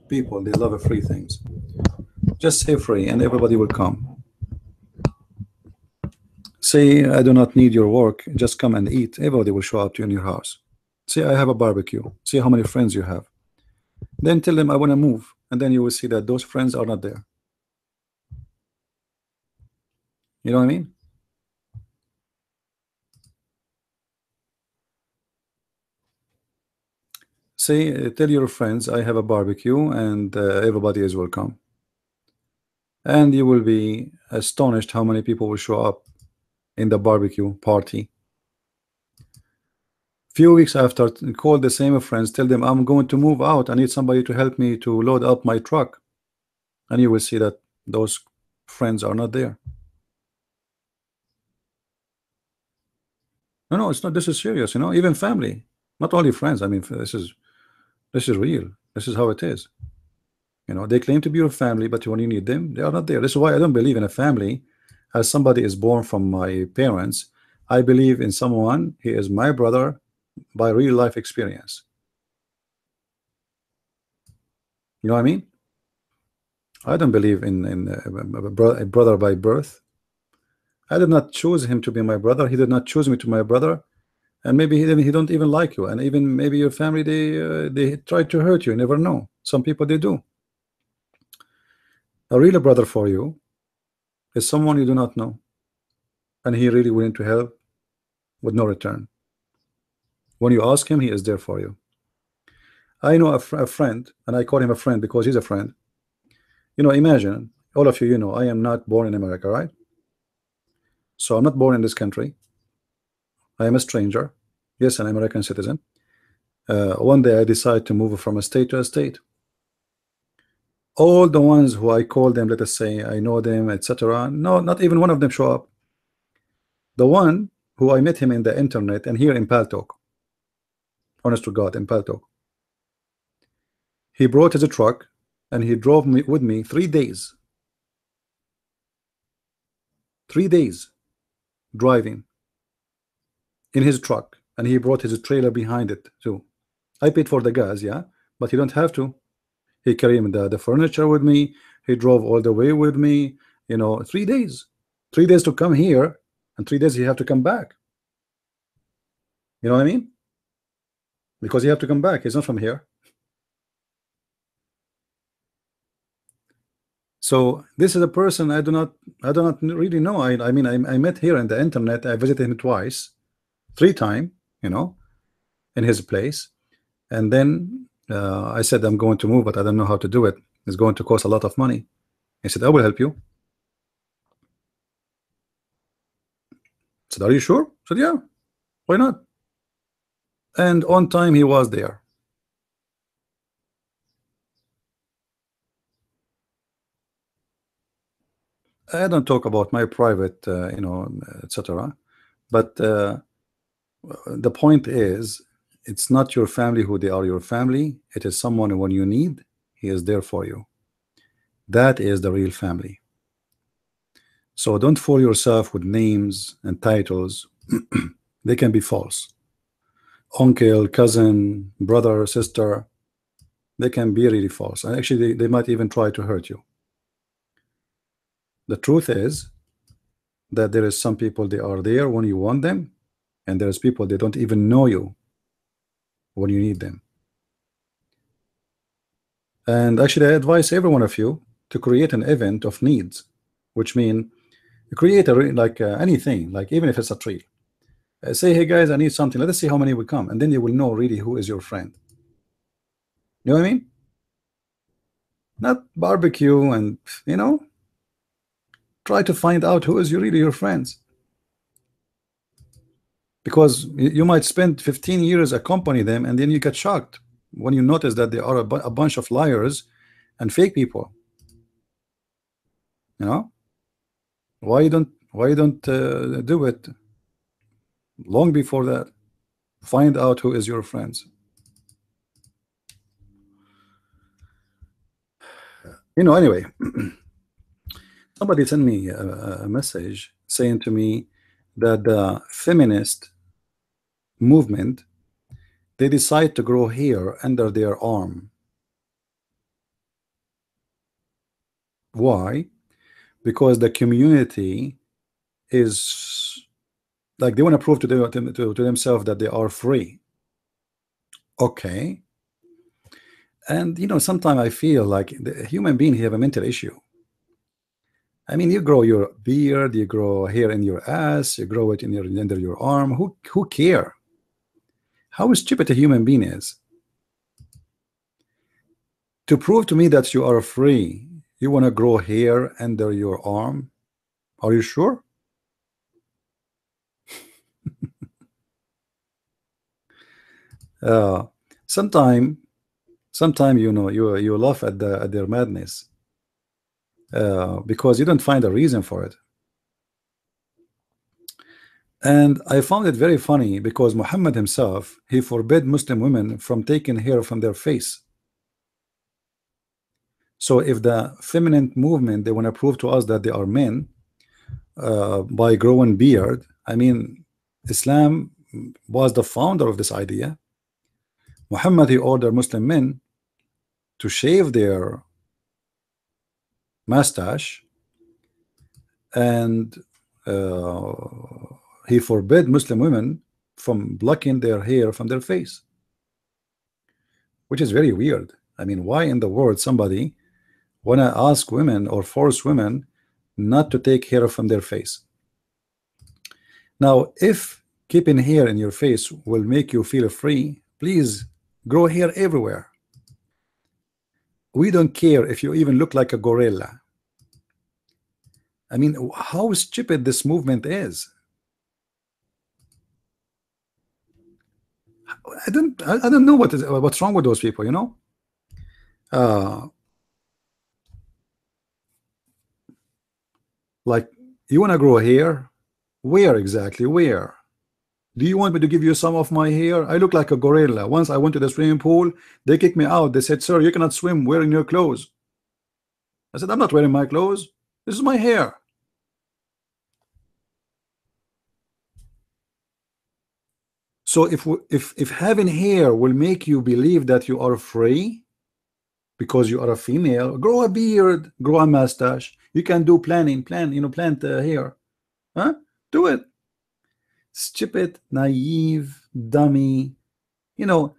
People, they love free things. Just say free and everybody will come. Say, I do not need your work, just come and eat. Everybody will show up to you in your house. Say, I have a barbecue. See how many friends you have. Then tell them I want to move. And then you will see that those friends are not there. You know what I mean? Say, tell your friends I have a barbecue and everybody is welcome. And you will be astonished how many people will show up in the barbecue party. Few weeks after, call the same friends, tell them I'm going to move out. I need somebody to help me to load up my truck. And you will see that those friends are not there. No, no, it's not. This is serious, you know, even family, not only friends. I mean, this is real. This is how it is. You know, they claim to be your family, but when you need them, they are not there. This is why I don't believe in a family. As somebody is born from my parents, I believe in someone. He is my brother by real life experience. You know what I mean? I don't believe in a brother by birth. I did not choose him to be my brother. He did not choose me to my brother. And maybe he don't even like you. And even maybe your family, they try to hurt you. You never know. Some people, they do. A real brother for you is someone you do not know, and he really willing to help with no return. When you ask him, he is there for you. I know a friend, and I call him a friend because he's a friend. You know, imagine, all of you, you know, I am not born in America, right? So I'm not born in this country. I am a stranger. Yes, an American citizen. One day I decide to move from a state to a state. All the ones who I call them, let us say I know them, etc. No, not even one of them show up. The one who I met him in the internet and here in Paltalk, honest to God, in Paltalk, he brought his truck and he drove me with me 3 days. 3 days driving in his truck, and he brought his trailer behind it too. I paid for the gas, yeah, but he don't have to. He carried the furniture with me. He drove all the way with me. You know, 3 days. 3 days to come here, and 3 days he have to come back. You know what I mean? Because he have to come back. He's not from here. So this is a person I do not really know. I mean, I met here on the internet. I visited him twice, 3 times, you know, in his place, and then I said I'm going to move, but I don't know how to do it. It's going to cost a lot of money. He said I will help you. I said, are you sure? I said, yeah, why not? And on time he was there. I don't talk about my private, you know, etc. But the point is, it's not your family who they are your family. It is someone when you need, he is there for you. That is the real family. So don't fool yourself with names and titles. They can be false. Uncle, cousin, brother, sister, they can be really false. And actually, they might even try to hurt you. The truth is that there is some people, they are there when you want them, and there's people they don't even know you when you need them. And actually, I advise every one of you to create an event of needs, which mean create anything, like even if it's a tree. Say, hey guys, I need something. Let us see how many will come, and then you will know really who is your friend. You know what I mean? Not barbecue and, you know, try to find out who is really your friends. Because you might spend 15 years accompany them, and then you get shocked when you notice that they are a bunch of liars and fake people. You know, why you don't do it long before that? Find out who is your friends. You know, anyway, somebody sent me a message saying to me that the feminist movement, they decide to grow hair under their arm. Why? Because the community is like they want to prove to themselves that they are free. Okay. And sometimes I feel like the human being have a mental issue. I mean, you grow your beard, you grow hair in your ass, you grow it in your under your arm. Who care? How stupid a human being is. To prove to me that you are free, you want to grow hair under your arm? Are you sure? Uh, sometime, sometime you laugh at their madness because you don't find a reason for it. And I found it very funny because Muhammad himself, he forbid Muslim women from taking hair from their face. So if the feminine movement, they want to prove to us that they are men by growing beard, I mean, Islam was the founder of this idea. Muhammad, he ordered Muslim men to shave their mustache, and uh, he forbid Muslim women from blocking their hair from their face, which is very weird. I mean, why in the world somebody wanna ask women or force women not to take hair from their face? Now, if keeping hair in your face will make you feel free, please grow hair everywhere. We don't care if you even look like a gorilla. I mean, how stupid this movement is. I don't know what's wrong with those people, Uh, like, you want to grow hair? Where exactly? Where? Do you want me to give you some of my hair? I look like a gorilla. Once I went to the swimming pool, they kicked me out. They said, "Sir, you cannot swim wearing your clothes." I said, "I'm not wearing my clothes. This is my hair." So if having hair will make you believe that you are free because you are a female, grow a beard, grow a mustache. You can do plant hair, huh? Do it. Stupid, naive, dummy.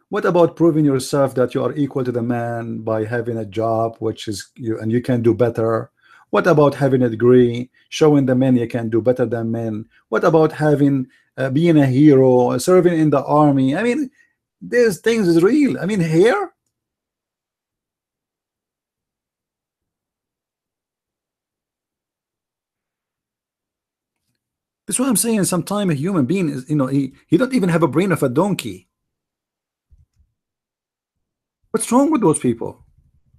What about proving yourself that you are equal to the man by having a job, which is you, and you can do better? What about having a degree, showing the men you can do better than men? What about having being a hero, serving in the army? I mean, these things is real. I mean, here, that's what I'm saying. Sometimes a human being is, he don't even have a brain of a donkey. What's wrong with those people?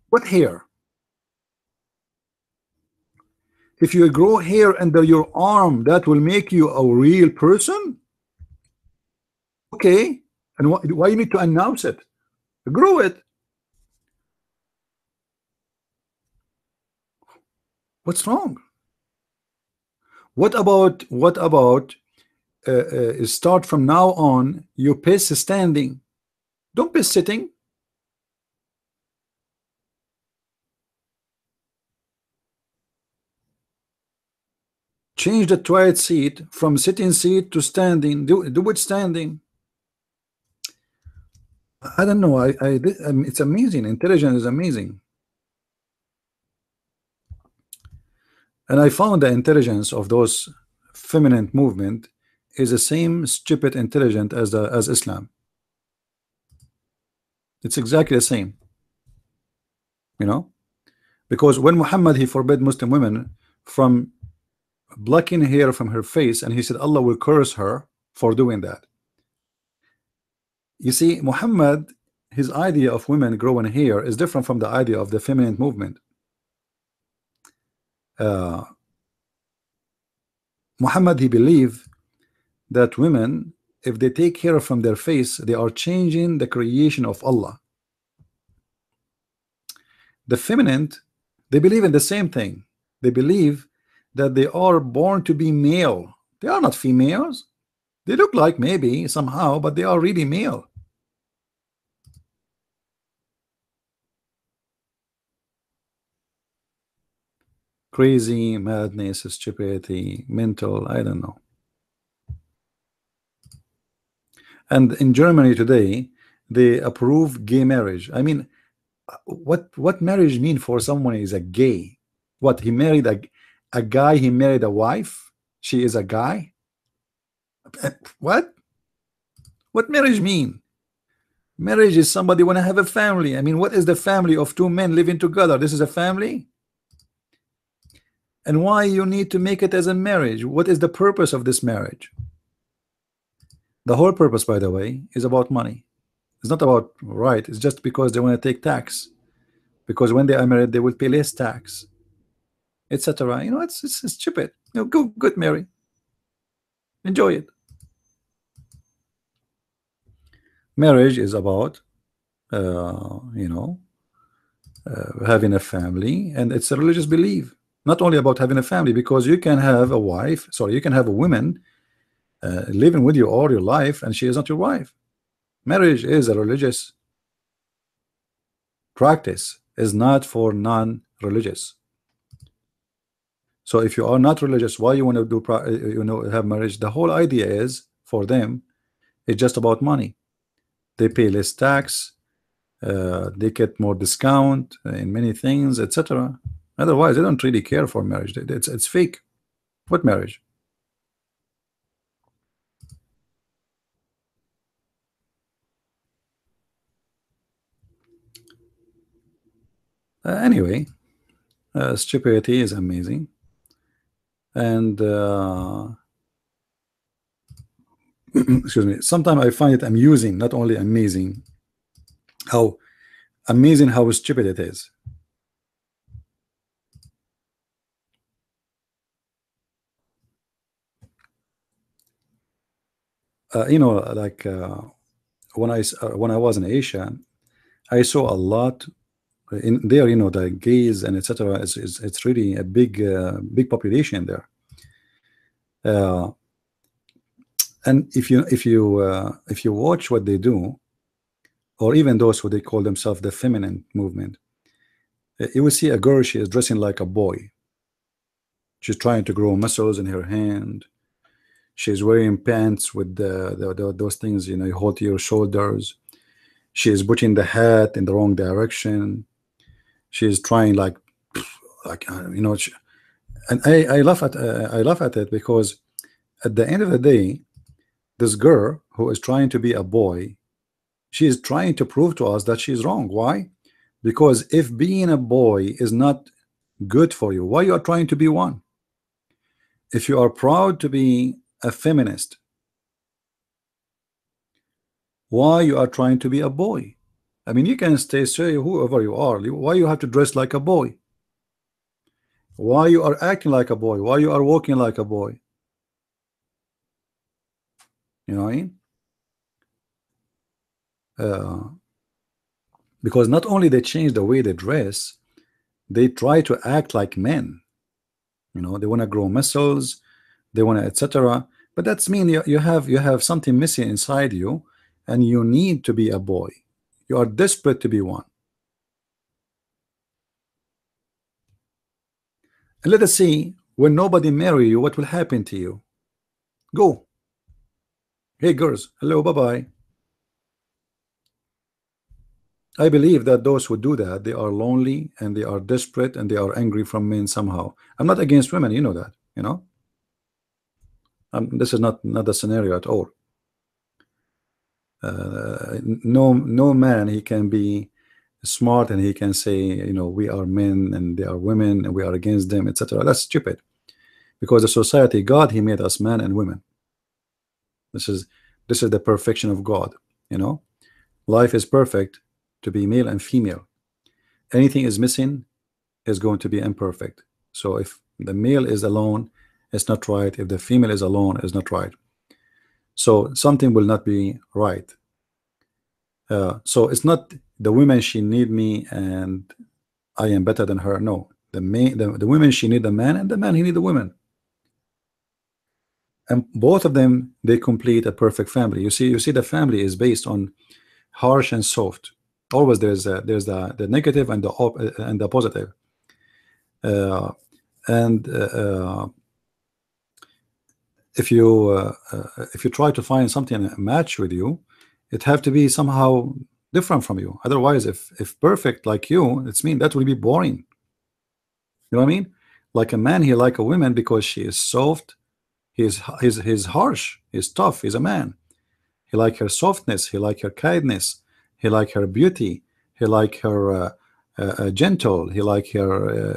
What hair? If you grow hair under your arm, that will make you a real person? Okay. And why you need to announce it? Grow it. What's wrong? What about start from now on, you piss standing. Don't piss sitting. Change the toilet seat from sitting seat to standing. Do it standing. I don't know. I mean, it's amazing. Intelligence is amazing. And I found the intelligence of those feminine movement is the same stupid intelligent as Islam. It's exactly the same, you know, because when Muhammad he forbid Muslim women from blocking hair from her face, and he said Allah will curse her for doing that. You see, Muhammad, his idea of women growing hair is different from the idea of the feminine movement. Uh, Muhammad he believed that women, if they take hair from their face, they are changing the creation of Allah. The feminine, they believe in the same thing. They believe that they are born to be male. They are not females. They look like maybe somehow, but they are really male. Crazy, madness, stupidity, mental, I don't know. And in Germany today, they approve gay marriage. I mean, what marriage mean for someone is a gay? What, he married a guy, he married a wife, she is a guy? What? What marriage mean? Marriage is somebody want to have a family. I mean, what is the family of two men living together? This is a family? And why you need to make it as a marriage? What is the purpose of this marriage? The whole purpose, by the way, is about money. It's not about right. It's just because they want to take tax. Because when they are married, they will pay less tax, etc. You know, it's stupid. You know, go good, marry, enjoy it. Marriage is about, you know, having a family, and it's a religious belief. Not only about having a family, because you can have a wife. Sorry, you can have a woman living with you all your life, and she is not your wife. Marriage is a religious practice, is not for non-religious. So if you are not religious, why you want to do have marriage? The whole idea is for them, it's just about money. They pay less tax, they get more discount in many things, etc. Otherwise, they don't really care for marriage. It's fake. What marriage? Anyway, stupidity is amazing, and excuse me. Sometimes I find it amusing, not only amazing, how amazing how stupid it is. You know, like when I was in Asia, I saw a lot in there. You know, the gays and etc. It's really a big population there. And if you watch what they do, or even those who they call themselves the feminine movement, you will see a girl, she is dressing like a boy. She's trying to grow muscles in her hand. She's wearing pants with those things, you know, you hold to your shoulders. She is putting the hat in the wrong direction. She is trying you know, and I laugh at it, because at the end of the day, this girl who is trying to be a boy, she is trying to prove to us that she's wrong. Why? Because if being a boy is not good for you, why you are trying to be one? If you are proud to be a feminist, why you are trying to be a boy? I mean, you can say whoever you are. Why you have to dress like a boy? Why you are acting like a boy? Why you are walking like a boy? You know what I mean? Because not only they change the way they dress, they try to act like men. You know, they want to grow muscles, they want to etc. But that's mean you have something missing inside you, and you need to be a boy. You are desperate to be one. And let us see, when nobody marry you, what will happen to you? Go. Hey girls, hello, bye-bye. I believe that those who do that, they are lonely and they are desperate and they are angry from men somehow. I'm not against women, you know that, you know. This is not the scenario at all. No man, he can be smart and he can say, you know, we are men and they are women and we are against them, etc. That's stupid, because the society, God, he made us men and women. This is the perfection of God. You know, life is perfect to be male and female. Anything is missing is going to be imperfect. So if the male is alone, it's not right. If the female is alone, it's not right. So something will not be right. So it's not the women, she need me and I am better than her. No, the women, she need the man, and the man, he need the women, and both of them, they complete a perfect family. You see the family is based on harsh and soft. Always there's the negative and the positive. And if you try to find something a match with you, it have to be somehow different from you. Otherwise, if perfect like you, it's mean that will be boring. You know what I mean? Like a man, he like a woman because she is soft. He's harsh. He's tough. He's a man. He like her softness. He like her kindness. He like her beauty. He like her gentle. He like her,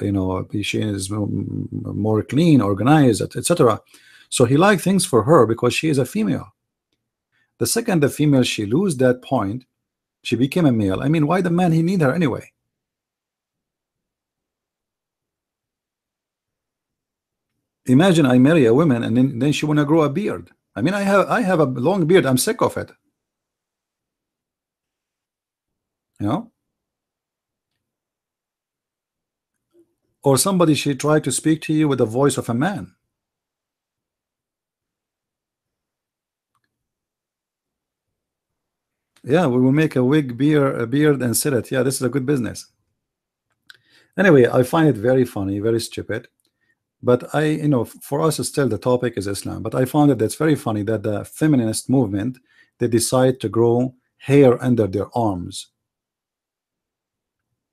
she is more clean, organized, etc. So he like things for her because she is a female. The second the female she lose that point, she became a male. I mean, why the man he need her anyway? Imagine I marry a woman and then she wanna grow a beard. I mean, I have a long beard. I'm sick of it. You know, or somebody she tried to speak to you with the voice of a man. Yeah, we will make a wig, a beard, and sell it. Yeah, this is a good business. Anyway, I find it very funny, very stupid. But for us, still the topic is Islam. But I found it that's very funny that the feminist movement they decide to grow hair under their arms.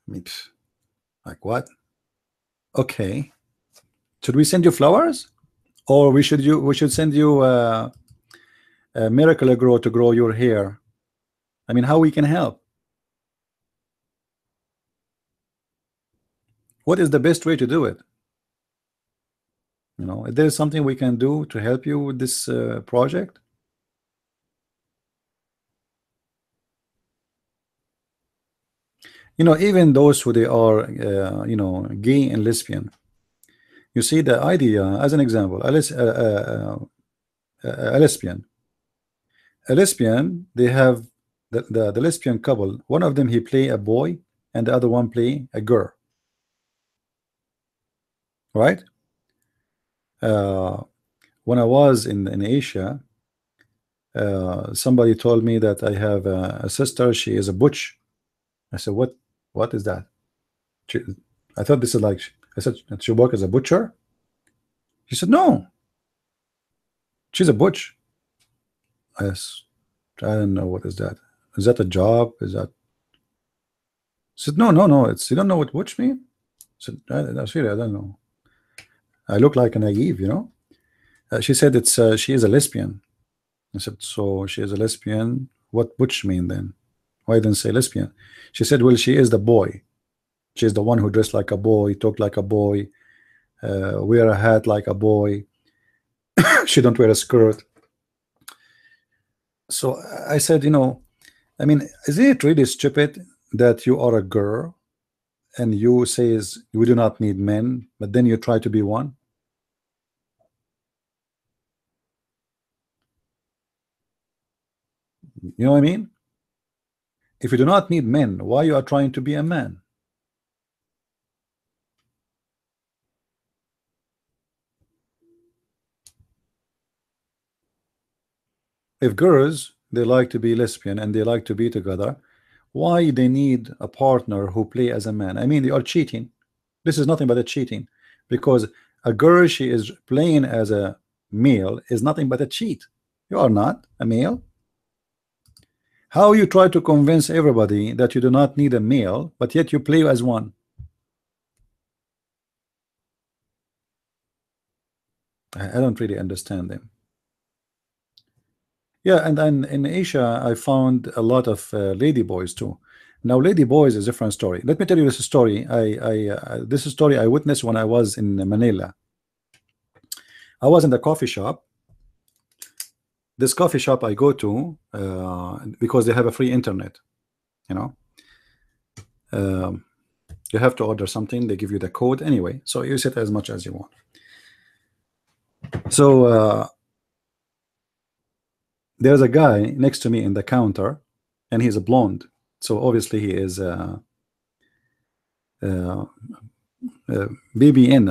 I mean, like what? Okay, should we send you flowers, or we should send you a miracle grow to grow your hair? I mean, how we can help? What is the best way to do it? If there's something we can do to help you with this project. Even those who they are gay and lesbian, you see the idea as an example, a lesbian, they have the lesbian couple, one of them he play a boy and the other one play a girl, right? uh, when I was in Asia, somebody told me that I have a sister, she is a butch. I said, what is that? She, I thought this is like, I said, she work as a butcher? She said, no, she's a butch. Yes, I don't know, what is that? Is that a job? Is that? I said, no, no, no, it's, you don't know what butch mean? I said, I don't know. I look like a naive. She said she is a lesbian. I said, so she is a lesbian. What butch mean then? Why didn't say lesbian? She said, well, she is the boy. She is the one who dressed like a boy, talk like a boy, wear a hat like a boy. She don't wear a skirt. So I said, I mean, isn't it really stupid that you are a girl and you says we do not need men, but then you try to be one? You know what I mean? If you do not need men, why you are trying to be a man? If girls they like to be lesbian and they like to be together, why they need a partner who play as a man? I mean, they are cheating. This is nothing but a cheating, because a girl she is playing as a male is nothing but a cheat. You are not a male. How you try to convince everybody that you do not need a male, but yet you play as one? I don't really understand them. Yeah, and then in Asia, I found a lot of lady boys too. Now, lady boys is a different story. Let me tell you this story. This is a story I witnessed when I was in Manila. I was in the coffee shop. This coffee shop I go to because they have a free internet. You know, um, you have to order something. They give you the code anyway, so use it as much as you want. So there's a guy next to me in the counter, and he's a blonde. So obviously he is uh, BBN.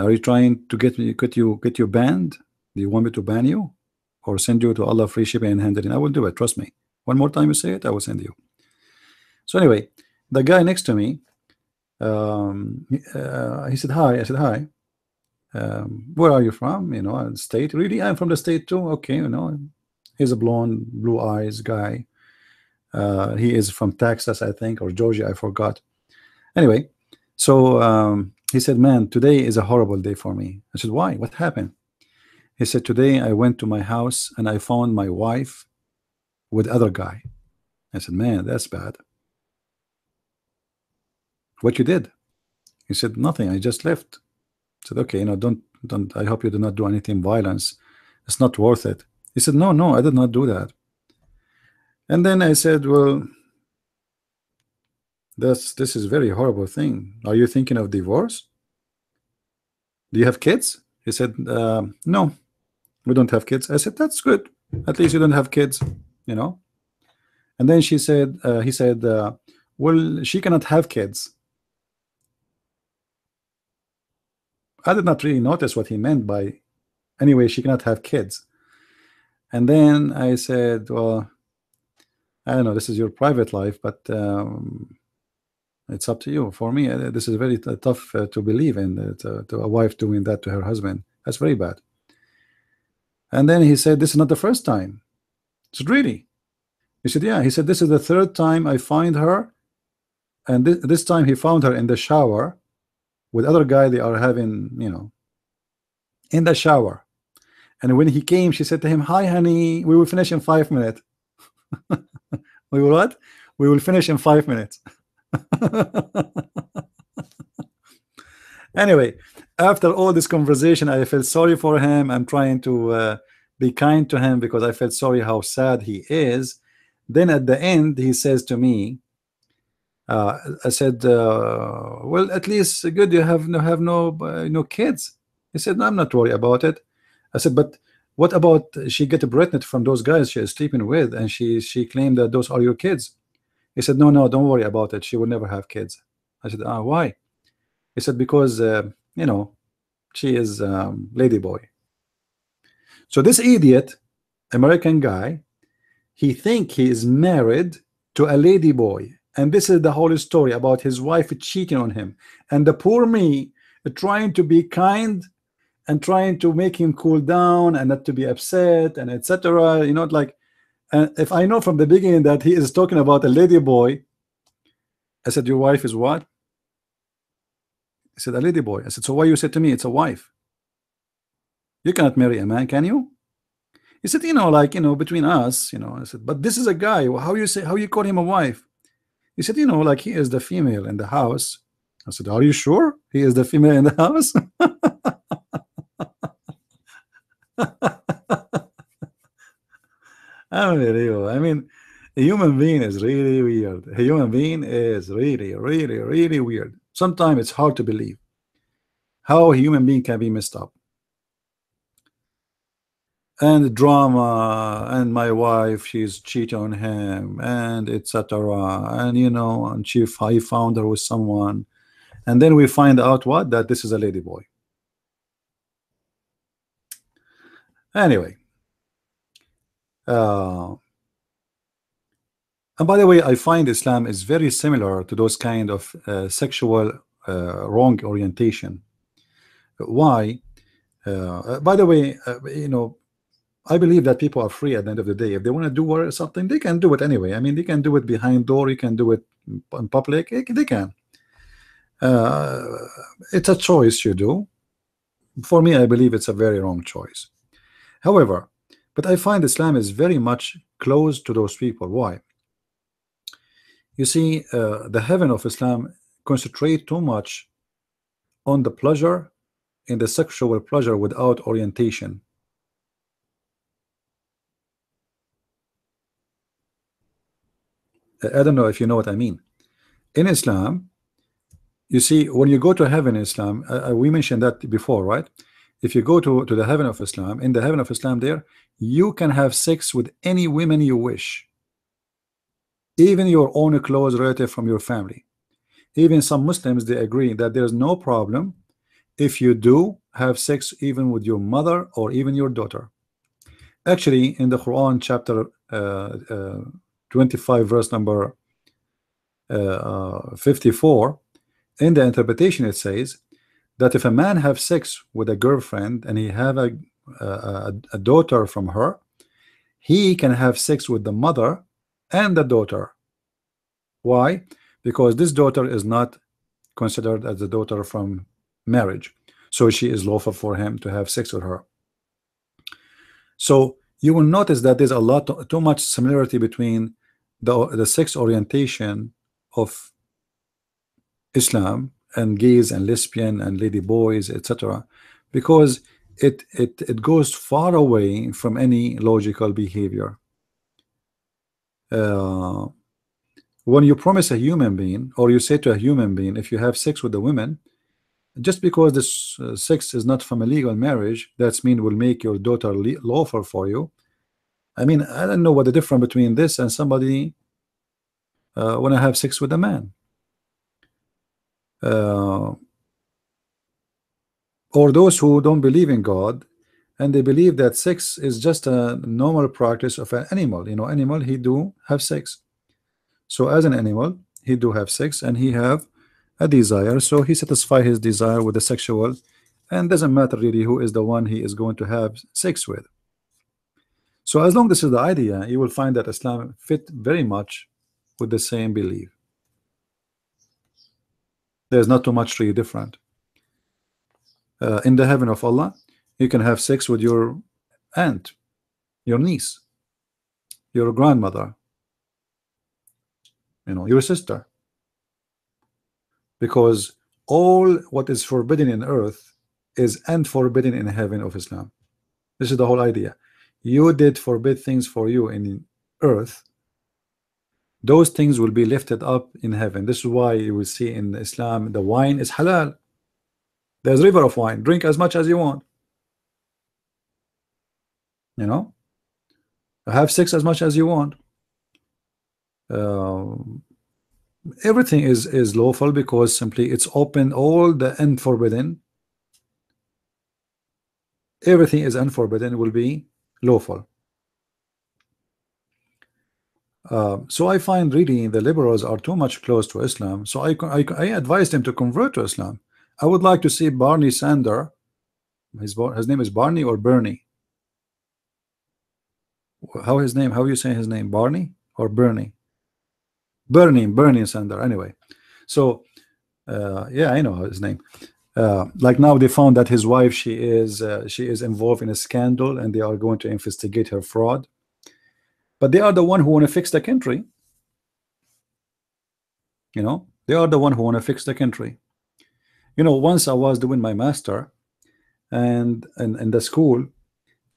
Are you trying to get you banned? Do you want me to ban you or send you to Allah free shipping and handling? I will do it. Trust me. One more time you say it, I will send you. So anyway, the guy next to me, he said hi. I said hi. Where are you from? You know, state. Really, I'm from the state too. Okay, you know, he's a blonde, blue eyes guy. He is from Texas, I think, or Georgia. I forgot. Anyway, so he said, "Man, today is a horrible day for me." I said, "Why? What happened?" He said, "Today I went to my house and I found my wife with other guy." I said, "Man, that's bad. What you did?" He said, "Nothing. I just left." I said, "Okay, you know, don't. I hope you do not do anything violence. It's not worth it." He said, "No, no, I did not do that." And then I said, "Well, this is very horrible thing. Are you thinking of divorce? Do you have kids?" He said, "No, we don't have kids." I said, "That's good. At least you don't have kids, you know." And then he said, "Well, she cannot have kids." I did not really notice what he meant by, anyway, she cannot have kids. And then I said, "Well, I don't know. This is your private life, but it's up to you. For me, this is very tough to believe in, to a wife doing that to her husband. That's very bad." And then he said, "This is not the first time." I said, "Really?" He said, "Yeah." He said, "This is the third time I find her, and this time he found her in the shower with other guy. They are having, you know, in the shower. And when he came, she said to him, 'Hi, honey. We will finish in 5 minutes.'" We will what? "We will finish in 5 minutes." Anyway, after all this conversation, I felt sorry for him. I'm trying to be kind to him because I felt sorry how sad he is. Then at the end, he says to me, I said, "Well, at least good you have no kids." He said, "No, I'm not worried about it." I said, "But what about she get pregnant from those guys she is sleeping with, and she claimed that those are your kids?" He said, "No, no, don't worry about it. She will never have kids." I said, "Ah, why?" He said, "Because you know, she is lady boy." So this idiot American guy, he think he is married to a lady boy, and this is the whole story about his wife cheating on him, and the poor me trying to be kind and trying to make him cool down and not to be upset and etc. You know, like, if I know from the beginning that he is talking about a lady boy, I said, "Your wife is what?" He said, "A lady boy." I said, "So why you said to me it's a wife? You cannot marry a man, can you?" He said, "You know, like, you know, between us, you know." I said, "But this is a guy. How you say, how you call him a wife?" He said, "You know, like, he is the female in the house." I said, "Are you sure he is the female in the house?" Unbelievable. I mean, a human being is really weird. A human being is really, really, really weird. Sometimes it's hard to believe how a human being can be messed up. And drama, and my wife, she's cheating on him, and etc. And you know, and he found her with someone, and then we find out what, that this is a lady boy. Anyway, uh, and by the way, I find Islam is very similar to those kind of sexual wrong orientation. Why? By the way, you know, I believe that people are free at the end of the day. If they want to do something, they can do it anyway. I mean, they can do it behind door, you can do it in public, they can. Uh, it's a choice you do. For me, I believe it's a very wrong choice. However, but I find Islam is very much close to those people. Why? You see, the heaven of Islam concentrate too much on the pleasure, in the sexual pleasure without orientation. I don't know if you know what I mean. In Islam, you see, when you go to heaven in Islam, we mentioned that before, right? If you go to the heaven of Islam, in the heaven of Islam there, you can have sex with any women you wish, even your own close relative from your family. Even some Muslims, they agree that there's no problem if you do have sex even with your mother or even your daughter. Actually, in the Quran, chapter 25, verse number 54, in the interpretation, it says that if a man have sex with a girlfriend and he have a daughter from her, he can have sex with the mother and the daughter. Why? Because this daughter is not considered as a daughter from marriage, so she is lawful for him to have sex with her. So you will notice that there's a lot too much similarity between the sex orientation of Islam and gays and lesbian and lady boys, etc., because it goes far away from any logical behavior. When you promise a human being, or you say to a human being, if you have sex with a woman, just because this sex is not from a legal marriage, that's mean will make your daughter lawful for you. I mean, I don't know what the difference between this and somebody when I have sex with a man. Or those who don't believe in God and they believe that sex is just a normal practice of an animal. You know, animal, he do have sex. So as an animal, he do have sex and he have a desire. So he satisfy his desire with the sexual, and doesn't matter really who is the one he is going to have sex with. So as long as this is the idea, you will find that Islam fit very much with the same belief. There's not too much really different. In the heaven of Allah, you can have sex with your aunt, your niece, your grandmother, you know, your sister, because all what is forbidden in earth is forbidden in heaven of Islam. This is the whole idea. You did forbid things for you in earth, those things will be lifted up in heaven. This is why you will see in Islam the wine is halal. There's river of wine, drink as much as you want, you know, have sex as much as you want. Everything is lawful because simply it's open. All the unforbidden, everything is unforbidden will be lawful. So I find really the liberals are too much close to Islam, so I advise them to convert to Islam. I would like to see Barney Sanders, his name is Barney or Bernie? How you say his name? Barney or Bernie? Bernie Sanders. Anyway, so yeah, I know his name. Like now they found that his wife, she is involved in a scandal and they are going to investigate her fraud, but they are the one who want to fix the country. You know, they are the one who want to fix the country. You know, once I was doing my master, and in the school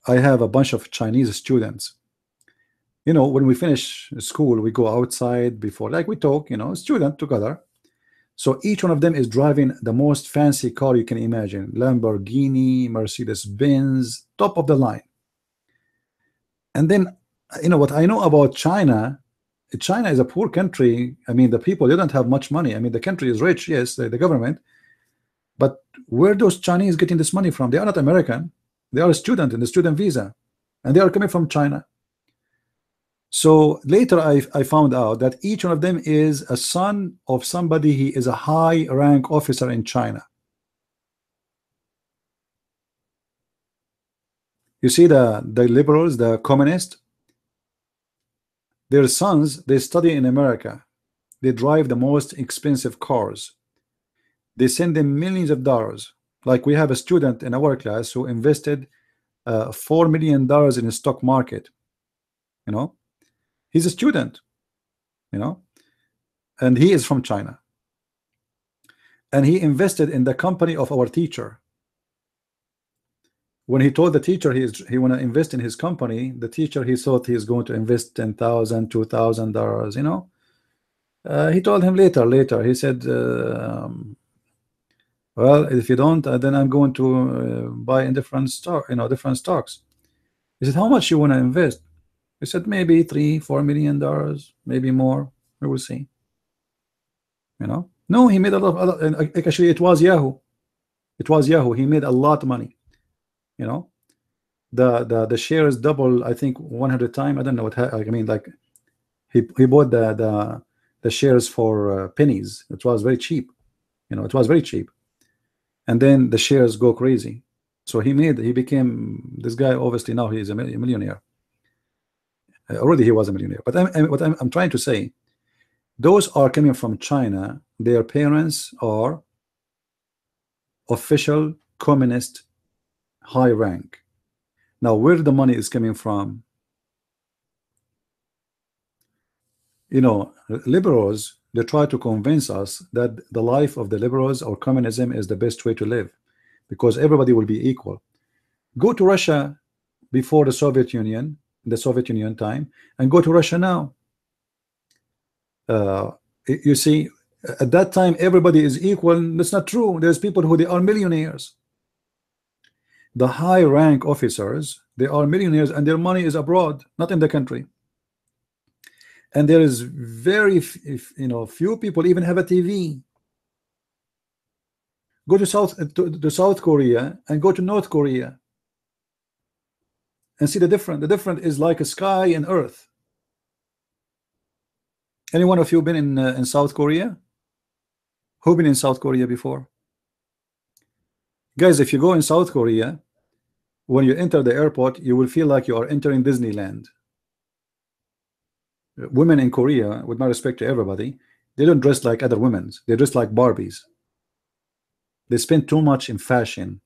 I have a bunch of Chinese students. You know, when we finish school, we go outside before, like we talk, you know, student together. So each one of them is driving the most fancy car you can imagine, Lamborghini, Mercedes-Benz, top of the line. And then, you know, what I know about China, China is a poor country. I mean, the people, they don't have much money. I mean, the country is rich, yes, the government, but where those Chinese getting this money from? They are not American. They are a student in the student visa, and they are coming from China. So later I found out that each one of them is a son of somebody. He is a high rank officer in China. You see the liberals, the communists, their sons, they study in America. They drive the most expensive cars. They send them millions of dollars. Like we have a student in our class who invested $4 million in the stock market. You know, he's a student, you know, and he is from China. And he invested in the company of our teacher. When he told the teacher he want to invest in his company, the teacher, he thought he is going to invest $10,000, $2,000, you know. He told him later, he said, well, if you don't, then I'm going to buy in different stock, you know, different stocks. He said, how much you want to invest? He said, maybe $3-4 million, maybe more. We will see. You know, no, he made a lot of other. Actually, it was Yahoo. It was Yahoo. He made a lot of money. You know, the shares double, I think 100 times. I don't know what I mean. Like he bought the shares for pennies. It was very cheap. You know, it was very cheap. and then the shares go crazy. So he became this guy. Obviously now he is a millionaire. Already he was a millionaire. But I'm trying to say, those are coming from China. Their parents are official communist high rank. Now where the money is coming from, liberals, they try to convince us that the life of the liberals or communism is the best way to live because everybody will be equal. Go to Russia before the Soviet Union time, and go to Russia now. Uh, you see, at that time everybody is equal. That's not true. There's people who they are millionaires. The high rank officers, they are millionaires and their money is abroad, not in the country. And there is very few people even have a TV. Go to South Korea and go to North Korea and see the difference. The difference is like a sky and earth. Any one of you been in South Korea? Who been in South Korea before? Guys, if you go in South Korea, when you enter the airport, you will feel like you are entering Disneyland. Women in Korea, with my respect to everybody, they don't dress like other women. They dress like Barbies. They spend too much in fashion.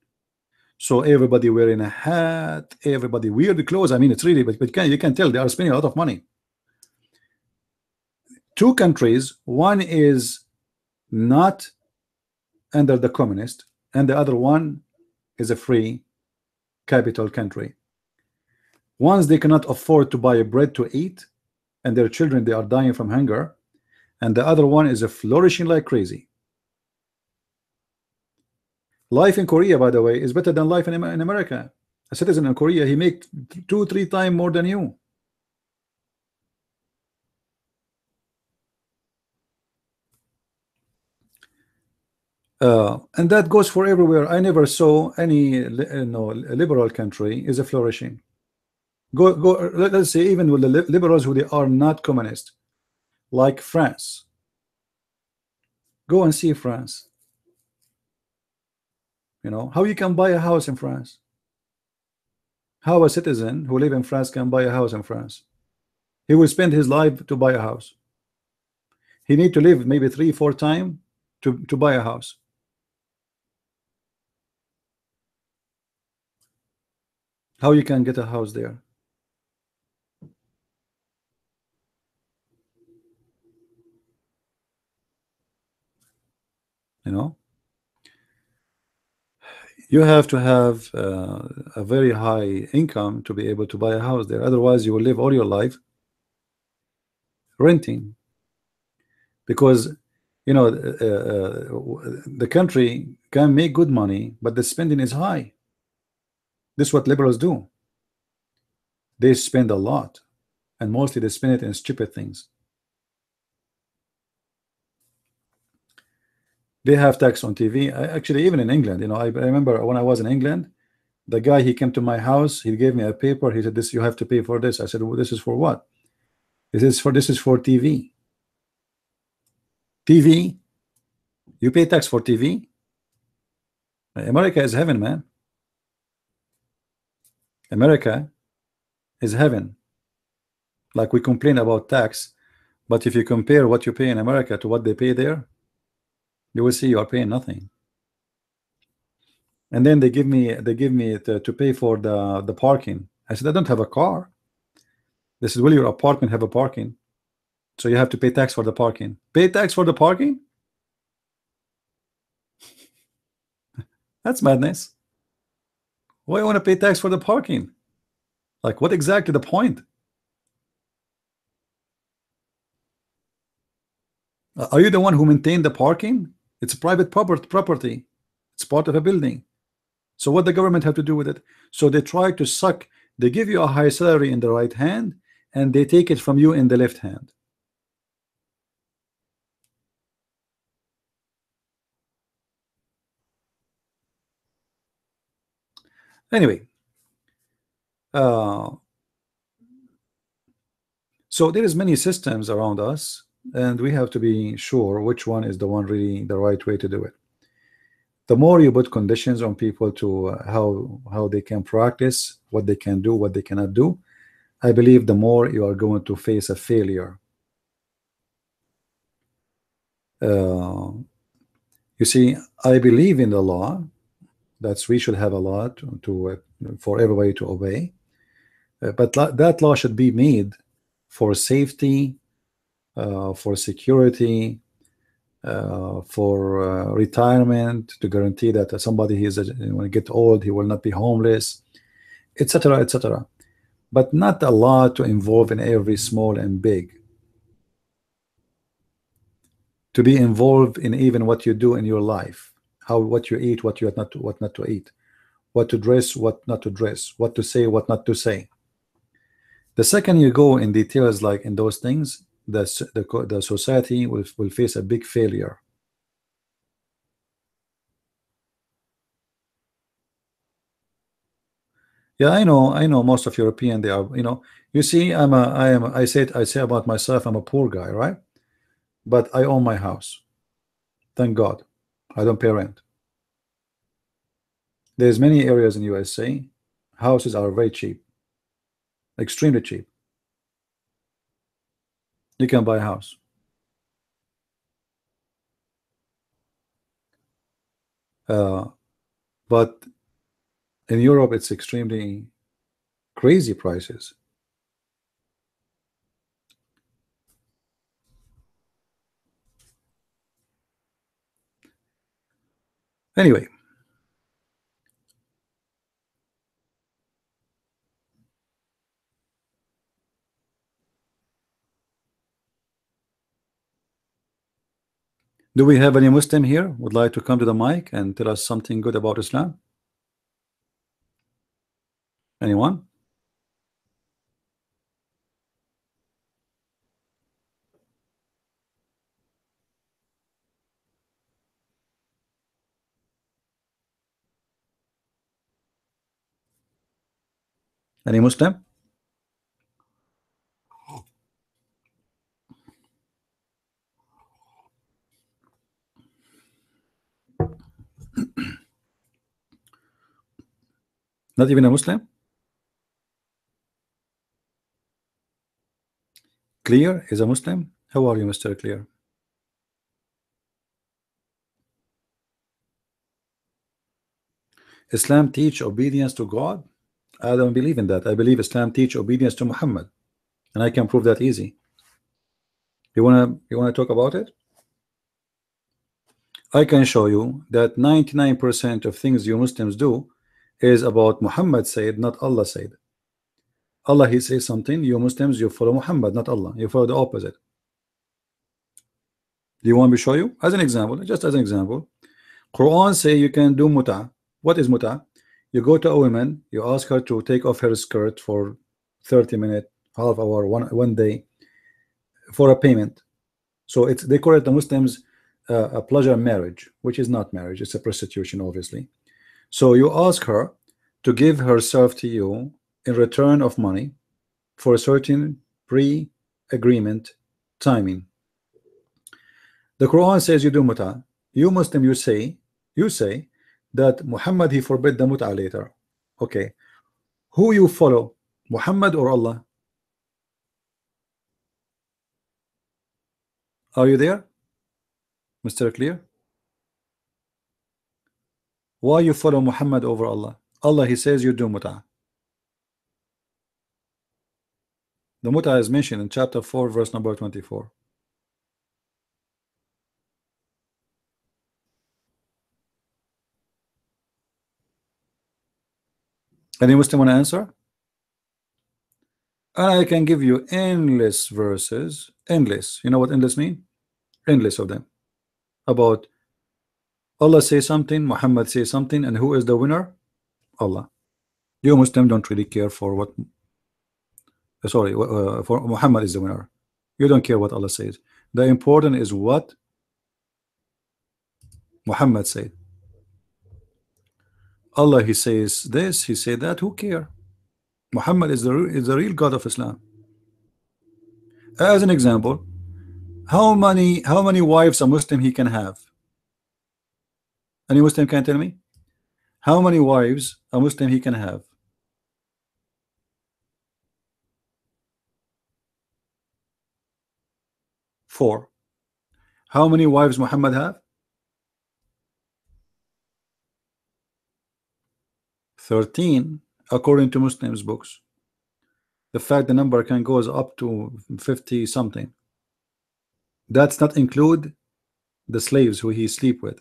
So everybody wearing a hat, everybody weird clothes. I mean, it's really, but you can tell they are spending a lot of money. Two countries, one is not under the communist, and the other one is a free capital country. Once they cannot afford to buy bread to eat, and their children, they are dying from hunger, and the other one is flourishing like crazy. Life in Korea, by the way, is better than life in America. A citizen in Korea, he makes 2-3 times more than you. And that goes for everywhere. I never saw any liberal country is a flourishing. Let's say even with the liberals who they are not communist, like France. Go and see France. How you can buy a house in France? How a citizen who live in France can buy a house in France? He will spend his life to buy a house. He need to live maybe 3-4 times to buy a house. How you can get a house there? You have to have a very high income to be able to buy a house there. Otherwise, you will live all your life renting. Because the country can make good money, but the spending is high. This is what liberals do. They spend a lot, and mostly they spend it in stupid things. They have tax on TV. Actually, even in England, I remember when I was in England, the guy, he came to my house, he gave me a paper, he said, "This, you have to pay for this." I said, "Well, this is for what?" This is for TV. TV? You pay tax for TV? America is heaven, man. America is heaven. Like, we complain about tax, but if you compare what you pay in America to what they pay there, you will see you are paying nothing. And then they give me to pay for the parking. I said, "I don't have a car." They said, "Will your apartment have a parking? So you have to pay tax for the parking." Pay tax for the parking? That's madness. Why you want to pay tax for the parking? Like, what exactly the point? Are you the one who maintained the parking? It's private property. It's part of a building. So what the government have to do with it? So they try to suck. They give you a high salary in the right hand, and they take it from you in the left hand. Anyway, so there is many systems around us, and we have to be sure which one is the one really the right way to do it. The more you put conditions on people to how they can practice, what they can do, what they cannot do, I believe the more you are going to face a failure. Uh, you see, I believe in the law that we should have a law for everybody to obey, but that law should be made for safety, for security, for retirement, to guarantee that somebody when he get old he will not be homeless, etc., etc. But not a law to involve in every small and big, to be involved in even what you do in your life, what you eat, what not to eat, what to dress, what not to dress, what to say, what not to say. The second you go in details like in those things, the society will face a big failure. Yeah, I know most of European, they are, you see, I say about myself, I'm a poor guy, right? But I own my house. Thank God. I don't pay rent. There's many areas in USA, houses are very cheap, extremely cheap. You can buy a house. Uh, but in Europe, it's extremely crazy prices. Anyway, do we have any Muslim here would like to come to the mic and tell us something good about Islam? Anyone? Any Muslim? Not even a Muslim? Clear is a Muslim? How are you, Mr. Clear? Islam teach obedience to God? I don't believe in that. I believe Islam teach obedience to Muhammad, and I can prove that easy. You wanna talk about it? I can show you that 99% of things you Muslims do is about Muhammad said, not Allah said. Allah, he says something, you Muslims, you follow Muhammad, not Allah. You follow the opposite. Do you want me to show you? As an example, just as an example, Quran say you can do muta. What is muta? You go to a woman, you ask her to take off her skirt for 30 minutes, half hour, one day, for a payment. So it's, they call it, the Muslims, a pleasure marriage, which is not marriage, it's a prostitution, obviously. So you ask her to give herself to you in return of money for a certain pre-agreement timing. The Quran says you do muta. You Muslim, you say that Muhammad, he forbid the muta later. Okay, who you follow, Muhammad or Allah? Are you there, Mr. Clear? Why you follow Muhammad over Allah? Allah, he says you do muta. The muta is mentioned in chapter 4 verse number 24. Any Muslim want to answer? And I can give you endless verses, endless. You know what endless mean? Endless of them. About Allah say something, Muhammad say something, and who is the winner? Allah. You Muslim don't really care for what, sorry, for Muhammad is the winner. You don't care what Allah says. The important is what Muhammad said. Allah, he says this, he said that, who care? Muhammad is the real God of Islam. As an example, how many wives a Muslim he can have? Any Muslim can tell me? How many wives a Muslim he can have? 4. How many wives Muhammad have? 13, according to Muslims books. The fact the number can goes up to 50 something. That's not include the slaves who he sleep with.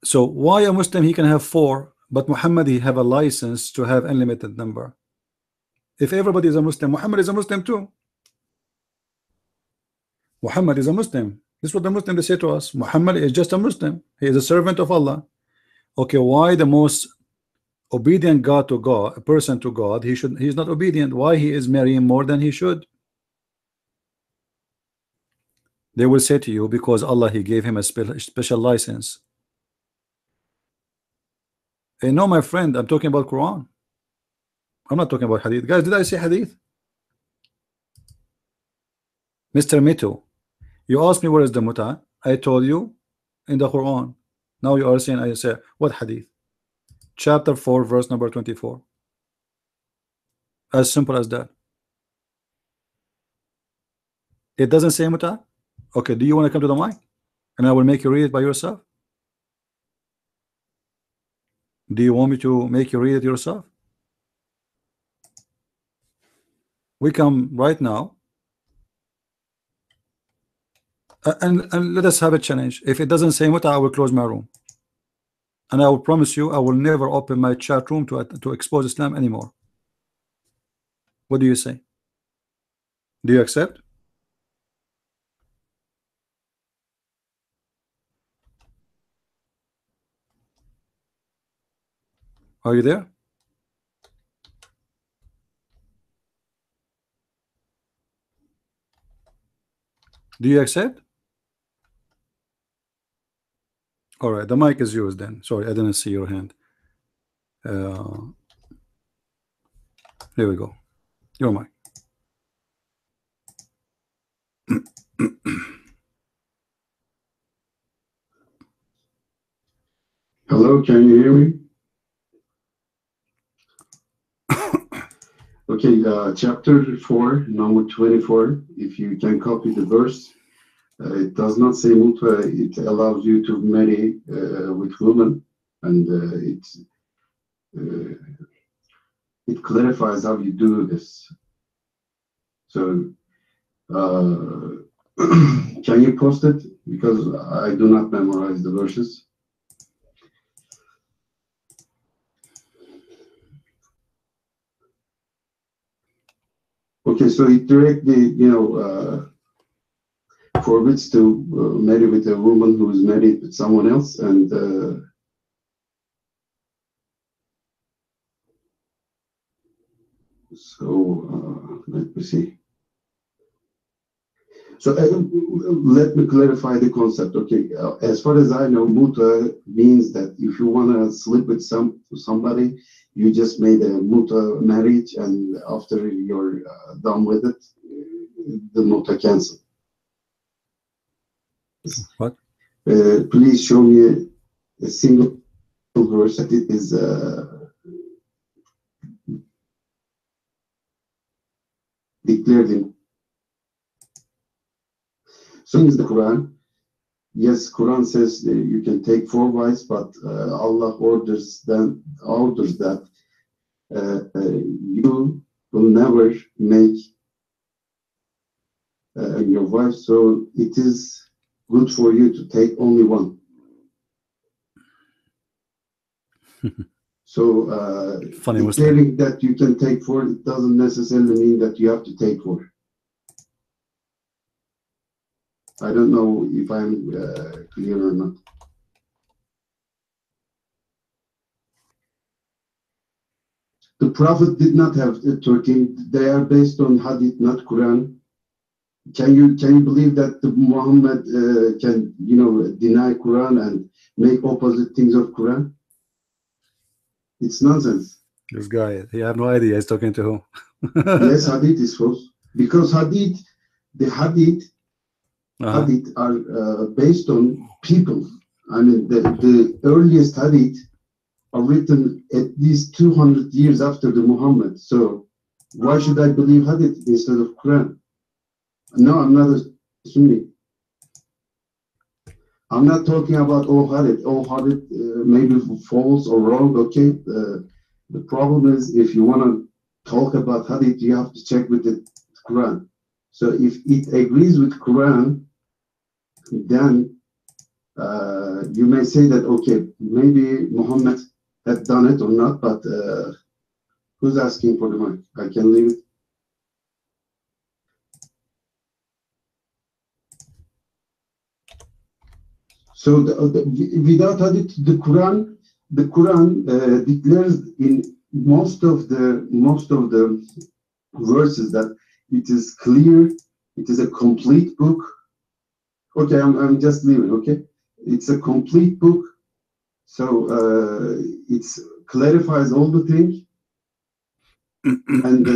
So why a Muslim he can have 4, but Muhammad he have a license to have unlimited number? If everybody is a Muslim, Muhammad is a Muslim too. Muhammad is a Muslim. This is what the Muslim they say to us. Muhammad is just a Muslim. He is a servant of Allah. Okay, why the most obedient God to God, a person to God, he's not obedient? Why he is marrying more than he should? They will say to you, because Allah he gave him a special license. Hey, no, my friend, I'm talking about Quran. I'm not talking about hadith. Guys, did I say hadith? Mr. Mito, you asked me where is the muta. I told you in the Quran. Now you are saying I say what hadith? Chapter 4 verse number 24. As simple as that. It doesn't say muta. Okay, do you want to come to the mic and I will make you read it by yourself? Do you want me to make you read it yourself? We come right now and let us have a challenge. If it doesn't say muta, I will close my room, and I will promise you I will never open my chat room to expose Islam anymore. What do you say? Do you accept? Are you there? Do you accept? All right, the mic is yours then. Sorry, I didn't see your hand. Here we go. Your mic. Hello, can you hear me? Okay, chapter 4, number 24. If you can copy the verse, it does not say mutwa. It allows you to marry with women, and it clarifies how you do this. So, can you post it? Because I do not memorize the verses. Okay, so it directly, forbids to marry with a woman who is married with someone else, and let me see. So let me clarify the concept. Okay, as far as I know, muta means that if you want to sleep with somebody, you just made a muta marriage, and after you're done with it, the muta cancel. What? Please show me a single verse that it is declared in. So is the Quran. Yes, Quran says you can take 4 wives, but Allah orders that you will never make your wife. So it is good for you to take only one. So Funny declaring that you can take 4, it doesn't necessarily mean that you have to take 4. I don't know if I'm clear or not. The Prophet did not have 13. They are based on Hadith, not Quran. Can you believe that Muhammad can deny Quran and make opposite things of Quran? It's nonsense. This guy, he have no idea he's talking to who. Yes, Hadith is false, because the Hadith hadith are based on people. I mean, the earliest hadith are written at least 200 years after the Muhammad. So why should I believe hadith instead of Quran? No, I'm not a Sunni. I'm not talking about all hadith. All hadith maybe false or wrong. Okay. The problem is if you want to talk about hadith, you have to check with the Quran. So if it agrees with Quran, then you may say that, okay, maybe Muhammad had done it or not, but who's asking for the mic? I can leave it. So without hadith, the Quran declares in most of the verses that it is clear, it is a complete book. Okay, I'm just leaving. Okay, it's a complete book, so it clarifies all the things, and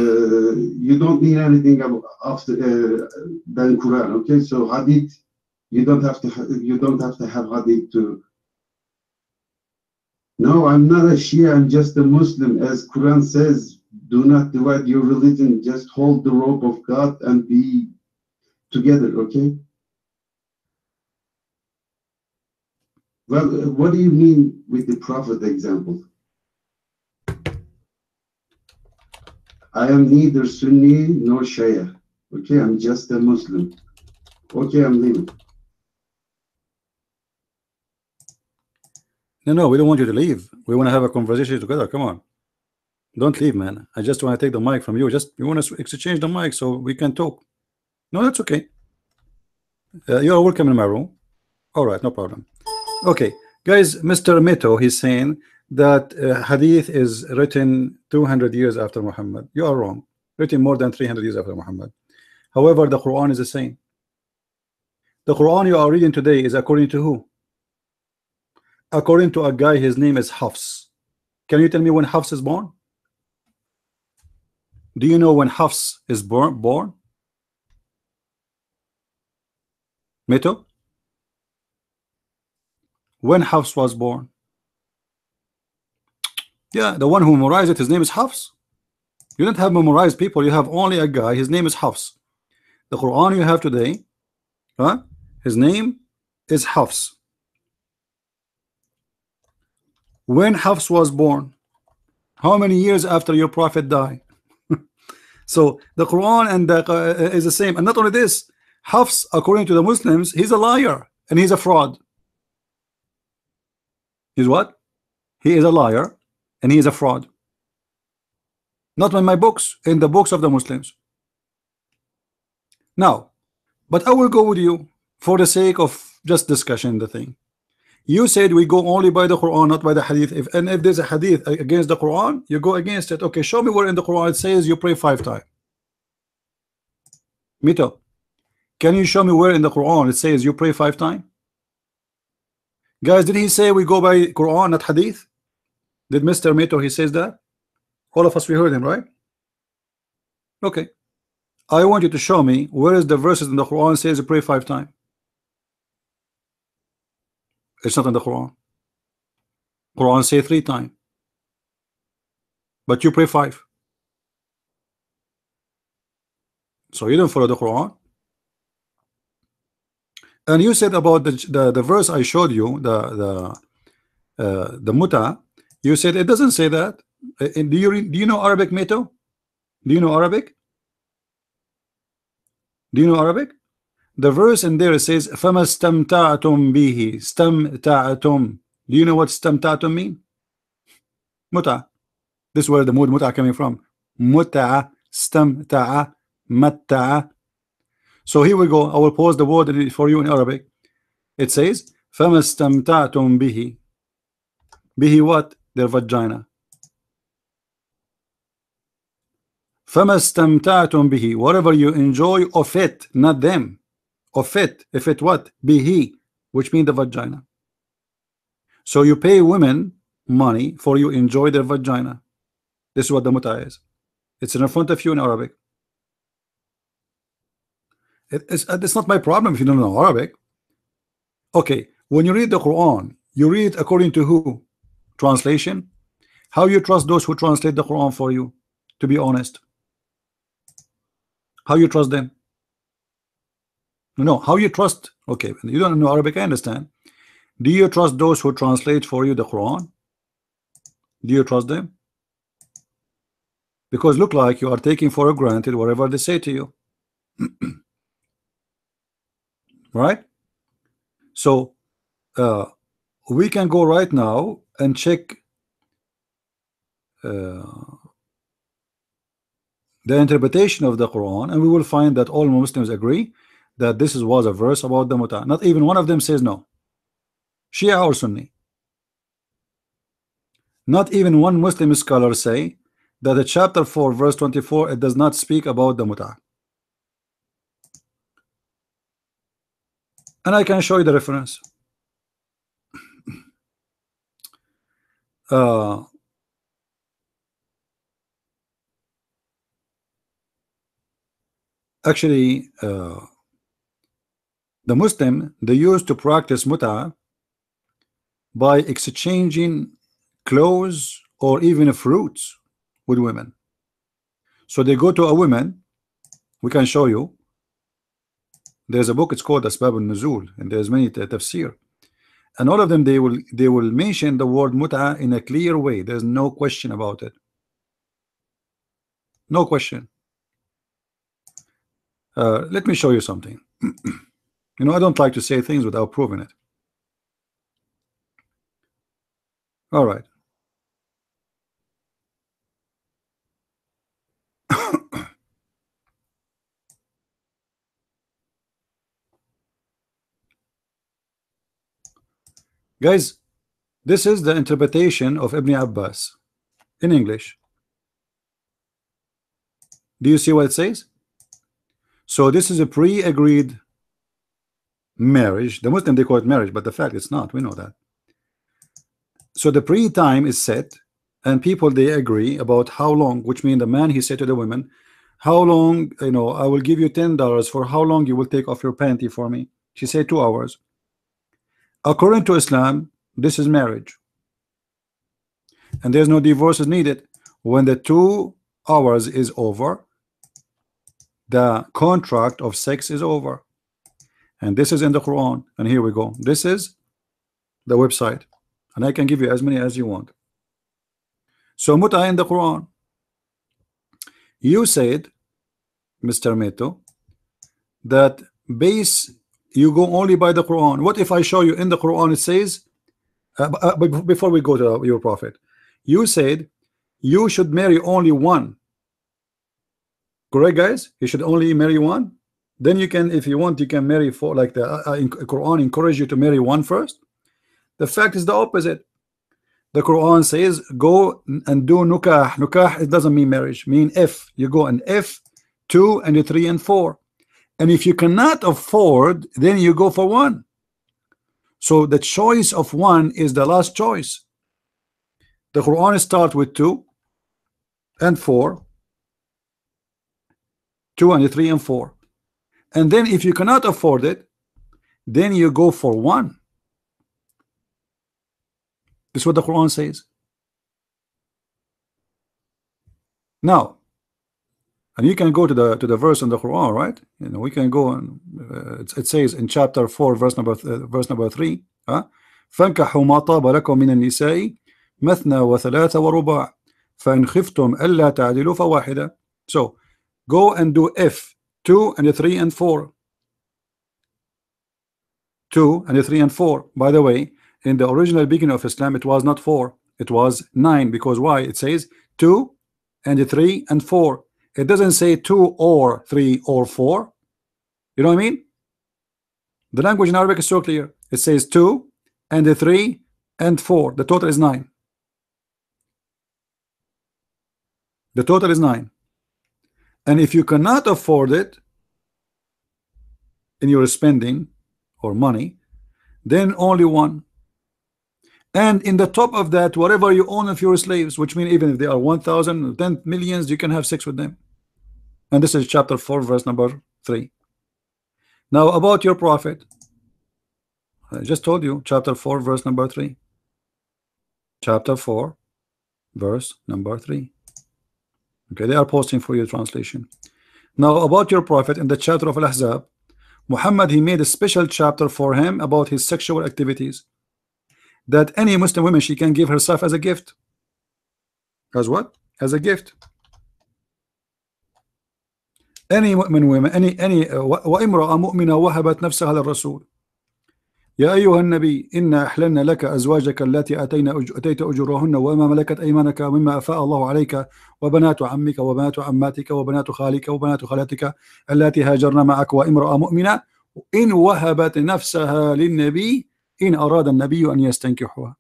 you don't need anything after than Quran. Okay, so hadith, you don't have to have hadith to. No, I'm not a Shia. I'm just a Muslim, as Quran says. Do not divide your religion. Just hold the rope of God and be together. Okay. Well, what do you mean with the Prophet example? I am neither Sunni nor Shia. Okay, I'm just a Muslim. Okay, I'm leaving. No, we don't want you to leave. We want to have a conversation together. Come on. Don't leave, man. I just want to take the mic from you. You want to exchange the mic so we can talk. No, that's okay. You are welcome in my room. All right, no problem. Okay, guys, Mr. Mito, he's saying that hadith is written 200 years after Muhammad. You are wrong. Written more than 300 years after Muhammad. However, the Quran is the same. The Quran you are reading today is according to who? According to a guy, his name is Hafs. Can you tell me when Hafs is born? Do you know when Hafs is born? Mito? When Hafs was born? Yeah, the one who memorized it, his name is Hafs. You don't have memorized people, you have only a guy, his name is Hafs. The Quran you have today, his name is Hafs. When Hafs was born, how many years after your prophet died? So the Quran and is the same. And not only this, Hafs, according to the Muslims, he's a liar and he's a fraud. He's what? He is a liar and he is a fraud. Not in my books, in the books of the Muslims. Now, but I will go with you for the sake of just discussion the thing. You said we go only by the Quran, not by the hadith. If there's a hadith against the Quran, you go against it. Okay, show me where in the Quran it says you pray 5 times. Mito, can you show me where in the Quran it says you pray 5 times? Guys, did he say we go by Quran, not hadith? Did Mr. Mito, he says that? All of us, we heard him, right? Okay. I want you to show me where is the verses in the Quran says you pray 5 times. It's not in the Quran. Quran say 3 times. But you pray 5. So you don't follow the Quran. And you said about the verse I showed you, the muta, you said it doesn't say that. Do you know Arabic, Mito? Do you know Arabic? Do you know Arabic? The verse in there says فَمَا اسْتَمْتَعْتُمْ بِهِ اسْتَمْتَعْتُمْ. Do you know what اسْتَمْتَعْتُمْ mean? Muta. This is where the word muta coming from. Muta, istamta'a, matta'a. So here we go. I will pause the word for you in Arabic. It says فَمَا اسْتَمْتَعْتُمْ بِهِ. Bihi what? Their vagina. فَمَا اسْتَمْتَعْتُمْ بِهِ. Whatever you enjoy of it, not them. Of it. If it what? Bihi, which means the vagina. So you pay women money for you enjoy their vagina. This is what the muta is. It's in front of you in Arabic. It's not my problem if you don't know Arabic. Okay, when you read the Quran, you read according to who? Translation. How you trust those who translate the Quran for you? To be honest, how you trust them? No, how you trust? Okay, you don't know Arabic, I understand. Do you trust those who translate for you the Quran? Do you trust them? Because look like you are taking for granted whatever they say to you, right? So we can go right now and check the interpretation of the Quran, and we will find that all Muslims agree that this was a verse about the muta. Not even one of them says no, Shia or Sunni. Not even one Muslim scholar say that the chapter 4 verse 24 it does not speak about the muta. And I can show you the reference. Actually, the Muslim, they used to practice muta by exchanging clothes or even fruits with women. So they go to a woman. We can show you. There's a book, it's called Asbab al-Nuzul, and there's many tafsir. And all of them, they will mention the word muta in a clear way. There's no question about it. No question. Let me show you something. You know, I don't like to say things without proving it. All right. Guys, this is the interpretation of Ibn Abbas in English. Do you see what it says? So this is a pre-agreed marriage. The Muslim, they call it marriage, but the fact it's not. We know that. So the pre-time is set, and people, they agree about how long, which means the man, he said to the women, how long, you know, I will give you $10 for how long you will take off your panty for me. She said 2 hours. According to Islam, this is marriage, and there's no divorce is needed. When the 2 hours is over, the contract of sex is over. And this is in the Quran, and here we go. This is the website, and I can give you as many as you want. So muta in the Quran, you said, Mr. Meto, that you go only by the Quran. What if I show you in the Quran it says, before we go to your prophet, you said you should marry only one. Correct, guys? You should only marry one. Then you can, if you want, you can marry 4, like the Quran encourage you to marry one first. The fact is the opposite. The Quran says go and do nukah. Nukah, it doesn't mean marriage, mean if you go and if 2 and 3 and 4, and if you cannot afford, then you go for 1. So the choice of 1 is the last choice. The Quran starts with 2 and 4, 2 and 3 and 4, and then if you cannot afford it, then you go for 1. This is what the Quran says. Now, and you can go to the verse in the Quran, right? You know, we can go and it says in chapter 4, verse number 3. فانكحوا ما طاب لكم من النساء مثنى وثلاث ورباع فإن خفتم ألا تعدلوا فواحدة. So go and do if 2 and 3 and 4. 2 and 3 and 4. By the way, in the original beginning of Islam, it was not 4, it was 9. Because why? It says 2 and 3 and 4. It doesn't say 2 or 3 or 4. You know what I mean? The language in Arabic is so clear. It says 2 and 3 and 4. The total is 9. The total is 9. And if you cannot afford it in your spending or money, then only 1. And in the top of that, whatever you own of your slaves, which means even if they are 1,000, 10 millions, you can have sex with them. And this is chapter 4, verse number 3. Now about your prophet, I just told you, chapter 4 verse number 3. Chapter 4 verse number 3. Okay, they are posting for your translation. Now about your prophet, in the chapter of Al-Ahzab, Muhammad, he made a special chapter for him about his sexual activities, that any Muslim woman, she can give herself as a gift. As what? As a gift. Any women, any وامرأة مؤمنة وهبت نفسها للرسول يا أيها النبي إنا أحللنا لك أزواجك التي أتيت أجورهن وما ملكت أيمانك مما أفاء الله عليك وبنات عمك وبنات عماتك وبنات خالك وبنات خالتك التي هاجرن معك وامرأة مؤمنة إن وهبت نفسها للنبي إن أراد النبي أن يستنكحها.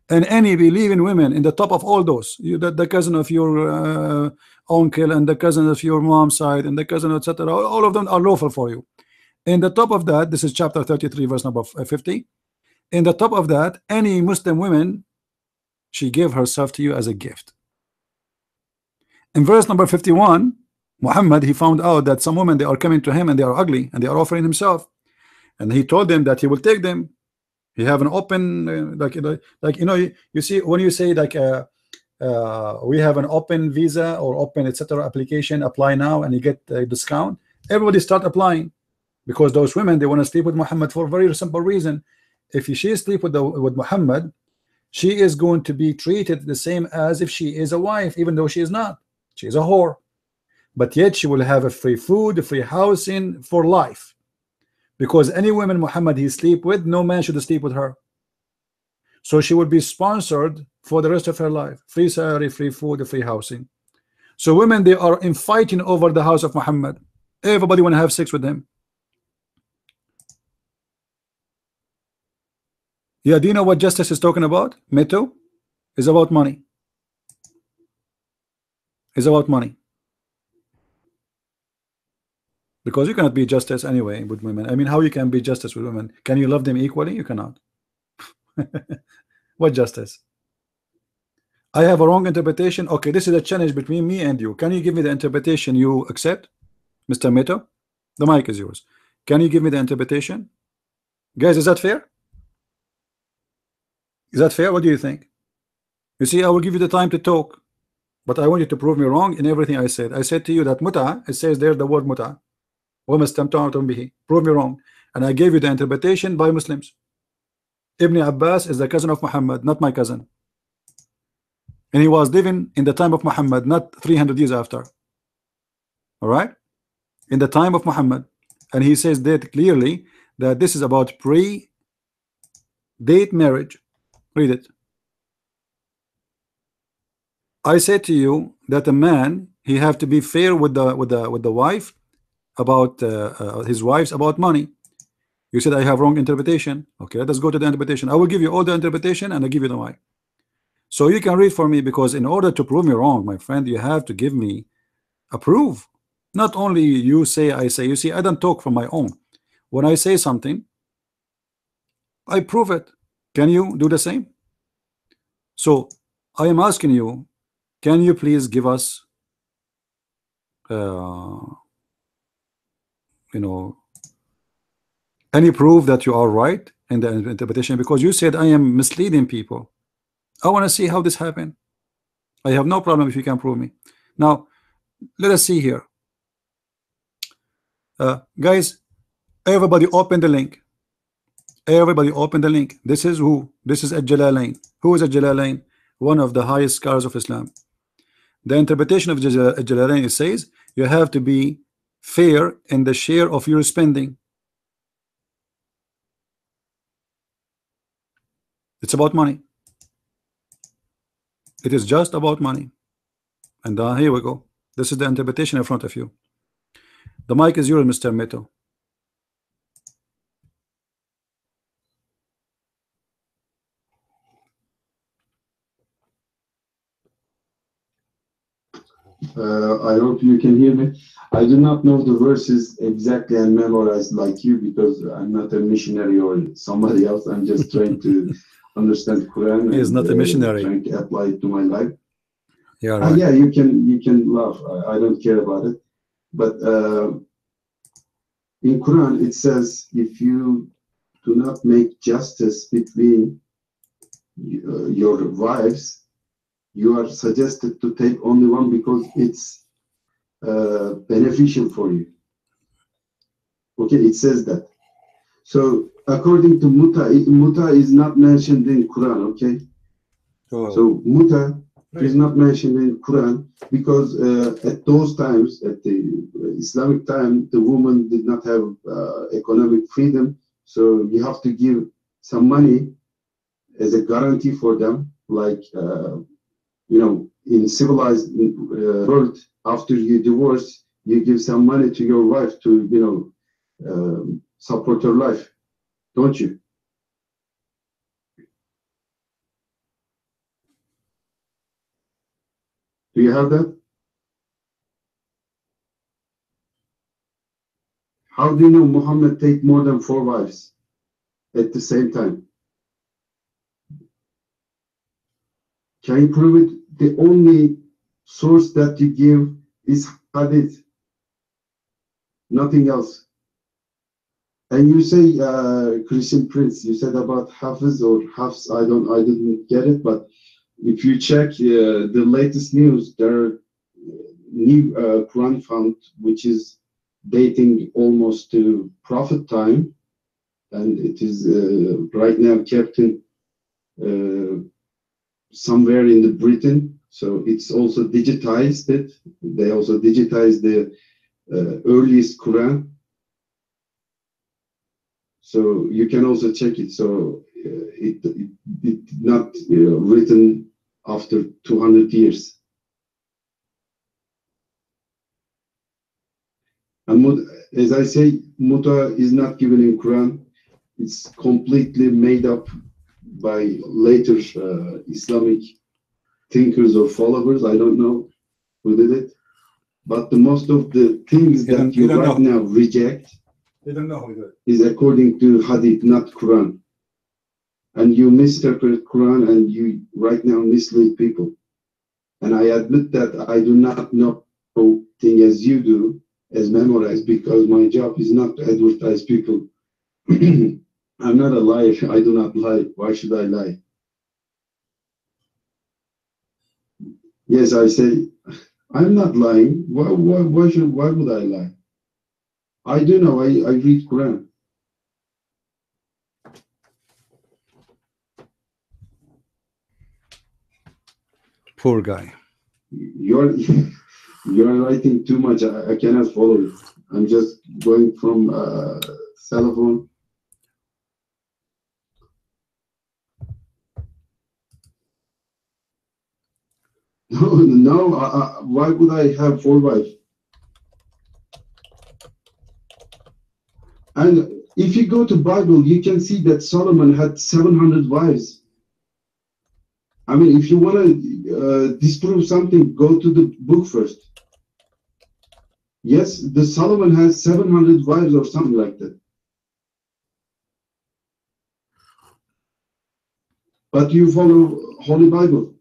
And any believing women in the top of all those, the cousin of your uncle and the cousin of your mom's side and the cousin, etc., all of them are lawful for you. In the top of that, this is chapter 33 verse number 50. In the top of that, any Muslim woman, she gave herself to you as a gift. In verse number 51, Muhammad, he found out that some women, they are coming to him and they are ugly and they are offering himself, and he told them that he will take them. He have an open like you know, you see when you say like we have an open visa or open etc. application, apply now and you get a discount. Everybody start applying, because those women, they want to sleep with Muhammad for a very simple reason. If she sleep with Muhammad, she is going to be treated the same as if she is a wife, even though she is not. She is a whore, but yet she will have a free food, a free housing for life. Because any woman Muhammad he sleep with, no man should sleep with her. So she would be sponsored for the rest of her life. Free salary, free food, free housing. So women, they are fighting over the house of Muhammad. Everybody want to have sex with him. Yeah, do you know what justice is talking about? Meto is about money. It's about money. Because you cannot be justice anyway with women. I mean, how you can be justice with women? Can you love them equally? You cannot. What justice? I have a wrong interpretation. Okay, this is a challenge between me and you. Can you give me the interpretation you accept, Mr. Meto? The mic is yours. Can you give me the interpretation? Guys, is that fair? Is that fair? What do you think? You see, I will give you the time to talk, but I want you to prove me wrong in everything I said. I said to you that muta, it says there the word muta. Prove me wrong. And I gave you the interpretation by Muslims. Ibn Abbas is the cousin of Muhammad, not my cousin. And he was living in the time of Muhammad, not 300 years after. All right? In the time of Muhammad. And he says that clearly that this is about pre-date marriage. Read it. I said to you that a man, he have to be fair with the wife about his wives about money. You said I have wrong interpretation. Okay, let us go to the interpretation. I will give you all the interpretation and I give you the mic. So you can read for me, because in order to prove me wrong, my friend, you have to give me a proof. Not only you say, I say. You see, I don't talk from my own. When I say something, I prove it. Can you do the same? So I am asking you, can you please give us you know, any proof that you are right in the interpretation? Because you said I am misleading people. I want to see how this happened. I have no problem if you can prove me. Now let us see here. Guys, everybody open the link. Everybody open the link. This is who? This is Al-Jalalain. Who is Al-Jalalain? One of the highest scholars of Islam. The interpretation of Al-Jalalain, it says you have to be fair in the share of your spending. It's about money. It is just about money. And here we go. This is the interpretation in front of you. The mic is yours, Mr. Meto. I hope you can hear me. I do not know the verses exactly and memorized like you, because I'm not a missionary or somebody else. I'm just trying to understand Quran. He is not a missionary. Trying to apply it to my life. Yeah, right. Yeah, you can laugh. I don't care about it. But In Quran, it says, if you do not make justice between your wives, you are suggested to take only one because it's beneficial for you. Okay, it says that. So according to muta is not mentioned in Quran. Okay, so muta is not mentioned in Quran because at those times, at the Islamic time, the woman did not have economic freedom. So you have to give some money as a guarantee for them, like in civilized world, after you divorce, you give some money to your wife to support her life, don't you? Do you have that? How do you know Muhammad take more than 4 wives at the same time? Can you prove it? The only source that you give is hadith, nothing else. And you say, Christian Prince, you said about Hafiz or Hafs, I didn't get it, but if you check the latest news, there are new Quran found, which is dating almost to Prophet time, and it is right now kept in somewhere in the Britain. So it's also digitized it. They also digitized the earliest Quran. So you can also check it. So it not written after 200 years. And as I say, muta is not given in Quran. It's completely made up by later Islamic thinkers or followers. I don't know who did it. But the most of the things that you right now reject is according to Hadith, not Quran. And you misinterpret Quran and you right now mislead people. And I admit that I do not know thing as you do, as memorize, because my job is not to advertise people. I'm not a liar. I do not lie. Why should I lie? Yes, I say, I'm not lying. Why would I lie? I do know. I read Quran. Poor guy. You're writing too much. I cannot follow it. I'm just going from cell phone. No. Why would I have 4 wives? And if you go to Bible, you can see that Solomon had 700 wives. I mean, if you want to disprove something, go to the book first. Yes, the Solomon has 700 wives or something like that. But you follow Holy Bible.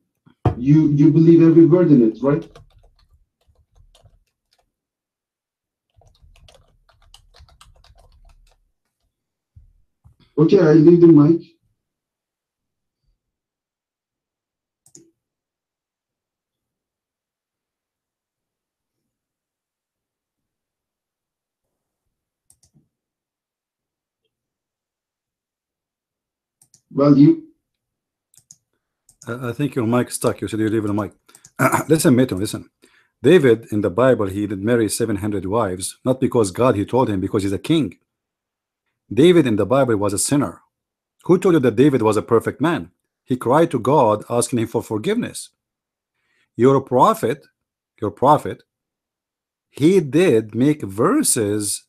You believe every word in it, right? Okay, I leave the mic. Well, I think your mic stuck. You said you leave the mic. Listen, Meto, listen. David in the Bible, he did marry 700 wives, not because God he told him, because he's a king. David in the Bible was a sinner. Who told you that David was a perfect man? He cried to God asking him for forgiveness. Your prophet, he did make verses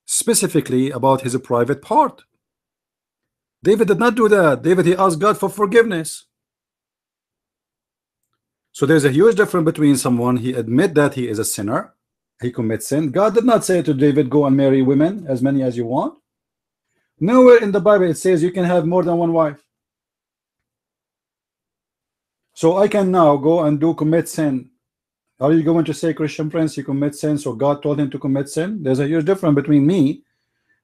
specifically about his private part. David did not do that. David, he asked God for forgiveness. So there's a huge difference between someone he admit that he is a sinner, he commits sin. God did not say to David, go and marry women, as many as you want. Nowhere in the Bible it says you can have more than 1 wife. So I can now go and commit sin Are you going to say Christian Prince he commits sin so God told him to commit sin? There's a huge difference between me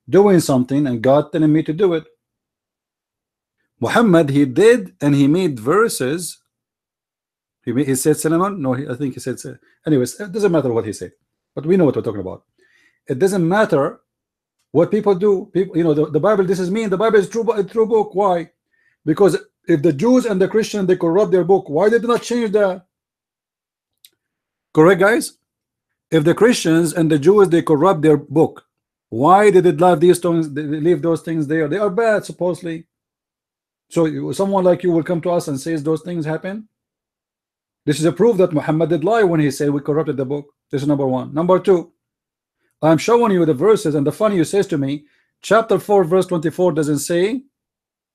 doing something and God telling me to do it. Muhammad, he did, and he made verses. He said cinnamon. No, I think he said. Anyways, it doesn't matter what he said, but we know what we're talking about. It doesn't matter what people do. People, you know, the Bible. This is mean. The Bible is true, a true book. Why? Because if the Jews and the Christians they corrupt their book, why did they not change that? Correct, guys. If the Christians and the Jews they corrupt their book, why did it leave these things? They leave those things there. They are bad, supposedly. So someone like you will come to us and says those things happen. This is a proof that Muhammad did lie when he said we corrupted the book. This is number one. Number two, I'm showing you the verses, and the funny you says to me, chapter 4 verse 24 doesn't say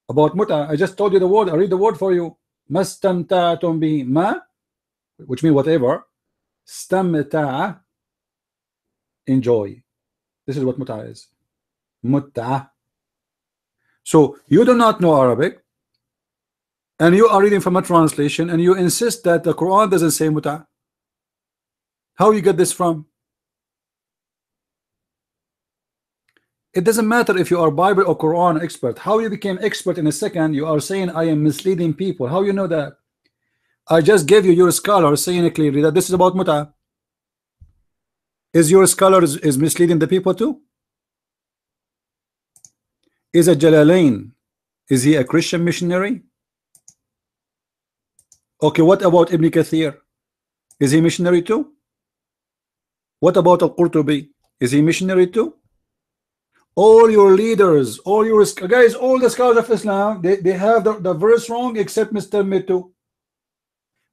about muta. I just told you the word. I read the word for you. Mastamta'tum bi ma, which means whatever. Stamta'a, enjoy. This is what muta is. Mutta. So you do not know Arabic, and you are reading from a translation, and you insist that the Quran doesn't say muta. How you get this from? It doesn't matter if you are Bible or Quran expert. How you became expert in a second? You are saying I am misleading people. How you know that? I just gave you your scholar saying it clearly that this is about muta. Is your scholar is misleading the people too? Is a Jalalain, is he a Christian missionary? Okay, what about Ibn Kathir? Is he missionary too? What about Al-Qurtubi? Is he missionary too? All your leaders, all your guys, all the scholars of Islam, they have the verse wrong except Mr. Metu.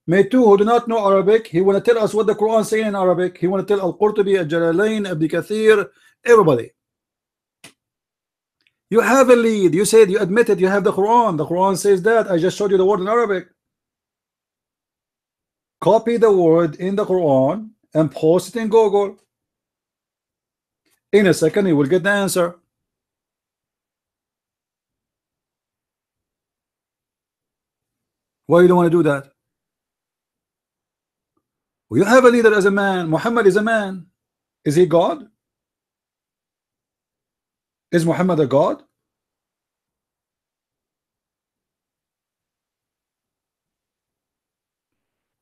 Metu, who do not know Arabic, he want to tell us what the Quran is saying in Arabic. He want to tell Al-Qurtubi, Al-Jalalain, Ibn Kathir, everybody. You have a lead. You said, you admitted you have the Quran. The Quran says that. I just showed you the word in Arabic. Copy the word in the Quran and post it in Google. In a second, you will get the answer. Why you don't want to do that? Well, you have a leader as a man. Muhammad is a man. Is he God? Is Muhammad a God?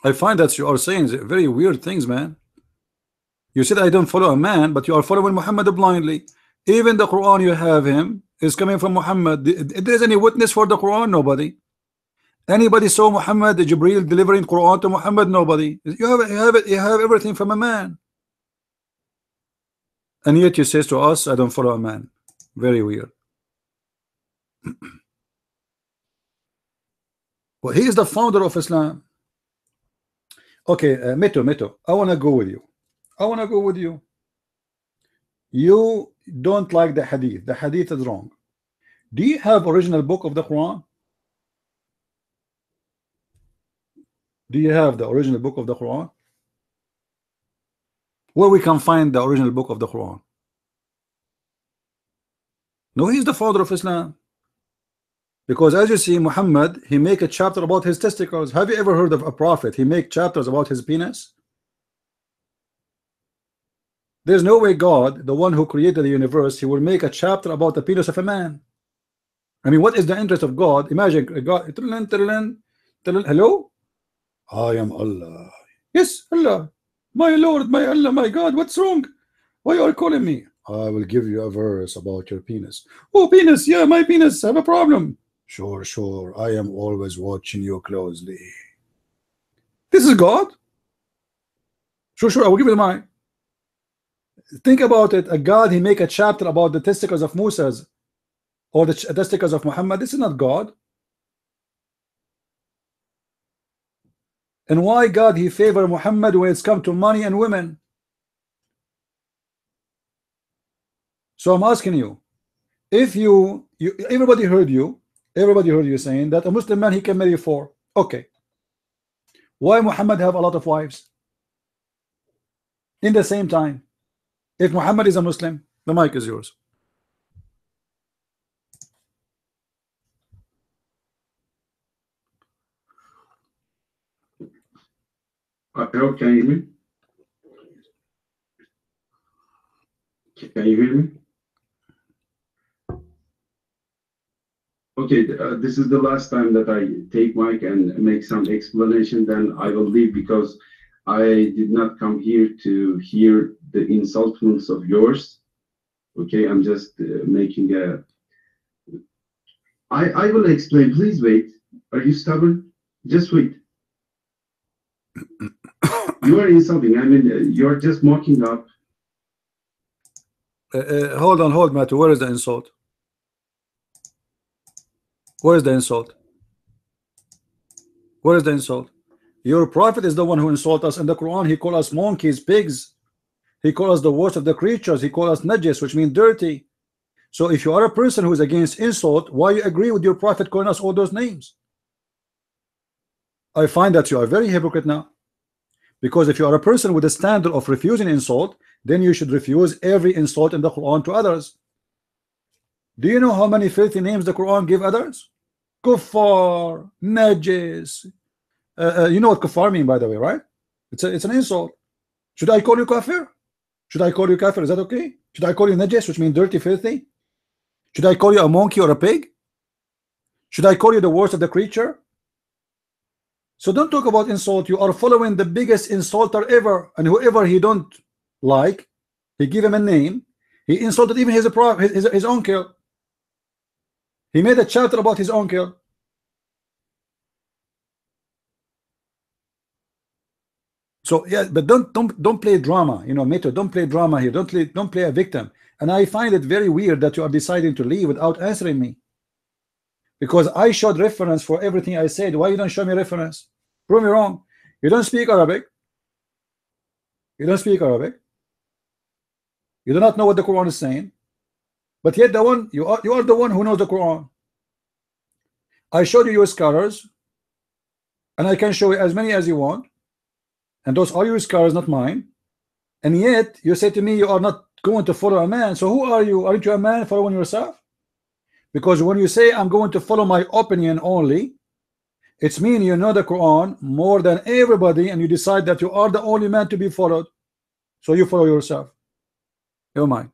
I find that you are saying very weird things, man. You said I don't follow a man, but you are following Muhammad blindly. Even the Quran you have him is coming from Muhammad. There's any witness for the Quran? Nobody. Anybody saw Muhammad, Jibreel delivering Quran to Muhammad? Nobody. You have everything from a man. And yet you say to us, I don't follow a man. Very weird. Well, he is the founder of Islam. Okay, Meto, I want to go with you. I want to go with you. You don't like the hadith. The hadith is wrong. Do you have original book of the Quran? Do you have the original book of the Quran? Where we can find the original book of the Quran? No, he's the father of Islam. Because as you see, Muhammad, he make a chapter about his testicles. Have you ever heard of a prophet? He make chapters about his penis? There's no way God, the one who created the universe, he will make a chapter about the penis of a man. I mean, what is the interest of God? Imagine God, hello? I am Allah. Yes, Allah. My Lord, my Allah, my God, what's wrong? Why are you calling me? I will give you a verse about your penis. Oh, penis, yeah, my penis, I have a problem. Sure, sure, I am always watching you closely. This is God? Sure, sure, I will give you mine. Think about it. A God, he make a chapter about the testicles of Moses or the testicles of Muhammad. This is not God. And why God he favor Muhammad when it's come to money and women? So I'm asking you, if you everybody heard you saying that a Muslim man he can marry four. Okay, why Muhammad have a lot of wives in the same time? If Muhammad is a Muslim, the mic is yours. Can you hear me? Can you hear me? Okay, this is the last time that I take mic and make some explanation. Then I will leave because I did not come here to hear the insultments of yours. Okay, I'm just making a. I will explain. Please wait. Are you stubborn? Just wait. You are insulting. I mean, you're just mocking up. Hold, Matthew. Where is the insult? Where is the insult? Where is the insult? Your prophet is the one who insult us in the Quran. He called us monkeys, pigs. He called us the worst of the creatures. He called us najis, which means dirty. So if you are a person who is against insult, why you agree with your prophet calling us all those names? I find that you are very hypocrite now. Because if you are a person with a standard of refusing insult, then you should refuse every insult in the Quran to others. Do you know how many filthy names the Quran give others? Kuffar, najis. You know what kuffar mean, by the way, right? It's an insult. Should I call you kafir? Should I call you kafir? Is that okay? Should I call you najis, which means dirty, filthy? Should I call you a monkey or a pig? Should I call you the worst of the creature? So don't talk about insult. You are following the biggest insulter ever, and whoever he don't like, he give him a name. He insulted even his uncle. He made a chapter about his uncle. So yeah, but don't play drama, you know, Meto. Don't play drama here. Don't play a victim. And I find it very weird that you are deciding to leave without answering me. Because I showed reference for everything I said. Why you don't show me reference? Prove me wrong. You don't speak Arabic. You don't speak Arabic. You do not know what the Quran is saying. But yet you are the one who knows the Quran. I showed you your scholars, and I can show you as many as you want. And those are your scholars, not mine. And yet you say to me you are not going to follow a man. So who are you? Aren't you a man following yourself? Because when you say I'm going to follow my opinion only, it's mean you know the Quran more than everybody, and you decide that you are the only man to be followed. So you follow yourself. Never mind.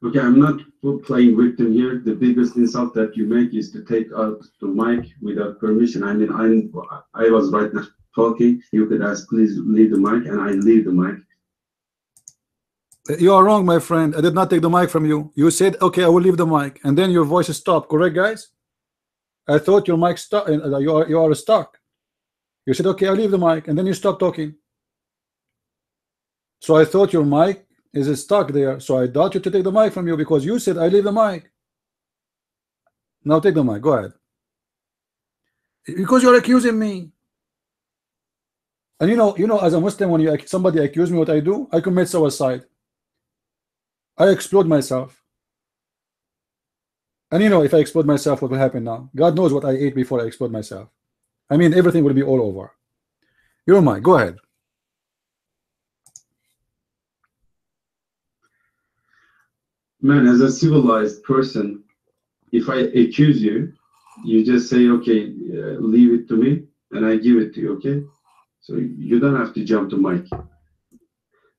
Okay, I'm not playing victim here. The biggest insult that you make is to take out the mic without permission. I mean, I was right now talking. You could ask, please leave the mic, and I leave the mic. You are wrong, my friend. I did not take the mic from you. You said, okay, I will leave the mic, and then your voice stopped. Correct, guys? I thought your mic stopped. You are stuck. You said, okay, I'll leave the mic, and then you stopped talking. So I thought your mic is stuck there. So I doubt you to take the mic from you because you said I leave the mic. Now take the mic. Go ahead. Because you're accusing me. And you know, as a Muslim, when somebody accuse me, what I do? I commit suicide. I explode myself. And you know, if I explode myself, what will happen now? God knows what I ate before I explode myself. I mean, everything will be all over. You're mine. Go ahead. Man, as a civilized person, if I accuse you, you just say, okay, leave it to me, and I give it to you, okay? So you don't have to jump to mic.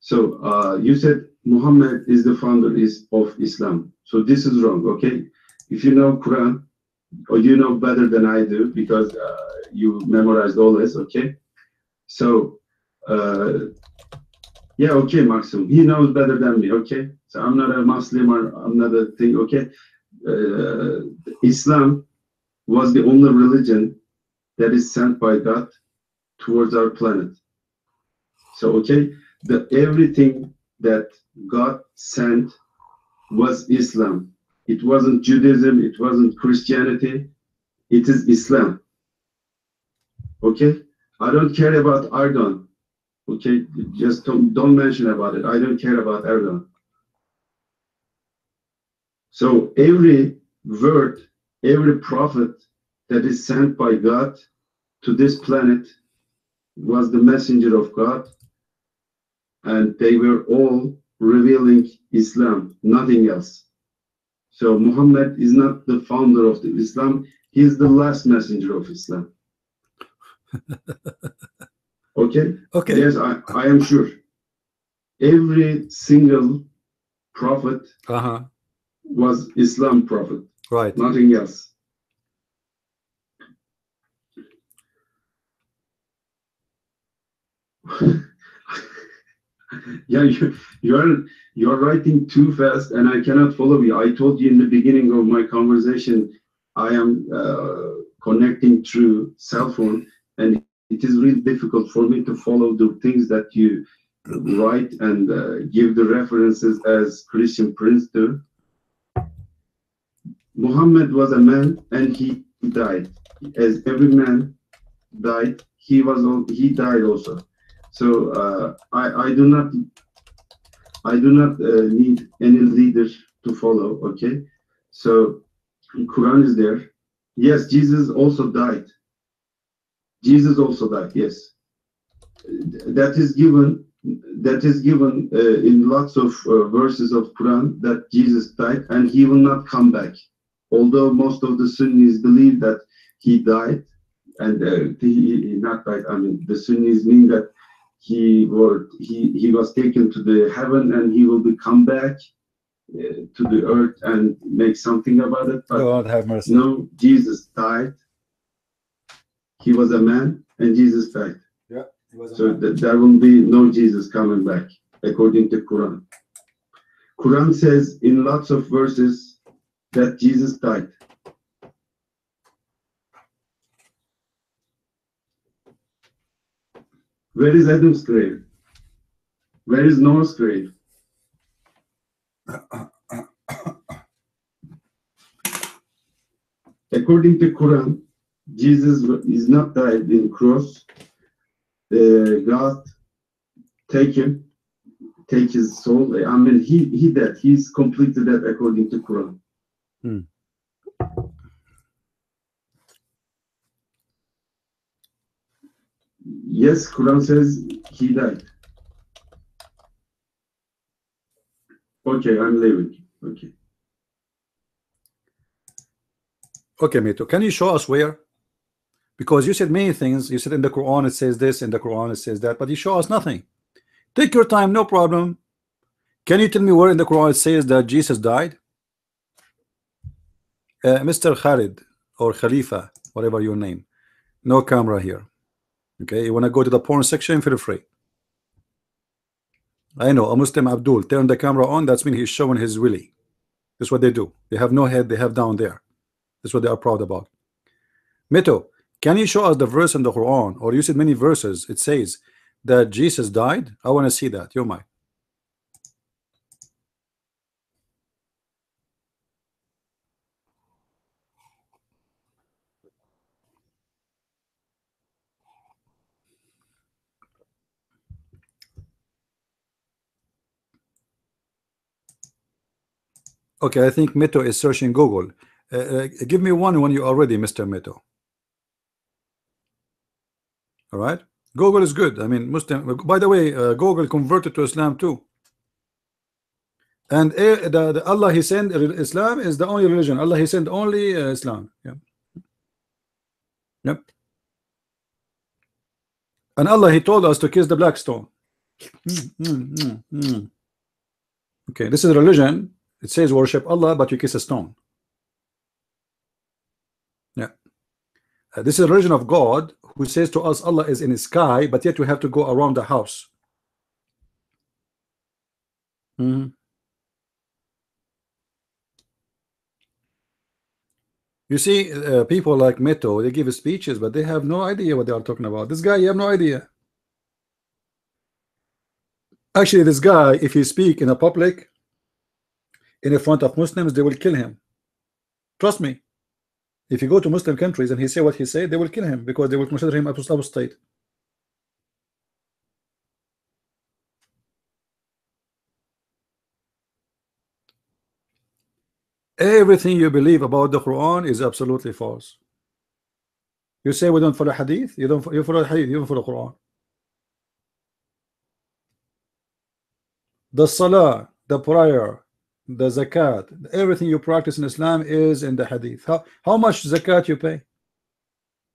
So you said Muhammad is the founder of Islam. So this is wrong, okay? If you know Quran, or you know better than I do because you memorized all this, okay? So, yeah, okay, Maxim, he knows better than me, okay? So I'm not a Muslim or I'm not a thing, okay? Islam was the only religion that is sent by God towards our planet. So, okay, everything that God sent was Islam. It wasn't Judaism, it wasn't Christianity, it is Islam. Okay? I don't care about Erdogan. Okay? Just don't mention about it. I don't care about Erdogan. So every word, every prophet that is sent by God to this planet was the messenger of God, and they were all revealing Islam, nothing else. So Muhammad is not the founder of the Islam, he is the last messenger of Islam. Okay? Okay. Yes, I am sure. Every single prophet was Islam prophet. Right. Nothing else. Yeah, you're writing too fast, and I cannot follow you. I told you in the beginning of my conversation, I am connecting through cell phone, and it is really difficult for me to follow the things that you write and give the references as Christian Prince do. Muhammad was a man, and he died. As every man died, he died also. So I do not need any leader to follow. Okay, so Quran is there. Yes, Jesus also died. Jesus also died. Yes, that is given. That is given in lots of verses of Quran that Jesus died and he will not come back. Although most of the Sunnis believe that he died, and he not died. I mean, the Sunnis mean that he was taken to the heaven and he will be come back to the earth and make something about it. But God have mercy. no, Jesus died. He was a man and Jesus died. Yeah, he was a So man. there will be no Jesus coming back according to Quran. Quran says in lots of verses that Jesus died. Where is Adam's grave? Where is Noah's grave? According to Quran, Jesus is not died in cross. God take him, take his soul. I mean, he dead. He's completely dead according to Quran. Yes, Quran says he died. Okay, I'm leaving. Okay. Okay, Mito, can you show us where? Because you said many things. You said in the Quran it says this, in the Quran it says that, but you show us nothing. Take your time, no problem. Can you tell me where in the Quran it says that Jesus died? Mr. Khalid or Khalifa, whatever your name. No camera here. Okay, you want to go to the porn section, feel free. I know a Muslim Abdul turn the camera on, that's mean he's showing his willy. That's what they do. They have no head, they have down there. That's what they are proud about. Mito, can you show us the verse in the Quran, or you said many verses, it says that Jesus died? I want to see that. You're mine. Okay, I think Mito is searching Google. Give me one when you are ready, Mr. Mito. All right, Google is good. I mean, Muslim. By the way, Google converted to Islam too. And the Allah He sent Islam is the only religion. Allah He sent only Islam. Yeah. Yep. And Allah He told us to kiss the black stone. Okay, this is a religion. It says worship Allah, but you kiss a stone. Yeah. This is a religion of God who says to us Allah is in the sky, but yet we have to go around the house. You see, people like Meto, they give speeches, but they have no idea what they are talking about. This guy, you have no idea. Actually, this guy, if he speak in a public, in front of Muslims, they will kill him. Trust me. If you go to Muslim countries and he say what he said, they will kill him because they will consider him apostate. Everything you believe about the Quran is absolutely false. You say we don't follow hadith, you don't. You follow hadith, you don't follow Quran. The salah, the prayer, the zakat, everything you practice in Islam is in the hadith. How much zakat you pay?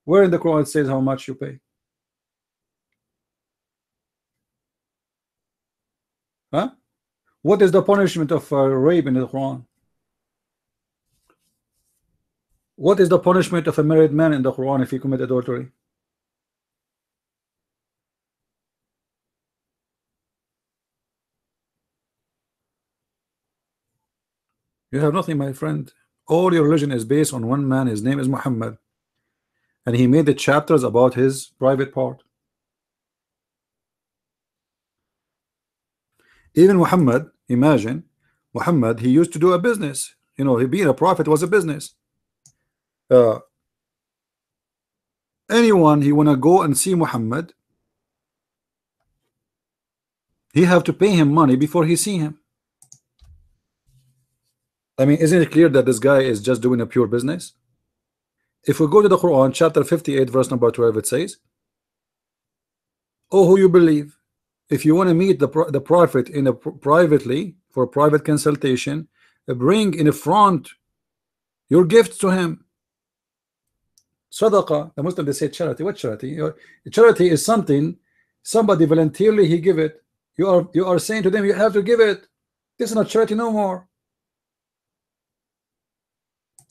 Where in the Quran it says how much you pay? Huh? What is the punishment of rape in the Quran? What is the punishment of a married man in the Quran if he commit adultery? You have nothing, my friend. All your religion is based on one man. His name is Muhammad, and he made the chapters about his private part. Even Muhammad, imagine, Muhammad, he used to do a business. You know, he being a prophet was a business. Uh, anyone he wanna go and see Muhammad, he have to pay him money before he see him. I mean, isn't it clear that this guy is just doing a pure business? If we go to the Quran, chapter 58, verse number 12, it says, "Oh, who you believe, if you want to meet the prophet in a privately for private consultation, bring in front your gifts to him." Sadaqah, the Muslim, they say charity. What charity? Charity is something somebody voluntarily he give it. You are saying to them you have to give it. This is not charity no more.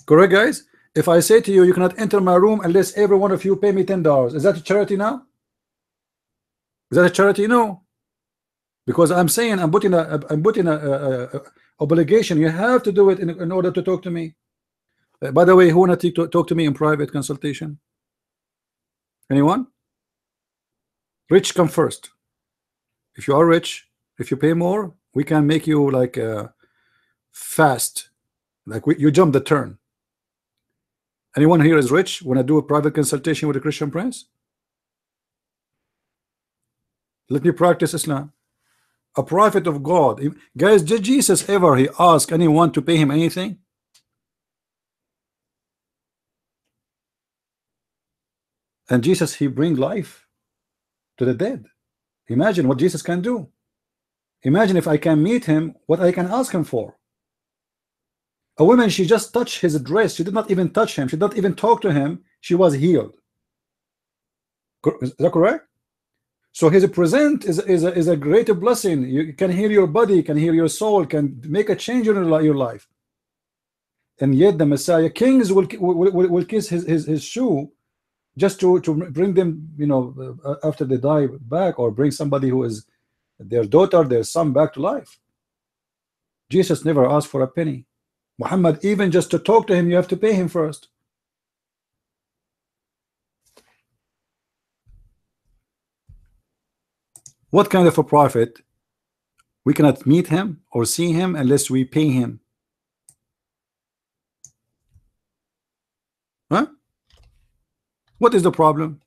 Correct, guys? If I say to you, you cannot enter my room unless every one of you pay me $10, is that a charity now? Is that a charity? No, because I'm saying I'm putting a obligation. You have to do it in order to talk to me. By the way, who wanna talk to me in private consultation? Anyone? Rich come first. If you are rich, if you pay more, we can make you like fast, like you jump the turn. Anyone here is rich? Want to do a private consultation with a Christian prince? Let me practice Islam. A prophet of God, guys. Did Jesus ever he ask anyone to pay him anything? And Jesus, he bring life to the dead. Imagine what Jesus can do. Imagine if I can meet him, what I can ask him for. A woman, she just touched his dress. She did not even touch him. She did not even talk to him. She was healed. Is that correct? So his present is a greater blessing. You can heal your body, can heal your soul, can make a change in your life. And yet the Messiah, kings will kiss his shoe just to bring them, you know, after they die back, or bring somebody who is their daughter, their son back to life. Jesus never asked for a penny. Muhammad, even just to talk to him, you have to pay him first. What kind of a prophet? We cannot meet him or see him unless we pay him. Huh? What is the problem?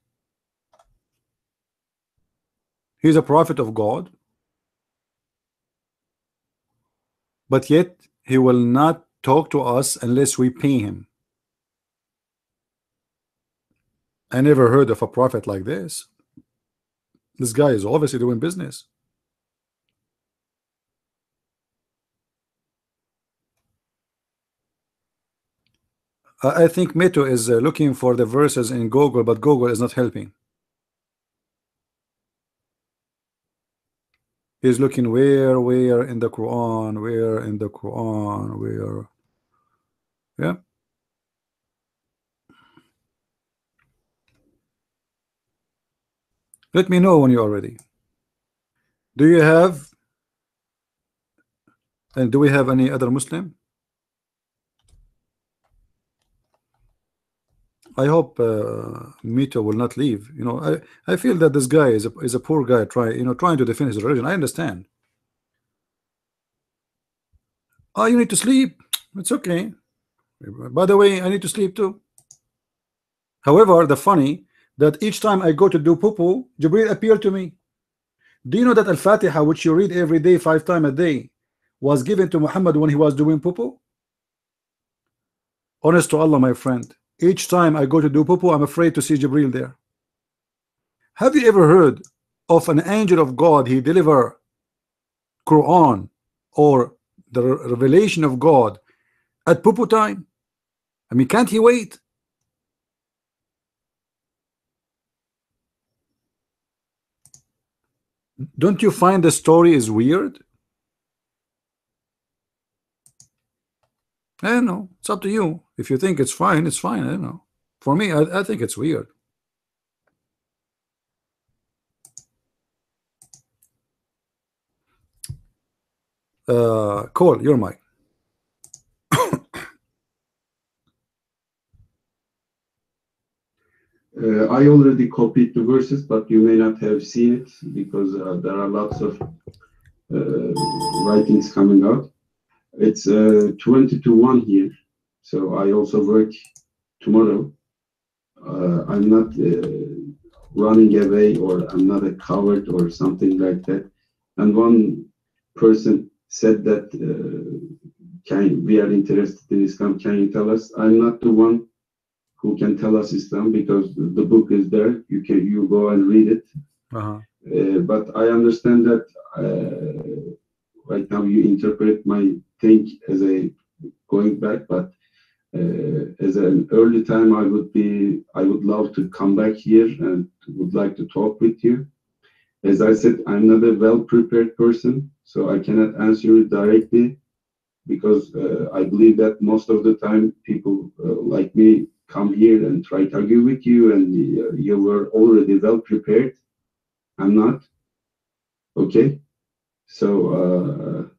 He's a prophet of God, but yet he will not talk to us unless we pay him. I never heard of a prophet like this. This guy is obviously doing business. I think Meto is looking for the verses in Google, but Google is not helping. He's looking where in the Quran, where in the Quran, where. Yeah. Let me know when you're ready. Do you have, and do we have any other Muslim? I hope Mito will not leave. You know, I feel that this guy is a poor guy trying to defend his religion. I understand. Oh, you need to sleep. It's okay. By the way, I need to sleep too. However, the funny that each time I go to do poo-poo, Jibril appeared to me. Do you know that Al-Fatiha, which you read every day 5 times a day, was given to Muhammad when he was doing poo-poo? Honest to Allah, my friend, each time I go to do poo-poo, I'm afraid to see Jibril there. Have you ever heard of an angel of God, he deliver Quran or the revelation of God at poo-poo time? I mean, can't he wait? Don't you find the story is weird? I don't know. It's up to you. If you think it's fine, it's fine. I don't know. For me, I think it's weird. Cole, your mic. I already copied the verses, but you may not have seen it because there are lots of writings coming out. It's 20 to 1 here, so I also work tomorrow. I'm not running away, or I'm not a coward or something like that. And one person said that we are interested in Islam. Can you tell us? I'm not the one who can tell us Islam because the book is there. You go and read it. But I understand that right now you interpret my thing as a going back, but as an early time, I would love to come back here and would like to talk with you. As I said, I'm not a well-prepared person, so I cannot answer it directly because I believe that most of the time people like me come here and try to argue with you, and you were already well-prepared. I'm not. Okay. So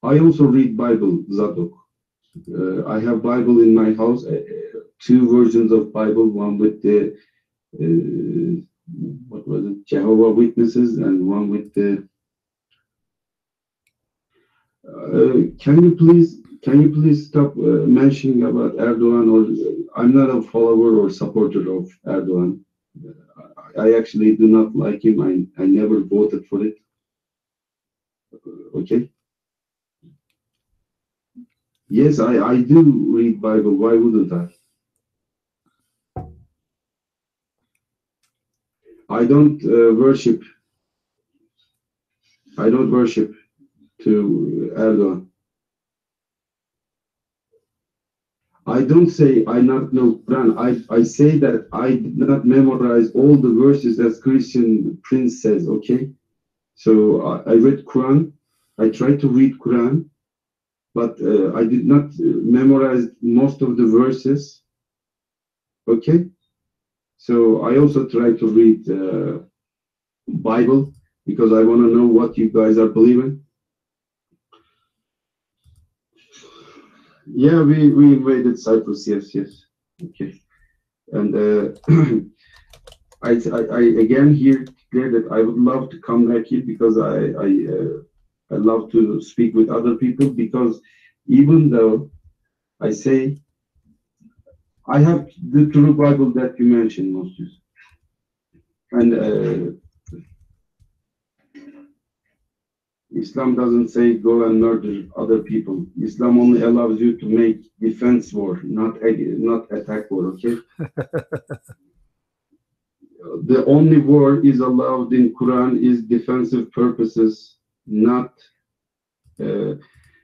I also read Bible, Zadok. I have Bible in my house, two versions of Bible, one with the what was it, Jehovah Witnesses, and one with the. Can you please stop mentioning about Erdogan? Or I'm not a follower or supporter of Erdogan. I actually do not like him. I never voted for it. Okay. Yes, I do read Bible. Why wouldn't I? I don't worship. I don't worship to Erdogan. I don't say I not know Quran. I say that I did not memorize all the verses as Christian Prince says. Okay, so I read Quran. I tried to read Quran, but I did not memorize most of the verses. Okay, so I also try to read Bible because I want to know what you guys are believing. Yeah, we invaded Cyprus. Yes, yes. Okay, and I again here declare that I would love to come back here because I love to speak with other people, because even though I say I have the true Bible that you mentioned, Moses, and Islam doesn't say go and murder other people. Islam only allows you to make defense war, not attack war. Okay. The only war is allowed in Quran is defensive purposes, not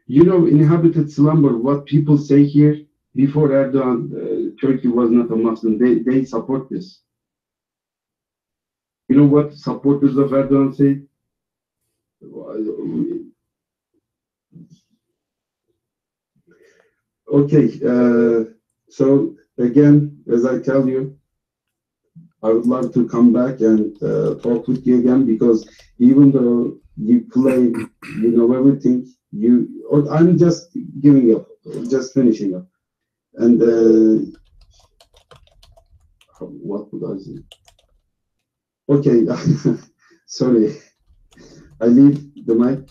inhabited slumber. What people say here before Erdogan, Turkey was not a Muslim. They support this. You know what supporters of Erdogan say? Okay, so again, as I tell you, I would love to come back and talk with you again, because even though you claim you know everything, I'm just giving up, just finishing up. And what would I say? Okay, sorry, I leave the mic.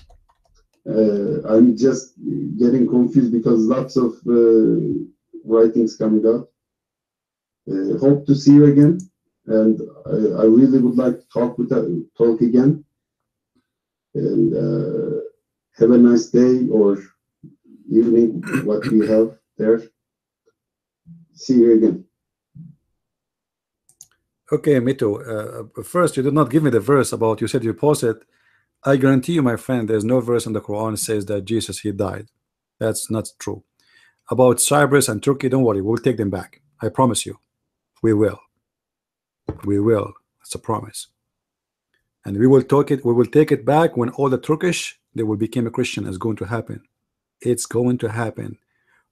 I'm just getting confused because lots of writings coming out. Hope to see you again, and I really would like to talk again. And have a nice day or evening, what you have there. See you again. Okay, Mito. First, you did not give me the verse about, you said you posted. I guarantee you, my friend, there's no verse in the Quran that says that Jesus, he died. That's not true. About Cyprus and Turkey, don't worry, we'll take them back. I promise you. We will. We will. It's a promise. And we will take it back when all the Turkish, they will become a Christian. Is going to happen. It's going to happen.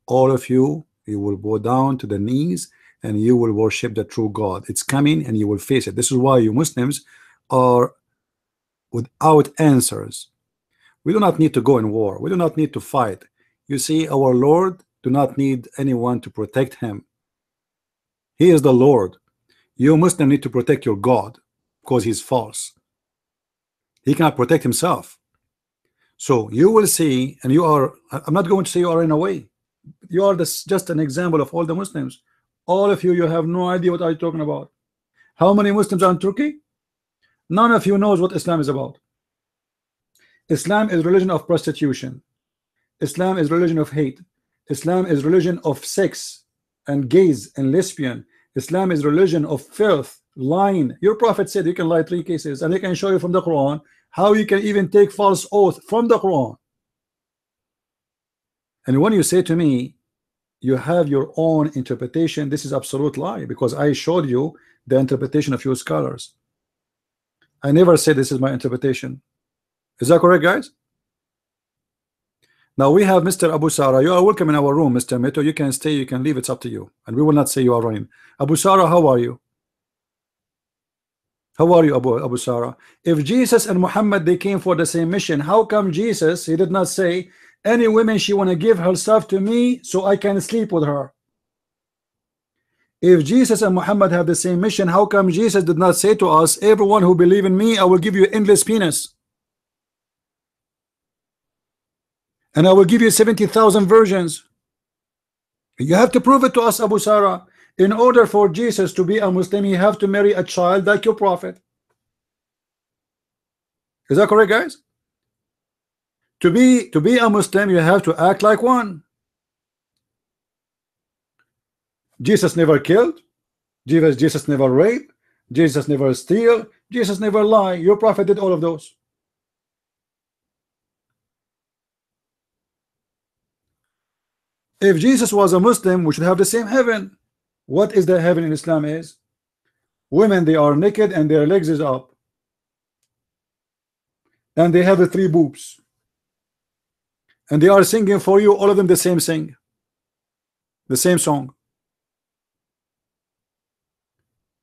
All of you, you will go down to the knees and you will worship the true God. It's coming and you will face it. This is why you Muslims are without answers. We do not need to go in war. We do not need to fight. You see, our Lord do not need anyone to protect him. He is the Lord. You Muslim need to protect your God because he's false. He cannot protect himself. So you will see, and you are, I'm not going to say you are in a way. You are this, just an example of all the Muslims. All of you, you have no idea what I'm talking about. How many Muslims are in Turkey? None of you knows what Islam is about. Islam is religion of prostitution. Islam is religion of hate. Islam is religion of sex and gays and lesbian. Islam is religion of filth, lying. Your prophet said you can lie 3 cases, and they can show you from the Quran how you can even take false oath from the Quran. And when you say to me you have your own interpretation, this is absolute lie, because I showed you the interpretation of your scholars. I never said this is my interpretation. Is that correct, guys? Now we have Mr. Abu Sara. You are welcome in our room, Mr. Meto. You can stay, you can leave, it's up to you, and we will not say you are running. Abu Sara, how are you? How are you, Abu Sara? If Jesus and Muhammad, they came for the same mission, how come Jesus, he did not say any woman she want to give herself to me so I can sleep with her? If Jesus and Muhammad have the same mission, how come Jesus did not say to us, everyone who believe in me, I will give you endless penis, and I will give you 70,000 virgins? You have to prove it to us, Abu Sara. In order for Jesus to be a Muslim, you have to marry a child like your prophet. Is that correct, guys? To be a Muslim, you have to act like one. Jesus never killed. Jesus never raped. Jesus never steal. Jesus never lie. Your prophet did all of those. If Jesus was a Muslim, we should have the same heaven. What is the heaven in Islam is? Women, they are naked and their legs is up, and they have the 3 boobs, and they are singing for you, all of them the same sing, the same song.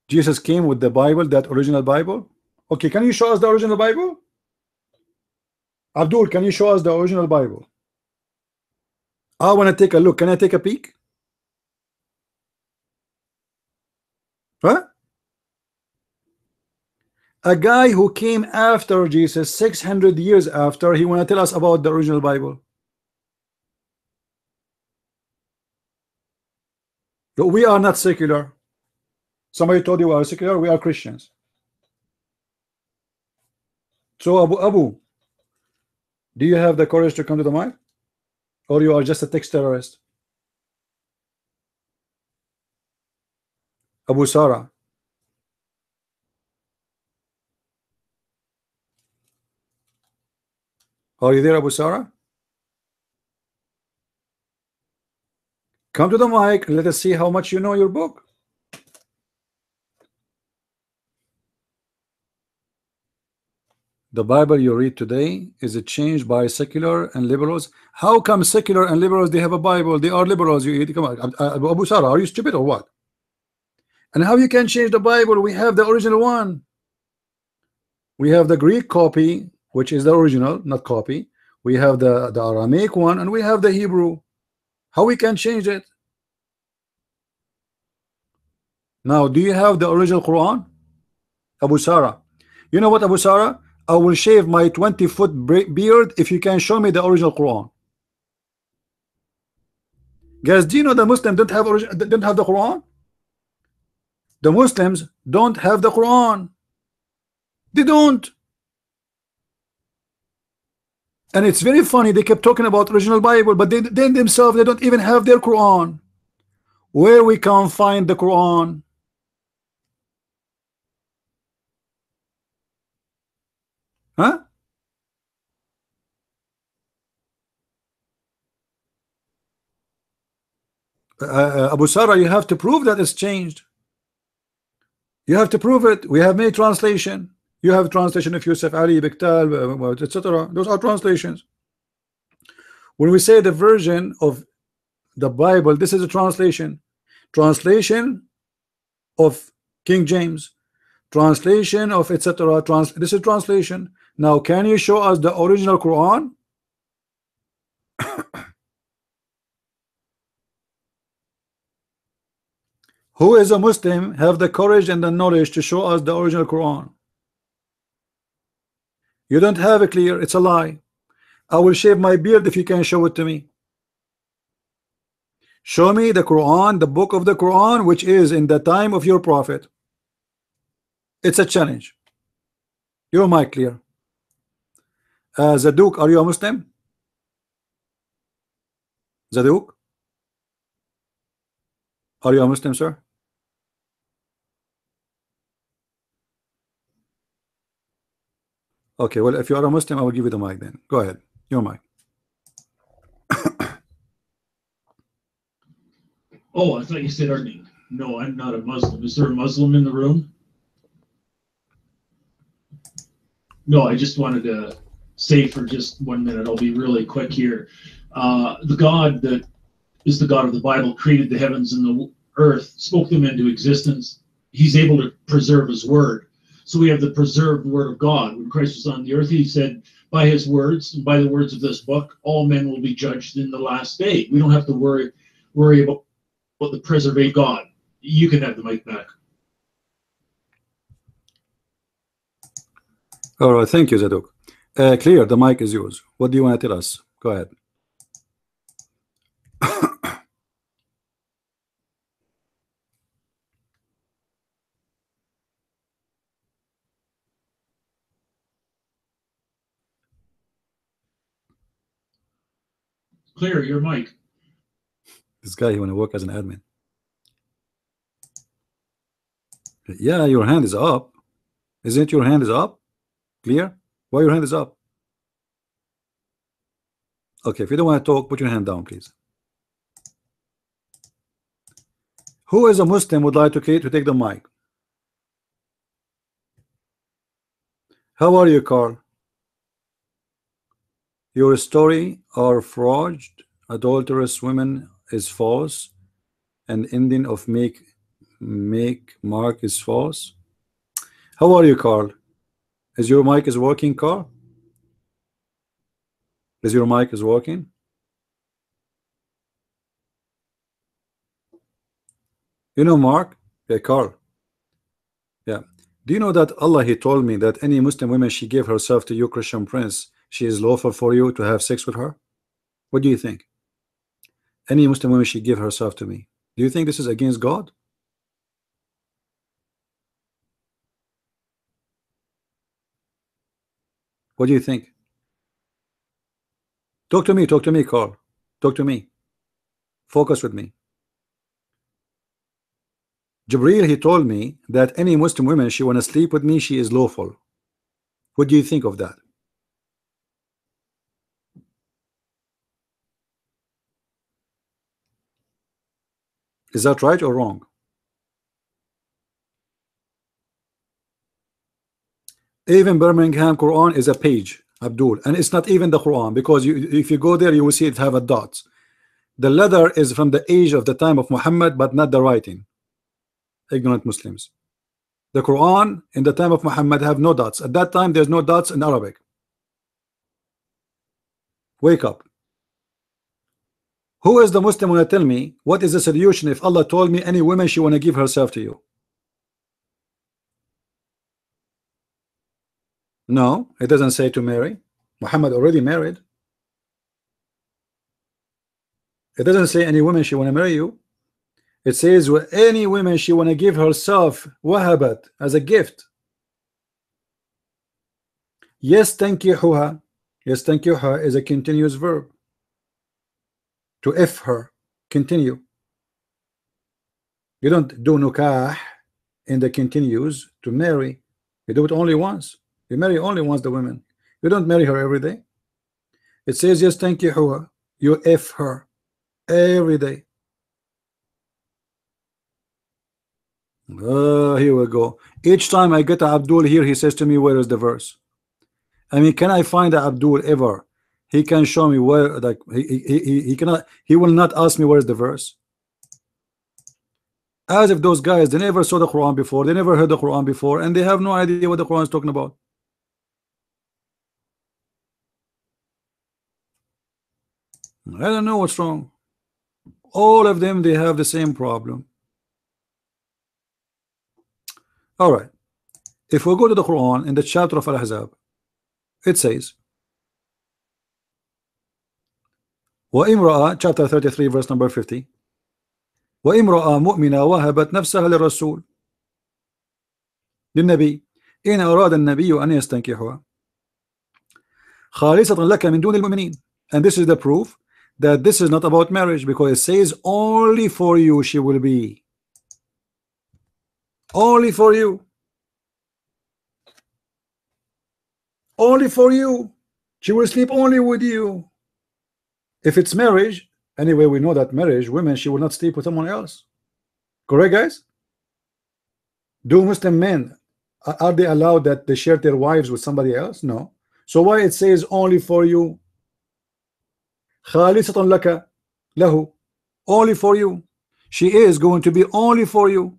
Jesus came with the Bible, that original Bible. Okay, can you show us the original Bible? Abdul, can you show us the original Bible? I want to take a look. Can I take a peek? Huh? A guy who came after Jesus 600 years after, he want to tell us about the original Bible. But we are not secular. Somebody told you we are secular. We are Christians. So Abu, do you have the courage to come to the mic, or you are just a text terrorist? Abu Sara. Are you there, Abu Sara? Come to the mic. Let us see how much you know your book. The Bible you read today is it changed by secular and liberals? How come secular and liberals, they have a Bible? They are liberals. You come on, Abu Sara, are you stupid or what? And how you can change the Bible? We have the original one. We have the Greek copy, which is the original, not copy. We have the Aramaic one, and we have the Hebrew. How we can change it? Now, do you have the original Quran, Abu Sara? You know what, Abu Sara? I will shave my 20-foot beard if you can show me the original Quran. Guys, do you know the Muslims don't have the Quran? The Muslims don't have the Quran. They don't. And it's very funny, they kept talking about original Bible, but they themselves, they don't even have their Quran. Where we can find the Quran? Huh? Abu Sara, you have to prove that it's changed. You have to prove it. We have made translation. You have translation of Yusuf Ali, Biktal, etc. Those are translations. When we say the version of the Bible, this is a translation of King James, translation of etc. This is translation. Now, can you show us the original Quran? Who is a Muslim have the courage and the knowledge to show us the original Quran? You don't have it clear. It's a lie. I will shave my beard if you can show it to me. Show me the Quran, the book of the Quran, which is in the time of your prophet. It's a challenge. Your mic clear. Zaduk, are you a Muslim? Zaduk, are you a Muslim, sir? Okay, well, if you are a Muslim, I will give you the mic then. Go ahead. Your mic. Oh, I thought you said Arnie. No, I'm not a Muslim. Is there a Muslim in the room? No, I just wanted to say for just 1 minute, I'll be really quick here. The God that is the God of the Bible created the heavens and the earth, spoke them into existence. He's able to preserve his word. So we have the preserved word of God. When Christ was on the earth, he said, by his words and by the words of this book, all men will be judged in the last day. We don't have to worry about the preserved God. You can have the mic back. All right, thank you, Zadok. Clear, the mic is yours. What do you want to tell us? Go ahead. Clear, your mic. This guy, you want to work as an admin? Yeah, your hand is up. Isn't your hand is up? Clear? Why your hand is up? Okay, if you don't want to talk, put your hand down, please. Who is a Muslim would like to take the mic? How are you, Carl? Your story are forged, adulterous women is false, and ending of make mark is false. How are you, Carl? Is your mic is working, Carl? Is your mic is working? You know Mark? Yeah, Carl. Yeah. Do you know that Allah, he told me that any Muslim woman she gave herself to you, Christian prince, she is lawful for you to have sex with her? What do you think? Any Muslim woman she give herself to me. Do you think this is against God? What do you think? Talk to me, Carl. Talk to me. Focus with me. Jibreel, he told me that any Muslim woman she want to sleep with me, she is lawful. What do you think of that? Is that right or wrong? Even Birmingham Quran is a page, Abdul, and it's not even the Quran, because if you go there you will see it have a dots. The letter is from the age of the time of Muhammad, but not the writing. Ignorant Muslims. The Quran in the time of Muhammad have no dots. At that time there's no dots in Arabic. Wake up. Who is the Muslim want to tell me what is the solution if Allah told me any woman she want to give herself to you? No, it doesn't say to marry. Muhammad already married. It doesn't say any woman she want to marry you. It says any woman she want to give herself wahabat as a gift. Yes, tankihuha. Yes, tankihuha is a continuous verb. To if her, continue. You don't do nukah in the continuous to marry. You do it only once. You marry only once the women. You don't marry her every day. It says yes, tankihuha. You if her every day. Here we go. Each time I get a Abdul here, he says to me, where is the verse? I mean, can I find a Abdul ever? He can show me where, like he cannot, he will not ask me where's the verse. As if those guys, they never saw the Quran before, they never heard the Quran before, and they have no idea what the Quran is talking about. I don't know what's wrong. All of them, they have the same problem. All right. If we go to the Quran in the chapter of Al-Ahzab, it says, وَإِمْرَأَ, chapter 33, verse number 50, وَإِمْرَأَ مُؤْمِنَةً وَهَبَتْ نَفْسَهَا لِلرَّسُولِ للنبي إن أراد النبي أن يستنكحها خالصة لك من دون المؤمنين. And this is the proof that this is not about marriage, because it says only for you she will be. Only for you. Only for you. She will sleep only with you. If it's marriage, anyway, we know that marriage, women, she will not sleep with someone else. Correct, guys? Do Muslim men, are they allowed that they share their wives with somebody else? No. So why it says only for you? خالصة لك له, only for you. She is going to be only for you.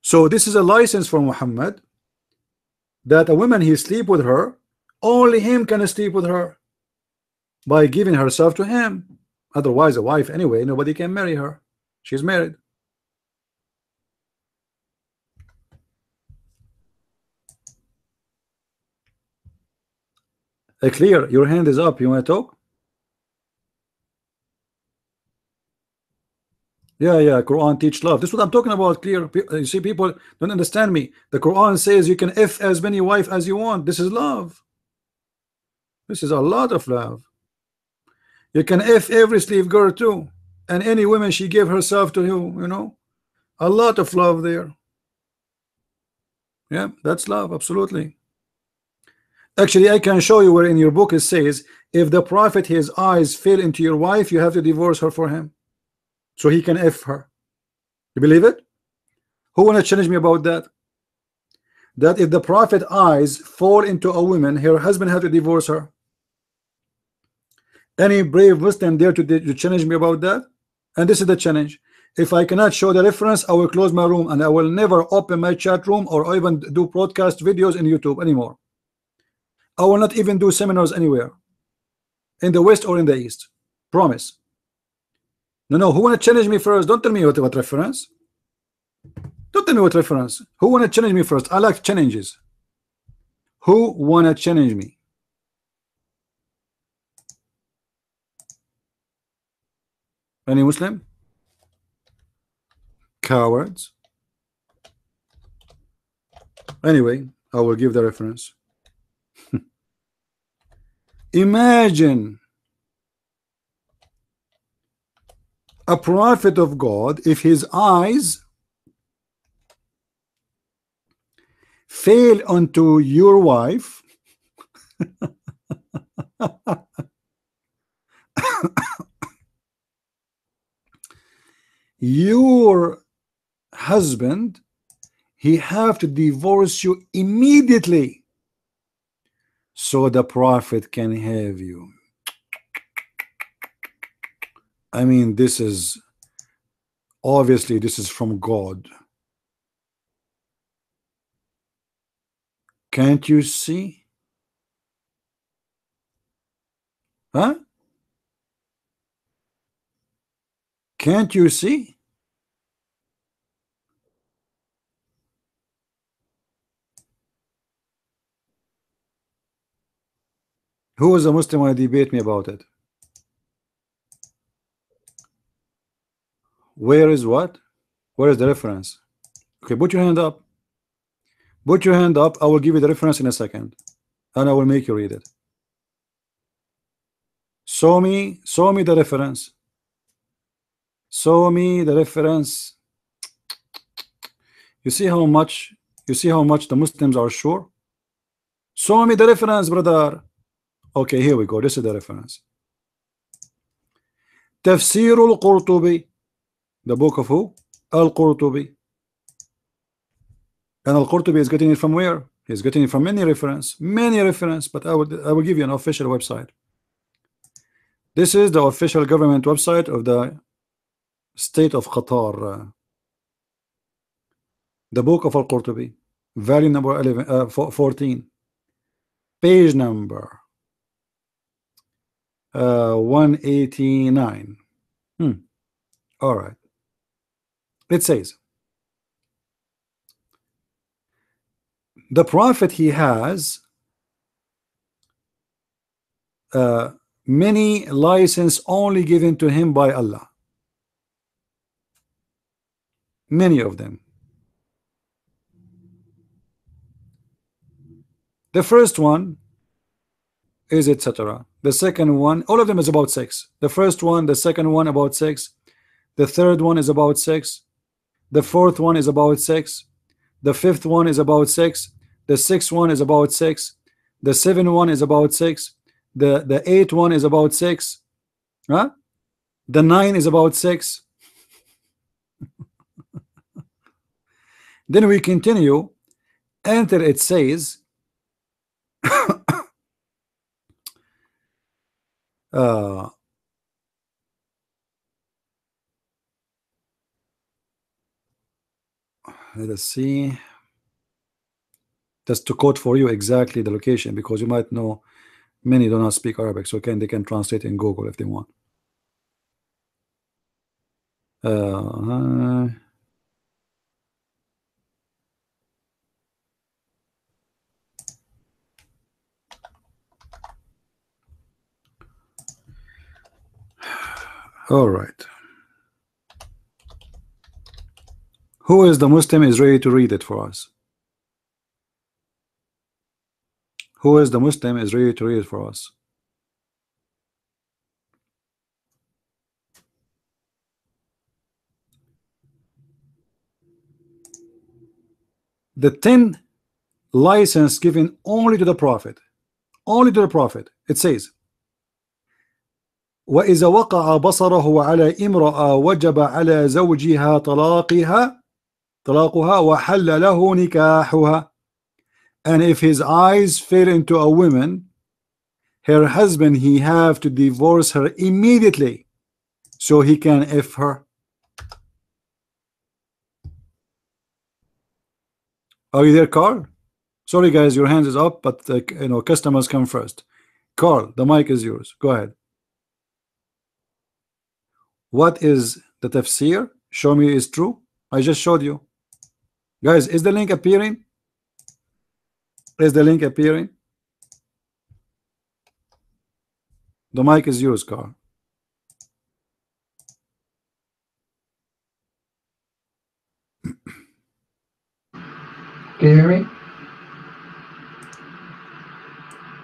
So this is a license from Muhammad that a woman, he sleep with her, only him can sleep with her by giving herself to him. Otherwise, a wife anyway, nobody can marry her. She's married. Clear, your hand is up. You want to talk? Yeah, Quran teach love. This is what I'm talking about. Clear. You see, people don't understand me. The Quran says you can F as many wife as you want. This is love. This is a lot of love. You can F every slave girl too, and any woman she gave herself to you, you know, a lot of love there. Yeah, that's love, absolutely. Actually, I can show you where in your book it says, if the prophet, his eyes fell into your wife, you have to divorce her for him, so he can F her. You believe it? Who want to challenge me about that? That if the prophet eyes fall into a woman, her husband have to divorce her. Any brave Muslim dare to challenge me about that? And this is the challenge. If I cannot show the reference, I will close my room, and I will never open my chat room or even do broadcast videos in YouTube anymore. I will not even do seminars anywhere in the West or in the East. Promise. No, who want to challenge me first? Don't tell me what reference. Don't tell me what reference. Who want to challenge me first? I like challenges. Who want to challenge me? Any Muslim? Cowards. Anyway, I will give the reference. Imagine a prophet of God, if his eyes fail onto your wife, your husband, he have to divorce you immediately so the prophet can have you. I mean, this is obviously, this is from God. Can't you see? Huh? Can't you see? Who is a Muslim want to debate me about it? Where is what? Where is the reference? Okay, put your hand up. Put your hand up. I will give you the reference in a second, and I will make you read it. Show me the reference. Show me the reference. You see how much the Muslims are sure? Show me the reference, brother. Okay, here we go. This is the reference. Tafsir al-Qurtubi. The book of who? Al-Qurtubi. And Al-Qurtubi is getting it from where? He's getting it from many reference, but I will give you an official website. This is the official government website of the state of Qatar. The book of Al-Qurtubi, volume number 14, page number 189. All right. It says, the prophet, he has many license only given to him by Allah. Many of them. The first one is etc. The second one, all of them is about sex. The first one, the second one about sex. The third one is about sex. The fourth one is about sex. The fifth one is about sex. The sixth one is about sex. The seventh one is about sex. The eighth one is about sex. Huh? The 9 is about sex. Then we continue, enter, it says let us see, just to quote for you exactly the location, because you might know many do not speak Arabic, so they can translate in Google if they want. All right. Who is the Muslim is ready to read it for us? Who is the Muslim is ready to read it for us? The 10 license given only to the Prophet. Only to the Prophet. It says, وإذا وقع بصره على امرأة وجب على زوجها طلاقها وحل له نكاحها. And if his eyes fell into a woman, her husband, he have to divorce her immediately so he can F her. Are you there, Carl? Sorry guys, your hands is up, but customers come first. Carl, the mic is yours. Go ahead. What is the tafsir? Show me is true. I just showed you. Guys, is the link appearing? Is the link appearing? The mic is yours, Carl. Can you hear me?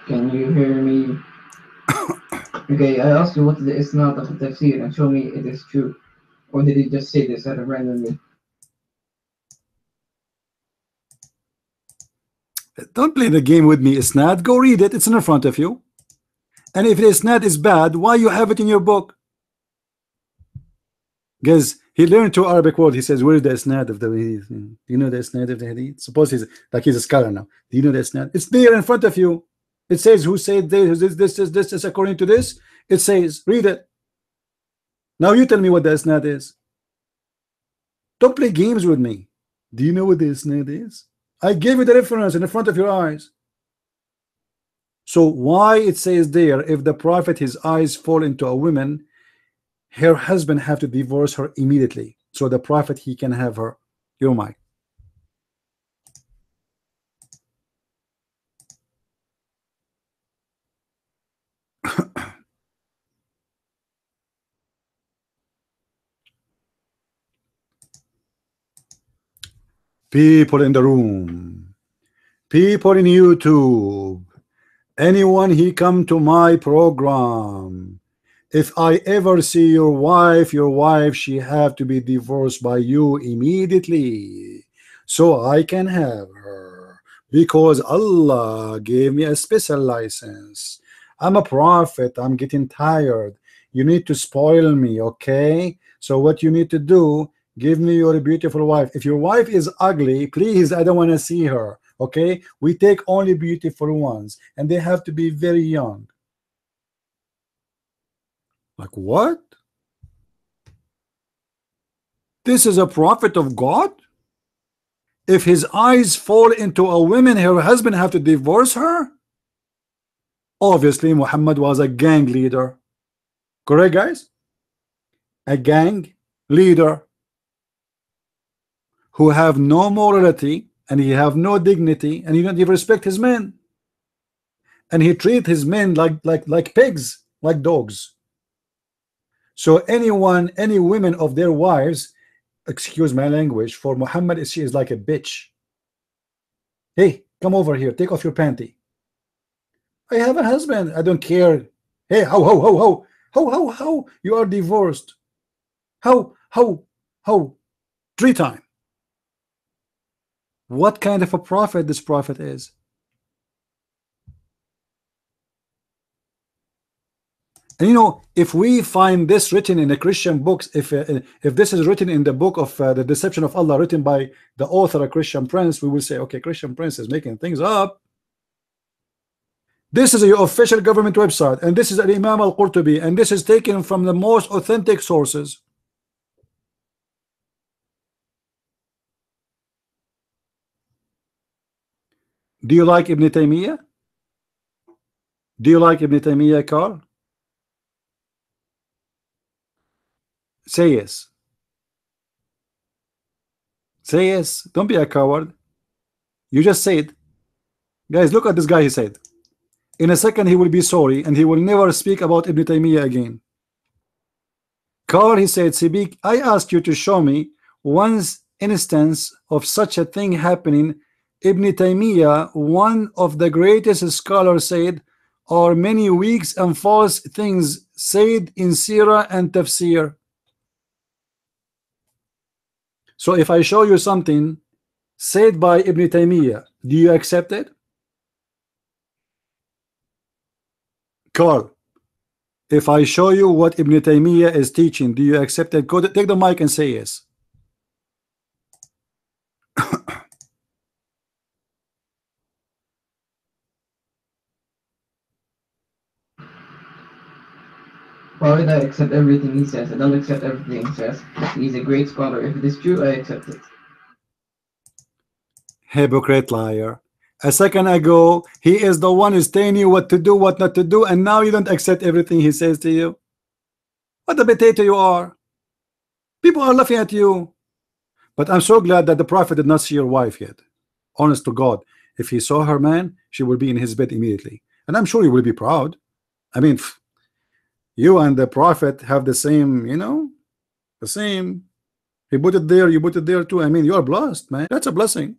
Can you hear me? Okay, I asked you what is the isnad of the tafsir and show me it is true. Or did he just say this out of randomly? Don't play the game with me, isnad. Go read it. It's in front of you. And if the isnad is bad, why you have it in your book? Guys, he learned to Arabic word. He says, where is the isnad of the hadith? Do you know the isnad of the hadith? Suppose he's a scholar now. Do you know the isnad? It's there in front of you. It says who said this is according to this. It says, read it. Now you tell me what the isnad is. Don't play games with me. Do you know what the isnad is? I gave you the reference in the front of your eyes. So why it says there, if the prophet his eyes fall into a woman, her husband have to divorce her immediately, so the prophet he can have her. Your mic. People in the room, people in YouTube, anyone he come to my program, if I ever see your wife she have to be divorced by you immediately so I can have her, because Allah gave me a special license. I'm a prophet. I'm getting tired. You need to spoil me, okay? So what you need to do, give me your beautiful wife. If your wife is ugly, please, I don't want to see her. Okay, we take only beautiful ones, and they have to be very young. Like what? This is a prophet of God? If his eyes fall into a woman, her husband have to divorce her? Obviously, Muhammad was a gang leader. Correct, guys? A gang leader who have no morality, and he have no dignity, and he don't even respect his men. And he treat his men like pigs, like dogs. So anyone, any women of their wives, excuse my language, for Muhammad, she is like a bitch. Hey, come over here, take off your panty. I have a husband, I don't care. Hey, how you are divorced? How 3 times? What kind of a prophet this prophet is? And you know, if we find this written in the Christian books, if this is written in the book of the Deception of Allah, written by the author, a Christian Prince, we will say, okay, Christian Prince is making things up. This is your official government website, and this is an Imam al-Qurtubi, and this is taken from the most authentic sources. Do you like Ibn Taymiyyah? Do you like Ibn Taymiyyah, Carl? Say yes. Say yes. Don't be a coward. You just said, guys, look at this guy. He said, in a second he will be sorry and he will never speak about Ibn Taymiyyah again. Carl, he said, Sibik, I asked you to show me one instance of such a thing happening. Ibn Taymiyyah, one of the greatest scholars, said, are many weak and false things said in Sirah and Tafsir. So if I show you something said by Ibn Taymiyyah, do you accept it? Carl, if I show you what Ibn Taymiyyah is teaching, do you accept it? Go to, take the mic and say yes. Why would I accept everything he says? I don't accept everything he says. He's a great scholar. If it is true, I accept it. Hypocrite liar. A second ago, he is the one who's telling you what to do, what not to do, and now you don't accept everything he says to you. What a potato you are. People are laughing at you. But I'm so glad that the prophet did not see your wife yet. Honest to God, if he saw her, man, she will be in his bed immediately. And I'm sure he will be proud. I mean, you and the prophet have the same, you know, the same. He put it there, you put it there too. I mean, you are blessed, man. That's a blessing.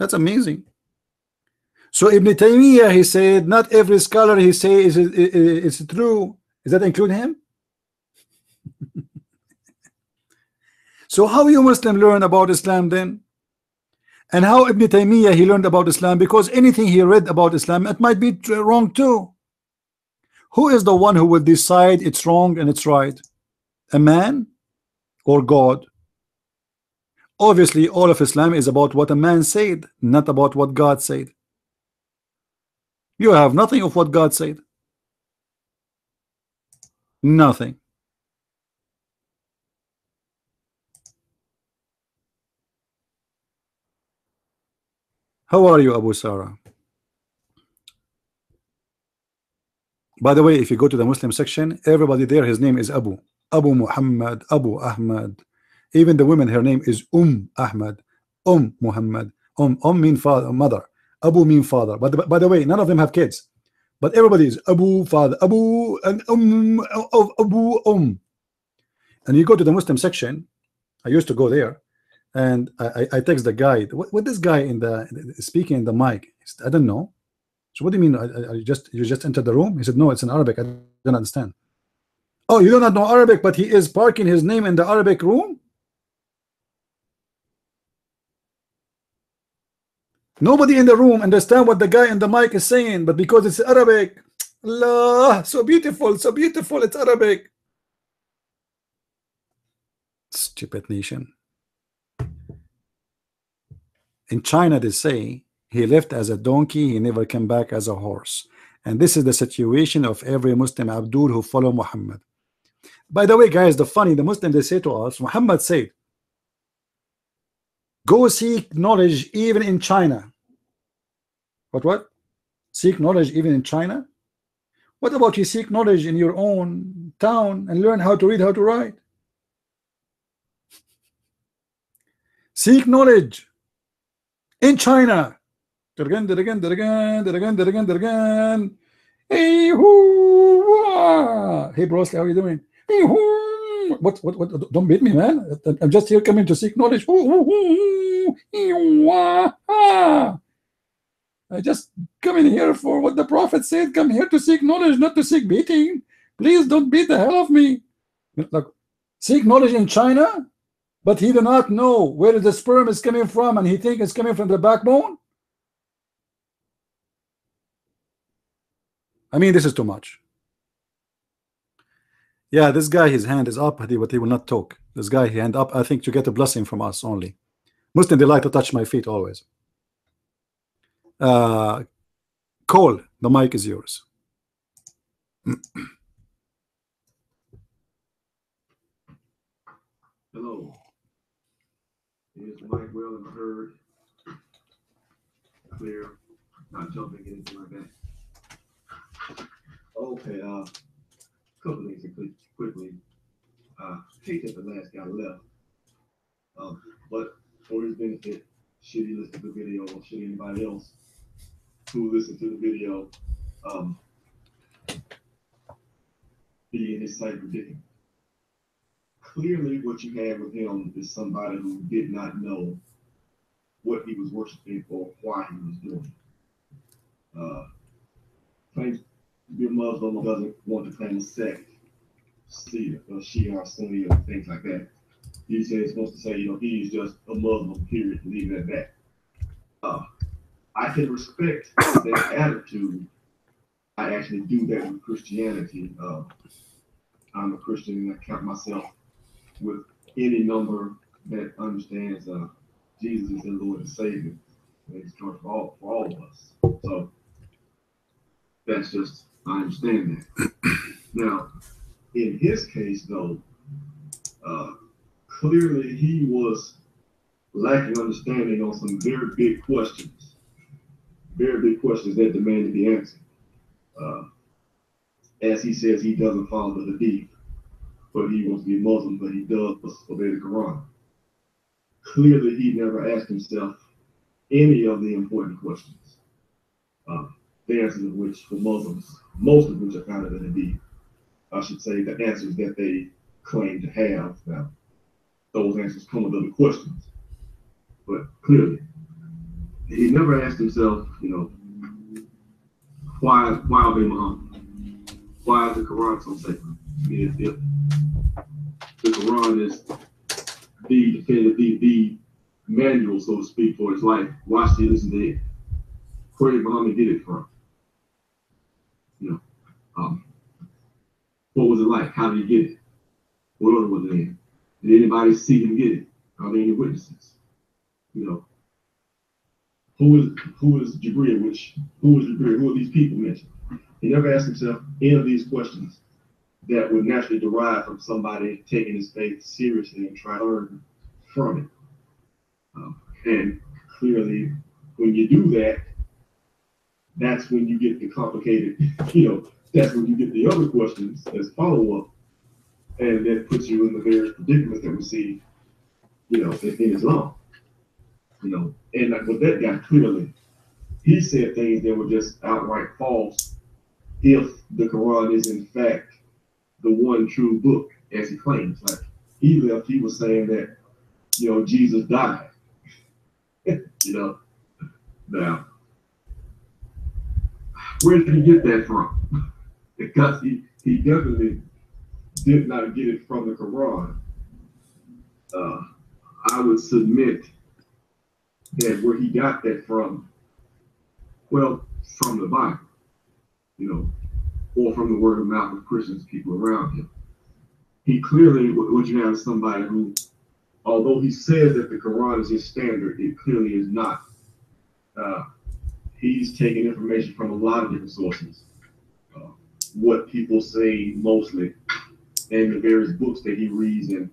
That's amazing. So Ibn Taymiyyah, he said, not every scholar he says is true. Does that include him? So how you Muslim learn about Islam then? And how Ibn Taymiyyah he learned about Islam? Because anything he read about Islam, it might be wrong too. Who is the one who will decide it's wrong and it's right? A man or God? Obviously, all of Islam is about what a man said, not about what God said. You have nothing of what God said. Nothing. How are you, Abu Sarah? By the way, if you go to the Muslim section, everybody there, his name is Abu. Abu Muhammad, Abu Ahmad. Even the women, her name is Ahmad, Muhammad. Mean father, mother. Abu mean father. But by the way, none of them have kids. But everybody is Abu, father, Abu, and Abu, And you go to the Muslim section. I used to go there, and I text the guy. What this guy in the speaking in the mic? I don't know. So what do you mean? You just entered the room? He said, no, it's in Arabic. I don't understand. Oh, you do not know Arabic, but he is parking his name in the Arabic room? Nobody in the room understand what the guy in the mic is saying, but because it's Arabic, Allah, so beautiful, it's Arabic. Stupid nation. In China, they say he left as a donkey, he never came back as a horse. And this is the situation of every Muslim Abdul who follow Muhammad. By the way, guys, the Muslim, they say to us, Muhammad said, go seek knowledge even in China. What? Seek knowledge even in China? What about you seek knowledge in your own town and learn how to read, how to write? Seek knowledge in China. Hey, Bruce, how are you doing? What? Don't beat me, man. I'm just here coming to seek knowledge. I just come in here for what the Prophet said. Come here to seek knowledge, not to seek beating. Please don't beat the hell of me. Look, seek knowledge in China, but he do not know where the sperm is coming from, and he think it's coming from the backbone. I mean, this is too much. Yeah, this guy, his hand is up, but he will not talk. This guy, he hand up, I think, to get a blessing from us only. Muslim, they like to touch my feet always. Cole, the mic is yours. Hello. Is the mic well and heard? Clear? Not jumping, anything like that. Okay, couple things quickly. Hate that the last guy left. But for his benefit, should he listen to the video, or should anybody else who listen to the video be in his same predicament? Clearly, what you have with him is somebody who did not know what he was worshiping or why he was doing it. Claims to be a Muslim, or doesn't want to claim a sect, Shia or Sunni or things like that. He says he's supposed to say, he's just a Muslim, period, leave it at that. I can respect that attitude. I actually do that with Christianity. I'm a Christian, and I count myself with any number that understands Jesus is the Lord and Savior. And he's coming for all of us. So that's just, I understand that. Now, in his case, though, clearly he was lacking understanding on some very big questions that demand to be answered. As he says, he doesn't follow the Hadith, but he wants to be a Muslim, but he does obey the Quran. Clearly, he never asked himself any of the important questions, the answers of which for Muslims, most of which are found in the Hadith. I should say the answers that they claim to have. Now, those answers come with other questions, but clearly, he never asked himself, why obey Muhammad? Why is the Quran so sacred? I mean, if the Quran is the definitive, the manual, so to speak, for his life, why should he listen to it? Where did Muhammad get it from? What was it like? How did he get it? What order was it in? Did anybody see him get it? Are there any witnesses? Who is Jibreel? Who is Jibreel? Who are these people mentioned? He never asked himself any of these questions that would naturally derive from somebody taking his faith seriously and trying to learn from it. And clearly, when you do that, that's when you get the complicated, that's when you get the other questions as follow-up, and that puts you in the various predicaments that we see, in Islam. And like with that guy, clearly, he said things that were just outright false if the Quran is in fact the one true book, as he claims. Like he was saying that, Jesus died. Now, where did he get that from? Because he definitely did not get it from the Quran. I would submit that where he got that from, from the Bible, or from the word of mouth of Christians, people around him. He clearly, what you have is somebody who although he says that the Quran is his standard, it clearly is not. He's taking information from a lot of different sources. What people say mostly, and the various books that he reads and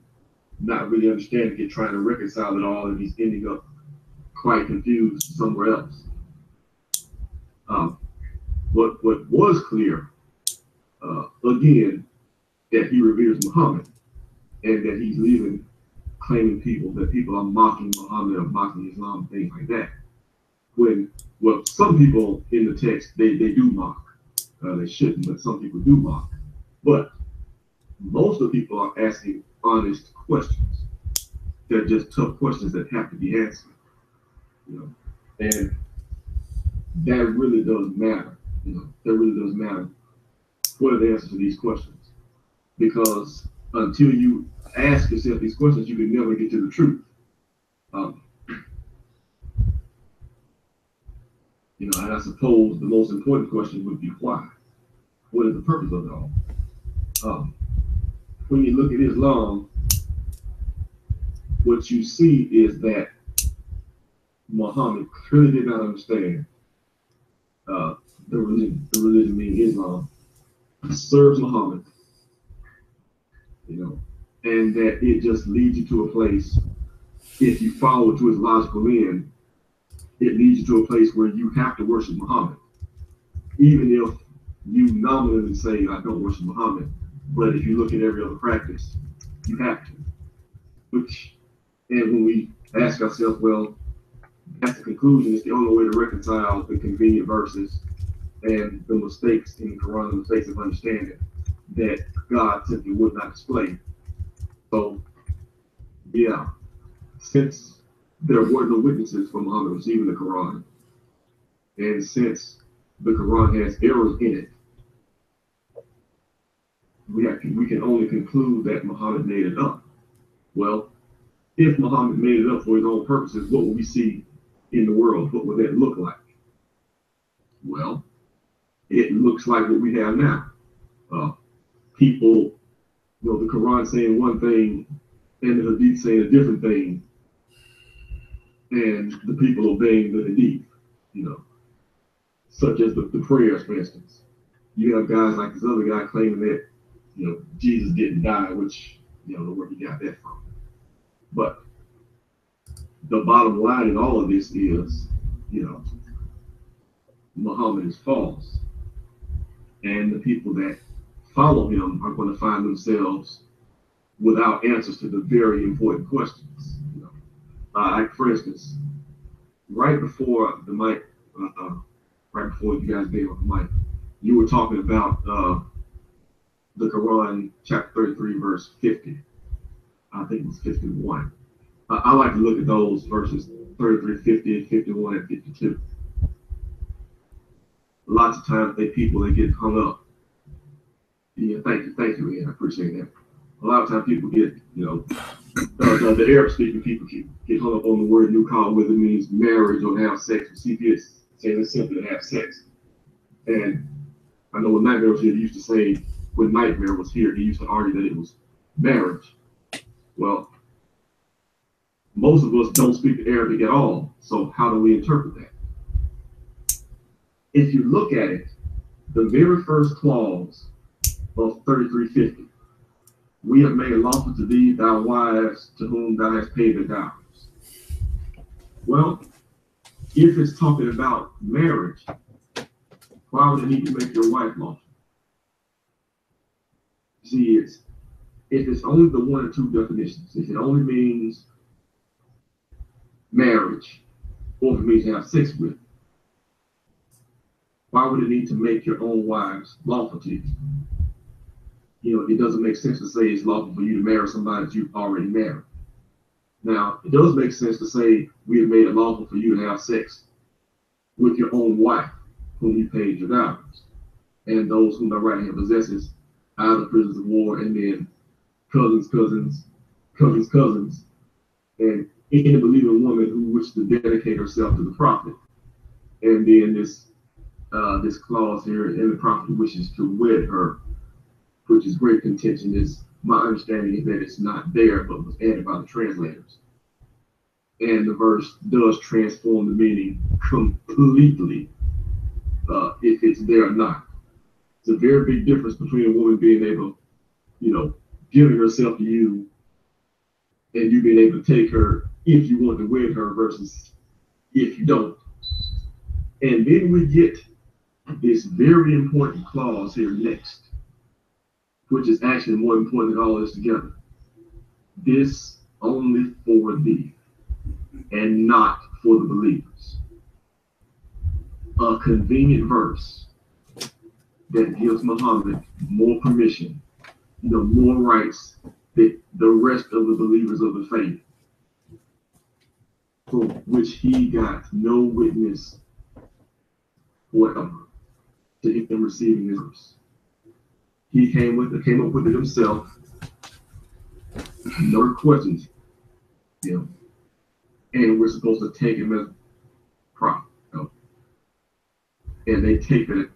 not really understanding it, trying to reconcile it all, and he's ending up quite confused somewhere else. What was clear, again, that he reveres Muhammad and that he's leaving claiming that people are mocking Muhammad or mocking Islam, things like that. Well, some people in the text, they do mock. They shouldn't, but some people do mock. But most of the people are asking honest questions. They're just tough questions that have to be answered. And that really does matter. That really does matter. What are the answers to these questions? Because until you ask yourself these questions, you can never get to the truth. And I suppose the most important question would be why? What is the purpose of it all? When you look at Islam, what you see is that Muhammad clearly did not understand the religion being Islam, serves Muhammad, and that it just leads you to a place, if you follow it to its logical end, it leads you to a place where you have to worship Muhammad. Even if you nominally say, I don't worship Muhammad, but if you look at every other practice, you have to. And when we ask ourselves, well, that's the conclusion, it's the only way to reconcile the convenient verses and the mistakes in the Quran, the mistakes of understanding that God simply would not display. So, yeah, since there were no witnesses for Muhammad receiving the Quran, and since the Quran has errors in it, we can only conclude that Muhammad made it up. Well, if Muhammad made it up for his own purposes, what would we see in the world? What would that look like? Well, it looks like what we have now. People, the Quran saying one thing and the Hadith saying a different thing, and the people obeying the Hadith, such as the prayers, for instance. You have guys like this other guy claiming that, Jesus didn't die, which, I don't know where he got that from. But the bottom line in all of this is, Muhammad is false. And the people that follow him are going to find themselves without answers to the very important questions. Like, for instance, right before the mic, right before you guys gave up the mic, you were talking about the Quran, chapter 33, verse 50. I think it was 51. I like to look at those verses 33, 50, 51, and 52. Lots of times they get hung up. Yeah, thank you, Ian. I appreciate that. A lot of times people get, the Arab speaking people get hung up on the word nikah, whether it means marriage or have sex. See, it's saying it's simply to have sex. And I know when Nightmare was here, he used to say, when Nightmare was here, he used to argue that it was marriage. Well, most of us don't speak Arabic at all, so how do we interpret that? If you look at it, the very first clause of 3350, we have made lawful to thee thy wives to whom thou hast paid the dowries. Well, if it's talking about marriage, why would it need to make your wife lawful? See, if it's only the one or two definitions, if it only means marriage, or if it means to have sex with, why would it need to make your own wives lawful to you? It doesn't make sense to say it's lawful for you to marry somebody that you've already married. Now, it does make sense to say we have made it lawful for you to have sex with your own wife, whom you paid your dowries, and those whom thy right hand possesses out of the prisons of war, and then cousins, and any believing woman who wishes to dedicate herself to the prophet. And then this clause here, and the prophet wishes to wed her, which is great contention, is my understanding is that it's not there, but was added by the translators. And the verse does transform the meaning completely, if it's there or not. It's a very big difference between a woman being able, giving herself to you, and you being able to take her if you want to wed her versus if you don't. And then we get this very important clause here next, which is actually more important than all this together. This only for thee, and not for the believers. A convenient verse that gives Muhammad more permission, more rights than the rest of the believers of the faith, for which he got no witness whatever to him receiving his verse. He came up with it himself. No questions him, and we're supposed to take him as prophet. And they take it.